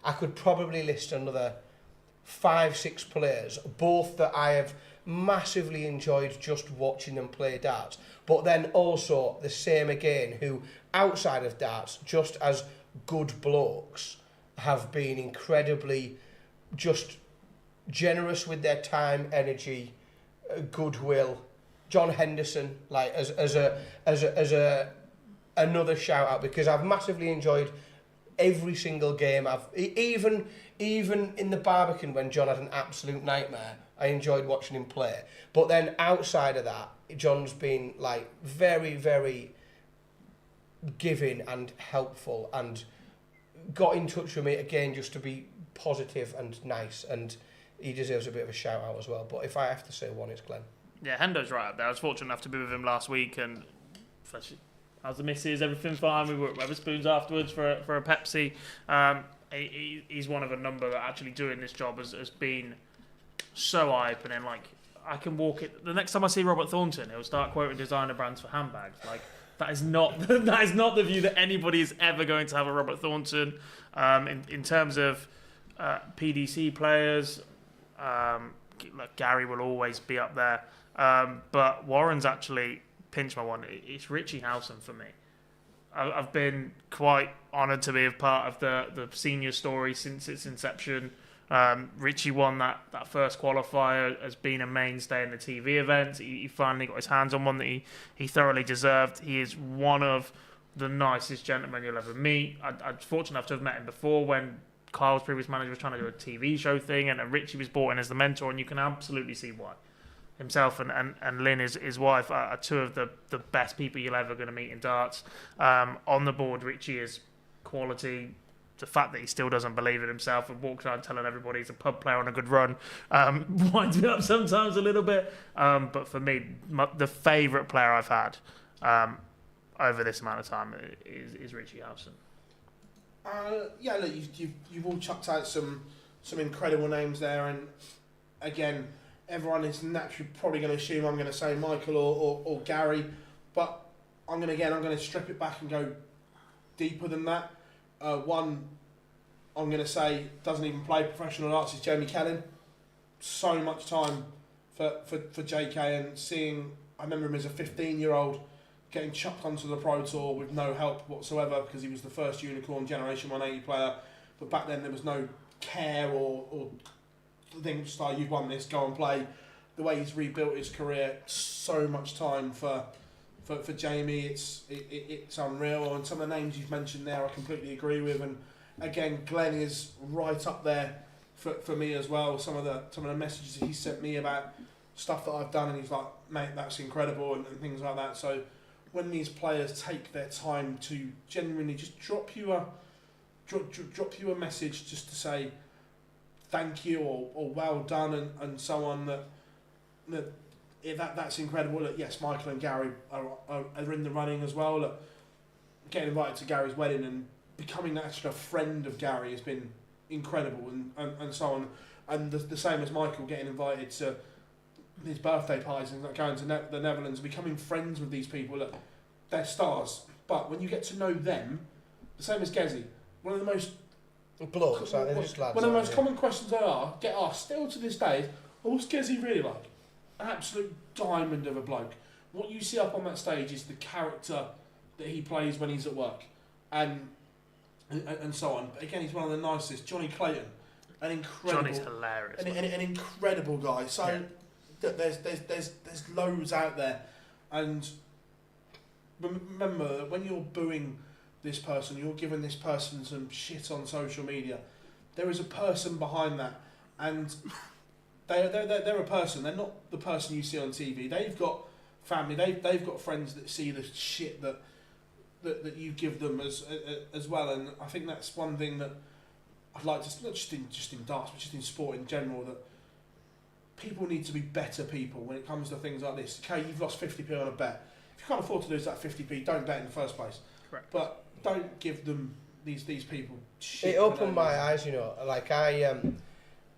Speaker 3: I could probably list another 5-6 players, both that I have massively enjoyed just watching them play darts, but then also the same again, who outside of darts, just as good blokes, have been incredibly just generous with their time, energy, goodwill. John Henderson, like as another shout out, because I've massively enjoyed every single game. I've even in the Barbican when John had an absolute nightmare, I enjoyed watching him play. But then outside of that, John's been like very, very giving and helpful, and got in touch with me again just to be positive and nice, and he deserves a bit of a shout out as well. But if I have to say one, it's Glenn.
Speaker 2: Yeah, Hendo's right up there. I was fortunate enough to be with him last week, and how's the missus? Everything fine? We were at Wetherspoons afterwards for a Pepsi. He's one of a number that actually doing this job has been so eye-opening. Like, I can walk it. The next time I see Robert Thornton, he'll start quoting designer brands for handbags. Like, that is not the view that anybody is ever going to have of Robert Thornton. In terms of PDC players, like Gary will always be up there. But Warren's actually pinched my one. It's Richie Howson for me. I've been quite honoured to be a part of the senior story since its inception. Richie won that first qualifier, has been a mainstay in the TV events. He finally got his hands on one that he thoroughly deserved. He is one of the nicest gentlemen you'll ever meet. I'm fortunate enough to have met him before when Kyle's previous manager was trying to do a TV show thing, and Richie was brought in as the mentor, and you can absolutely see why. Himself and Lynn, his wife, are two of the best people you're ever going to meet in darts. On the board, Richie is quality. The fact that he still doesn't believe in himself and walks around telling everybody he's a pub player on a good run winds me up sometimes a little bit. But for me, the favourite player I've had over this amount of time is Richie Howson.
Speaker 1: Yeah, look, you've all chucked out some incredible names there, and again, everyone is naturally probably going to assume I'm going to say Michael or Gary, but I'm going to strip it back and go deeper than that. One, I'm going to say doesn't even play professional darts is Jamie Kellin. So much time for JK, and seeing, I remember him as a 15-year-old getting chucked onto the Pro Tour with no help whatsoever because he was the first Unicorn Generation 180 player. But back then there was no care or thing, just like, you've won this, go and play. The way he's rebuilt his career, so much time for Jamie, it's unreal. And some of the names you've mentioned there I completely agree with, and again Glenn is right up there for me as well. Some of the messages he sent me about stuff that I've done, and he's like, mate, that's incredible, and things like that. So when these players take their time to genuinely just drop you a message just to say thank you or well done and so on, that's incredible. Look, yes, Michael and Gary are in the running as well. Look, getting invited to Gary's wedding and becoming actually a friend of Gary has been incredible, and so on. And the same as Michael getting invited to his birthday parties and going to the Netherlands, becoming friends with these people. Look, they're stars, but when you get to know them, the same as Gezi, one of the most
Speaker 3: blokes, one of
Speaker 1: the most common questions I get asked still to this day: what's Gezi really like? An absolute diamond of a bloke. What you see up on that stage is the character that he plays when he's at work, and so on. But again, he's one of the nicest. Johnny Clayton, an incredible.
Speaker 2: Johnny's hilarious.
Speaker 1: An incredible guy. So yeah. There's loads out there, and remember that when you're booing this person, you're giving this person some shit on social media. there is a person behind that, and they're a person. They're not the person you see on TV. They've got family. They've got friends that see the shit that you give them as well. And I think that's one thing that I'd like to, not just in darts, but just in sport in general, that people need to be better people when it comes to things like this. Okay, you've lost 50p on a bet. If you can't afford to lose that 50p, don't bet in the first place.
Speaker 2: Correct.
Speaker 1: But don't give them these people shit.
Speaker 3: It opened my eyes, you know. Like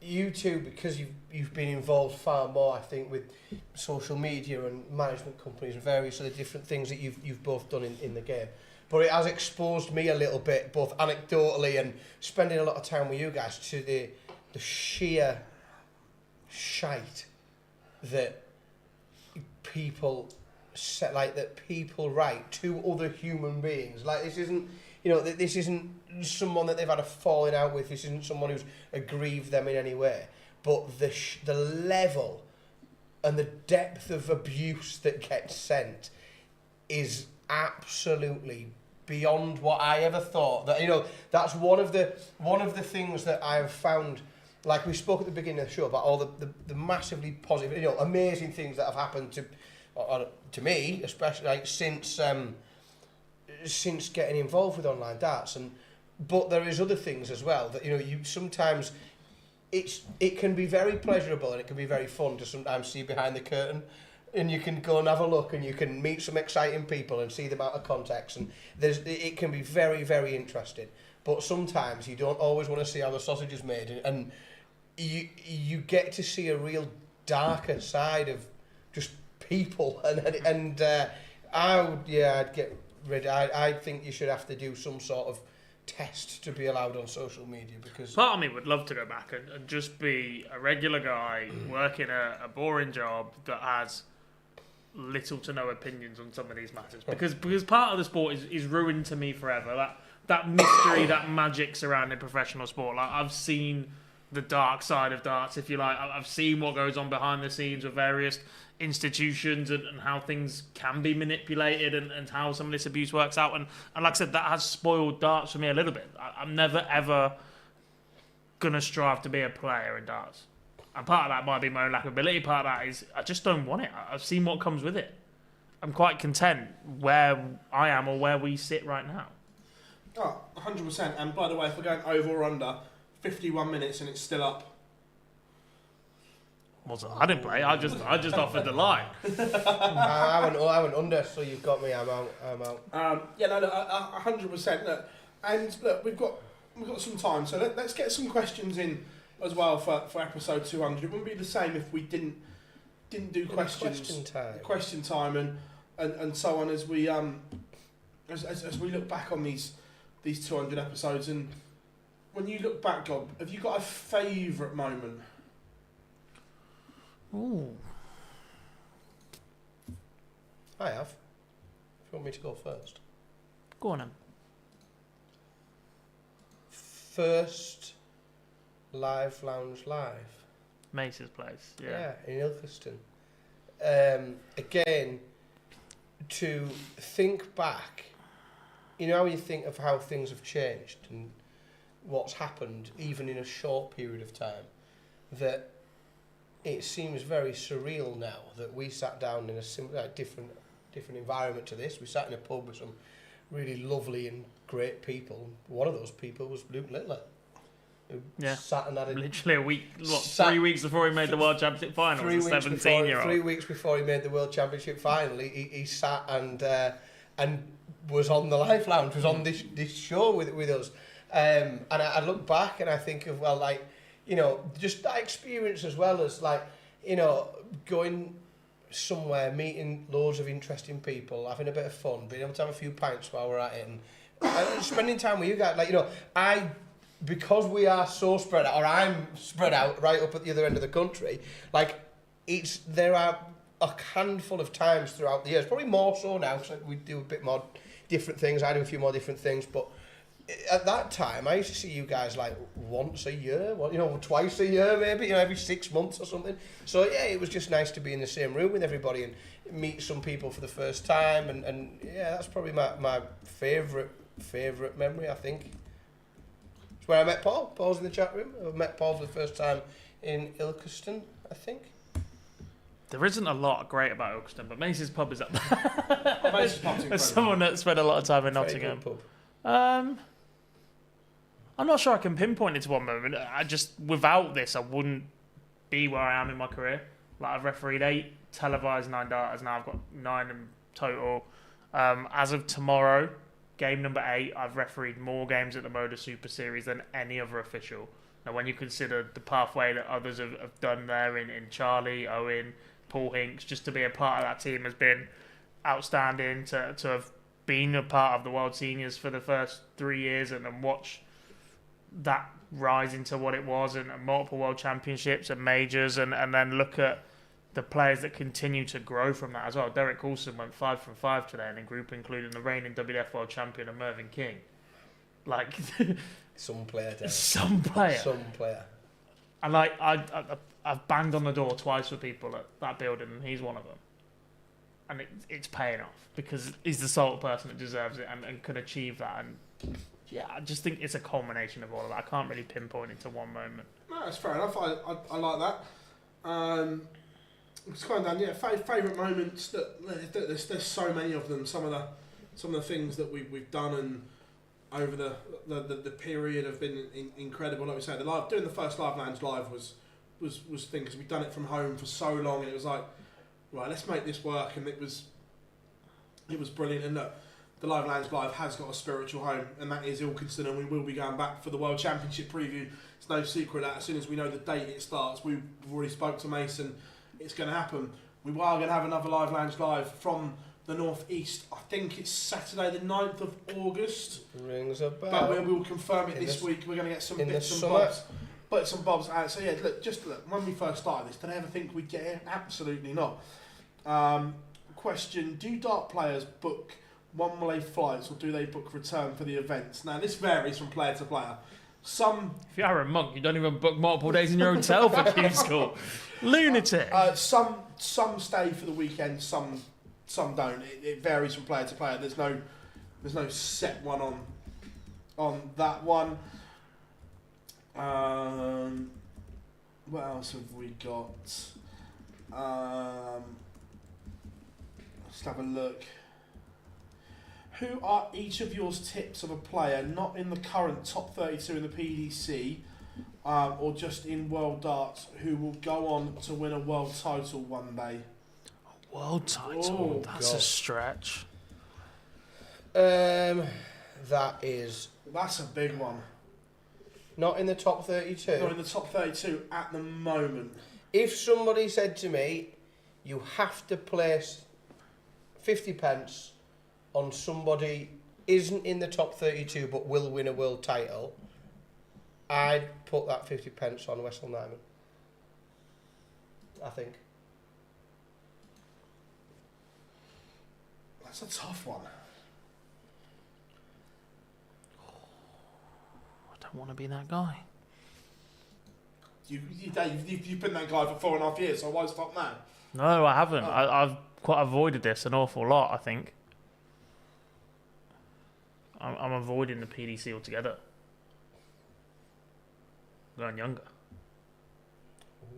Speaker 3: you two, because you've been involved far more, I think, with social media and management companies and various other different things that you've both done in the game. But it has exposed me a little bit, both anecdotally and spending a lot of time with you guys, to the sheer shite that people set, like that people write to other human beings. Like this isn't, you know, this isn't someone that they've had a falling out with. This isn't someone who's aggrieved them in any way. But the level and the depth of abuse that gets sent is absolutely beyond what I ever thought. That, you know, that's one of the things that I have found. Like we spoke at the beginning of the show about all the massively positive, you know, amazing things that have happened to me, especially like since getting involved with online darts. But there is other things as well that, you know, you sometimes it can be very pleasurable and it can be very fun to sometimes see behind the curtain, and you can go and have a look and you can meet some exciting people and see them out of context, and it can be very, very interesting. But sometimes you don't always want to see how the sausage is made, and you get to see a real darker side of just people, and I'd get rid. I think you should have to do some sort of test to be allowed on social media, because
Speaker 2: part of me would love to go back and just be a regular guy working a boring job that has little to no opinions on some of these matters, because part of the sport is ruined to me forever. That mystery, that magic surrounding professional sport. Like, I've seen the dark side of darts, if you like. I've seen what goes on behind the scenes with various institutions and how things can be manipulated and how some of this abuse works out. And like I said, that has spoiled darts for me a little bit. I'm never, ever going to strive to be a player in darts. And part of that might be my own lack of ability. Part of that is I just don't want it. I've seen what comes with it. I'm quite content where I am or where we sit right now.
Speaker 1: Oh, 100%. And by the way, if we're going over or under, 51 minutes and it's still up.
Speaker 2: I didn't play. I just offered the line.
Speaker 3: I went under, so you've got me. I'm out.
Speaker 1: 100%. Look, and look, we've got some time, so let's get some questions in as well for episode 200. It wouldn't be the same if we didn't do questions. Question time and so on as we as we look back on these 200 episodes. And when you look back, Gob, have you got a favourite moment?
Speaker 2: Ooh.
Speaker 3: I have. If you want me to go first.
Speaker 2: Go on then.
Speaker 3: First live lounge live.
Speaker 2: Mace's place.
Speaker 3: Yeah, in Ilkeston. Again, to think back, you know how you think of how things have changed and what's happened even in a short period of time, that it seems very surreal now that we sat down in a similar, different environment to this. We sat in a pub with some really lovely and great people. One of those people was Luke Littler, who sat and had
Speaker 2: literally a week, 3 weeks before he made the World Championship final. 17-year-old.
Speaker 3: 3 weeks before he made the World Championship final, he sat and was on the Live Lounge, was on this show with us. And I look back and I think of, well, like, you know, just that experience, as well as, like, you know, going somewhere, meeting loads of interesting people, having a bit of fun, being able to have a few pints while we're at it, and spending time with you guys. Like, you know, because we are so spread out, or I'm spread out right up at the other end of the country, like, there are a handful of times throughout the years, probably more so now, because we do a bit more different things, I do a few more different things, but at that time, I used to see you guys like once a year, twice a year maybe, every 6 months or something. So yeah, it was just nice to be in the same room with everybody and meet some people for the first time. And yeah, that's probably my favourite memory, I think. It's where I met Paul. Paul's in the chat room. I met Paul for the first time in Ilkeston, I think.
Speaker 2: There isn't a lot great about Ilkeston, but Mace's pub is up there.
Speaker 1: Mace's pub's incredible.
Speaker 2: As someone that spent a lot of time in
Speaker 3: Very
Speaker 2: Nottingham.
Speaker 3: good pub.
Speaker 2: I'm not sure I can pinpoint it to one moment. I just, without this, I wouldn't be where I am in my career. Like, I've refereed 8, televised 9 darters, now I've got 9 in total. As of tomorrow, game number 8, I've refereed more games at the Moda Super Series than any other official. Now, when you consider the pathway that others have done there in Charlie, Owen, Paul Hinks, just to be a part of that team has been outstanding. To have been a part of the World Seniors for the first 3 years and watch that rise into what it was, and multiple World Championships and majors, and then look at the players that continue to grow from that as well. Derek Coulson went 5 from 5 today in a group including the reigning WWF World Champion and Mervyn King. Like,
Speaker 3: some player, Derek.
Speaker 2: Some player.
Speaker 3: Some player.
Speaker 2: And like, I've banged on the door twice for people at that building, and he's one of them. And it's paying off because he's the sort of person that deserves it and can achieve that. And yeah, I just think it's a culmination of all of that. I can't really pinpoint it to one moment.
Speaker 1: No, that's fair enough. I like that. It's kind of down. Yeah, favourite moments. There's so many of them. Some of the things that we've done and over the period have been incredible. Like we say, doing the first Live Lounge live was thing because we'd done it from home for so long, and it was like, right, let's make this work, and it was brilliant. And look, the Live Lounge Live has got a spiritual home, and that is Ilkeston, and we will be going back for the World Championship preview. It's no secret that as soon as we know the date it starts, we've already spoke to Mason, it's going to happen. We are going to have another Live Lounge Live from the North East. I think it's Saturday the 9th of August.
Speaker 3: Rings a bell.
Speaker 1: But we will confirm it this week. We're going to get some bits and bobs. Bits and bobs out. So yeah, look, when we first started this, did I ever think we'd get here? Absolutely not. Question, do dart players book one-way flights or do they book return for the events? Now, this varies from player to player.
Speaker 2: If you're a monk, you don't even book multiple days in your hotel for Q School. Lunatic.
Speaker 1: Some stay for the weekend, some don't. It varies from player to player. There's no set one on that one. What else have we got? Let's have a look. Who are each of yours tips of a player not in the current top 32 in the PDC or just in World Darts who will go on to win a world title one day?
Speaker 2: A world title? That's a stretch.
Speaker 3: That's
Speaker 1: a big one.
Speaker 3: Not in the top 32?
Speaker 1: Not in the top 32 at the moment.
Speaker 3: If somebody said to me, you have to place 50 pence on somebody isn't in the top 32 but will win a world title, I'd put that 50 pence on Wessel Nyman. I think.
Speaker 1: That's a tough one.
Speaker 2: I don't want to be that guy.
Speaker 1: You've been that guy for 4.5 years, so why stop now?
Speaker 2: No, I haven't. I've quite avoided this an awful lot, I think. I'm avoiding the PDC altogether. Going younger.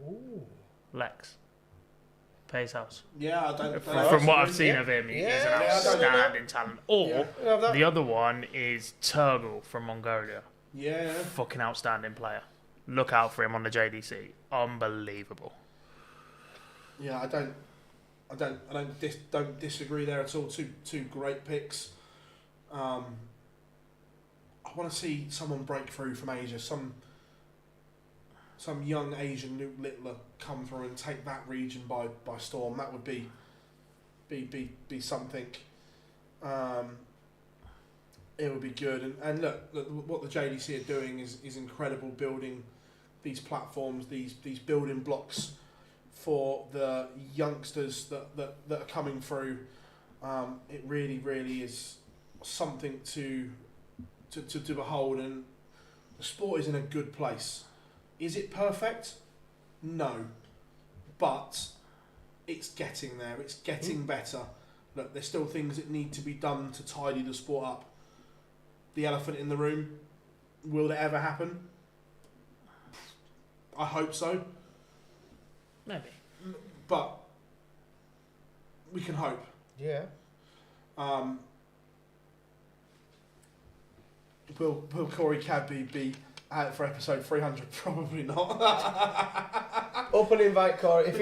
Speaker 3: Ooh.
Speaker 2: Lex. Pays house.
Speaker 1: Yeah, I don't.
Speaker 2: From what I've seen of him, he's an outstanding talent. Or the other one is Turgle from Mongolia.
Speaker 1: Yeah.
Speaker 2: Fucking outstanding player. Look out for him on the JDC. Unbelievable.
Speaker 1: Yeah, I don't disagree there at all. Two great picks. I want to see someone break through from Asia. Some young Asian Luke Littler come through and take that region by storm. That would be something. It would be good. And look, what the JDC are doing is incredible. Building these platforms, these building blocks for the youngsters that are coming through. It really is something to behold, and the sport is in a good place. Is it perfect? No, but it's getting there. It's getting better. Look, there's still things that need to be done to tidy the sport up. The elephant in the room, Will it ever happen? I hope so.
Speaker 2: Maybe.
Speaker 1: But we can hope.
Speaker 3: Yeah.
Speaker 1: Will Corey Cadby be out for episode 300? Probably not.
Speaker 3: Open invite, Corey. If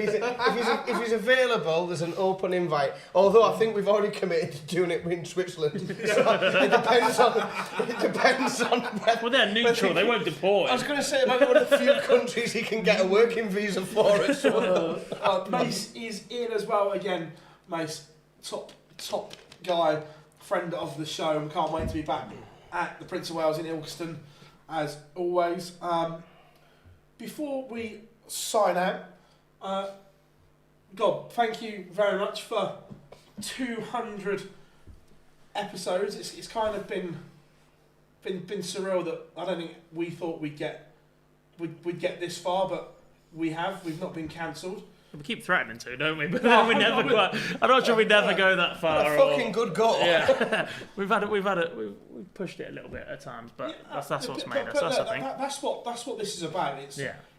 Speaker 3: he's available, there's an open invite. Although I think we've already committed to doing it in Switzerland. So it depends on whether...
Speaker 2: Well, they're neutral. They won't deport
Speaker 3: I was going to say, it might be one of the few countries he can get a working visa for us.
Speaker 1: Mace is in as well. Again, Mace, top guy, friend of the show, and can't wait to be back at the Prince of Wales in Ilkeston, as always. Before we sign out, God, thank you very much for 200 episodes. It's kind of been surreal that I don't think we thought we'd get this far, but we have. We've not been cancelled.
Speaker 2: We keep threatening to, don't we? But then we never quite. I'm not sure we never go that far.
Speaker 3: A fucking good goal.
Speaker 2: Yeah, we've pushed it a little bit at times, but that's what's made us. That's, I think.
Speaker 1: That's what this is about.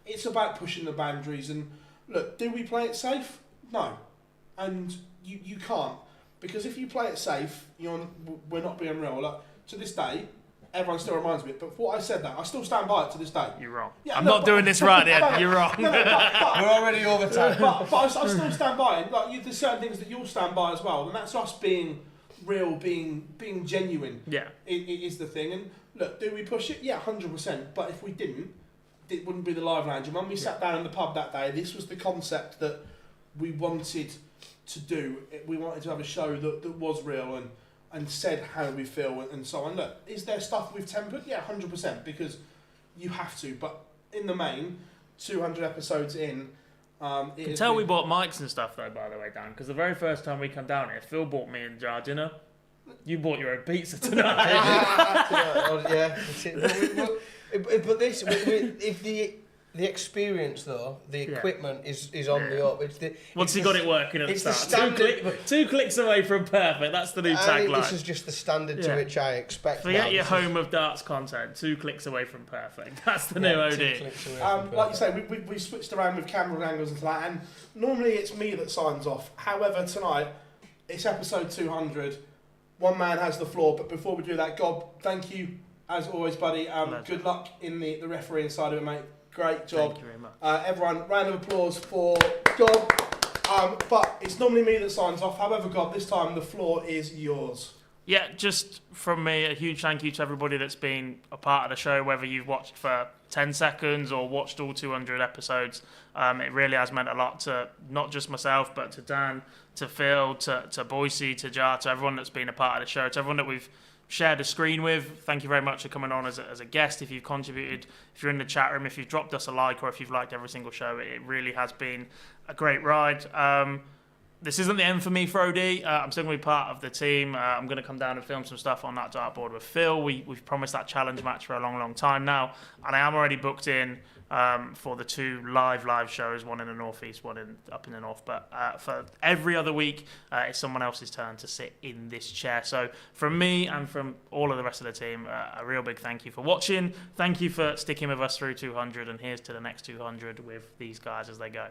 Speaker 1: It's about pushing the boundaries. And look, do we play it safe? No, and you can't, because if you play it safe, we're not being real. Like, to this day, everyone still reminds me. But for what I said, that I still stand by it to this day.
Speaker 2: You're wrong.
Speaker 1: Yeah,
Speaker 2: I'm not doing this right, Ed. You're wrong.
Speaker 3: We're already over time.
Speaker 1: But I still stand by it. Like, there's certain things that you'll stand by as well, and that's us being real, being genuine.
Speaker 2: Yeah,
Speaker 1: it is the thing. And look, do we push it? Yeah, 100%. But if we didn't, it wouldn't be the live lounge. And when we sat down in the pub that day, this was the concept that we wanted to do. We wanted to have a show that was real and said how we feel and so on. Look, is there stuff we've tempered? Yeah, 100%, because you have to. But in the main, 200 episodes in,
Speaker 2: you can tell we bought mics and stuff though, by the way, Dan, because the very first time we come down here, Phil bought me and Jar dinner. You bought your own pizza tonight.
Speaker 3: Yeah. But this, if the experience though, the equipment is on the up.
Speaker 2: Once you got it working at the start, two clicks away from perfect. That's the new tagline.
Speaker 3: This is just the standard to which I expect.
Speaker 2: Forget your home of darts content. 2 clicks away from perfect. That's the new OD.
Speaker 1: Like you say, we switched around with camera angles and that, and normally it's me that signs off. However, tonight it's episode 200. One man has the floor, but before we do that, Gob, thank you as always, buddy. Good luck in the refereeing side of it, mate. Great job.
Speaker 2: Thank you very much.
Speaker 1: Everyone, round of applause for Gob. But it's normally me that signs off. However, Gob, this time the floor is yours.
Speaker 2: Yeah, just from me, a huge thank you to everybody that's been a part of the show, whether you've watched for 10 seconds or watched all 200 episodes. It really has meant a lot to not just myself, but to Dan, to Phil, to Boise, to Jar, to everyone that's been a part of the show, to everyone that we've shared a screen with. Thank you very much for coming on as a guest. If you've contributed, if you're in the chat room, if you've dropped us a like, or if you've liked every single show, it really has been a great ride. This isn't the end for me for OD. I'm still going to be part of the team. I'm going to come down and film some stuff on that dartboard with Phil. We've promised that challenge match for a long, long time now. And I am already booked in for the 2 live shows, one in the northeast, one up in the north. But for every other week, it's someone else's turn to sit in this chair. So from me and from all of the rest of the team, a real big thank you for watching. Thank you for sticking with us through 200. And here's to the next 200 with these guys as they go.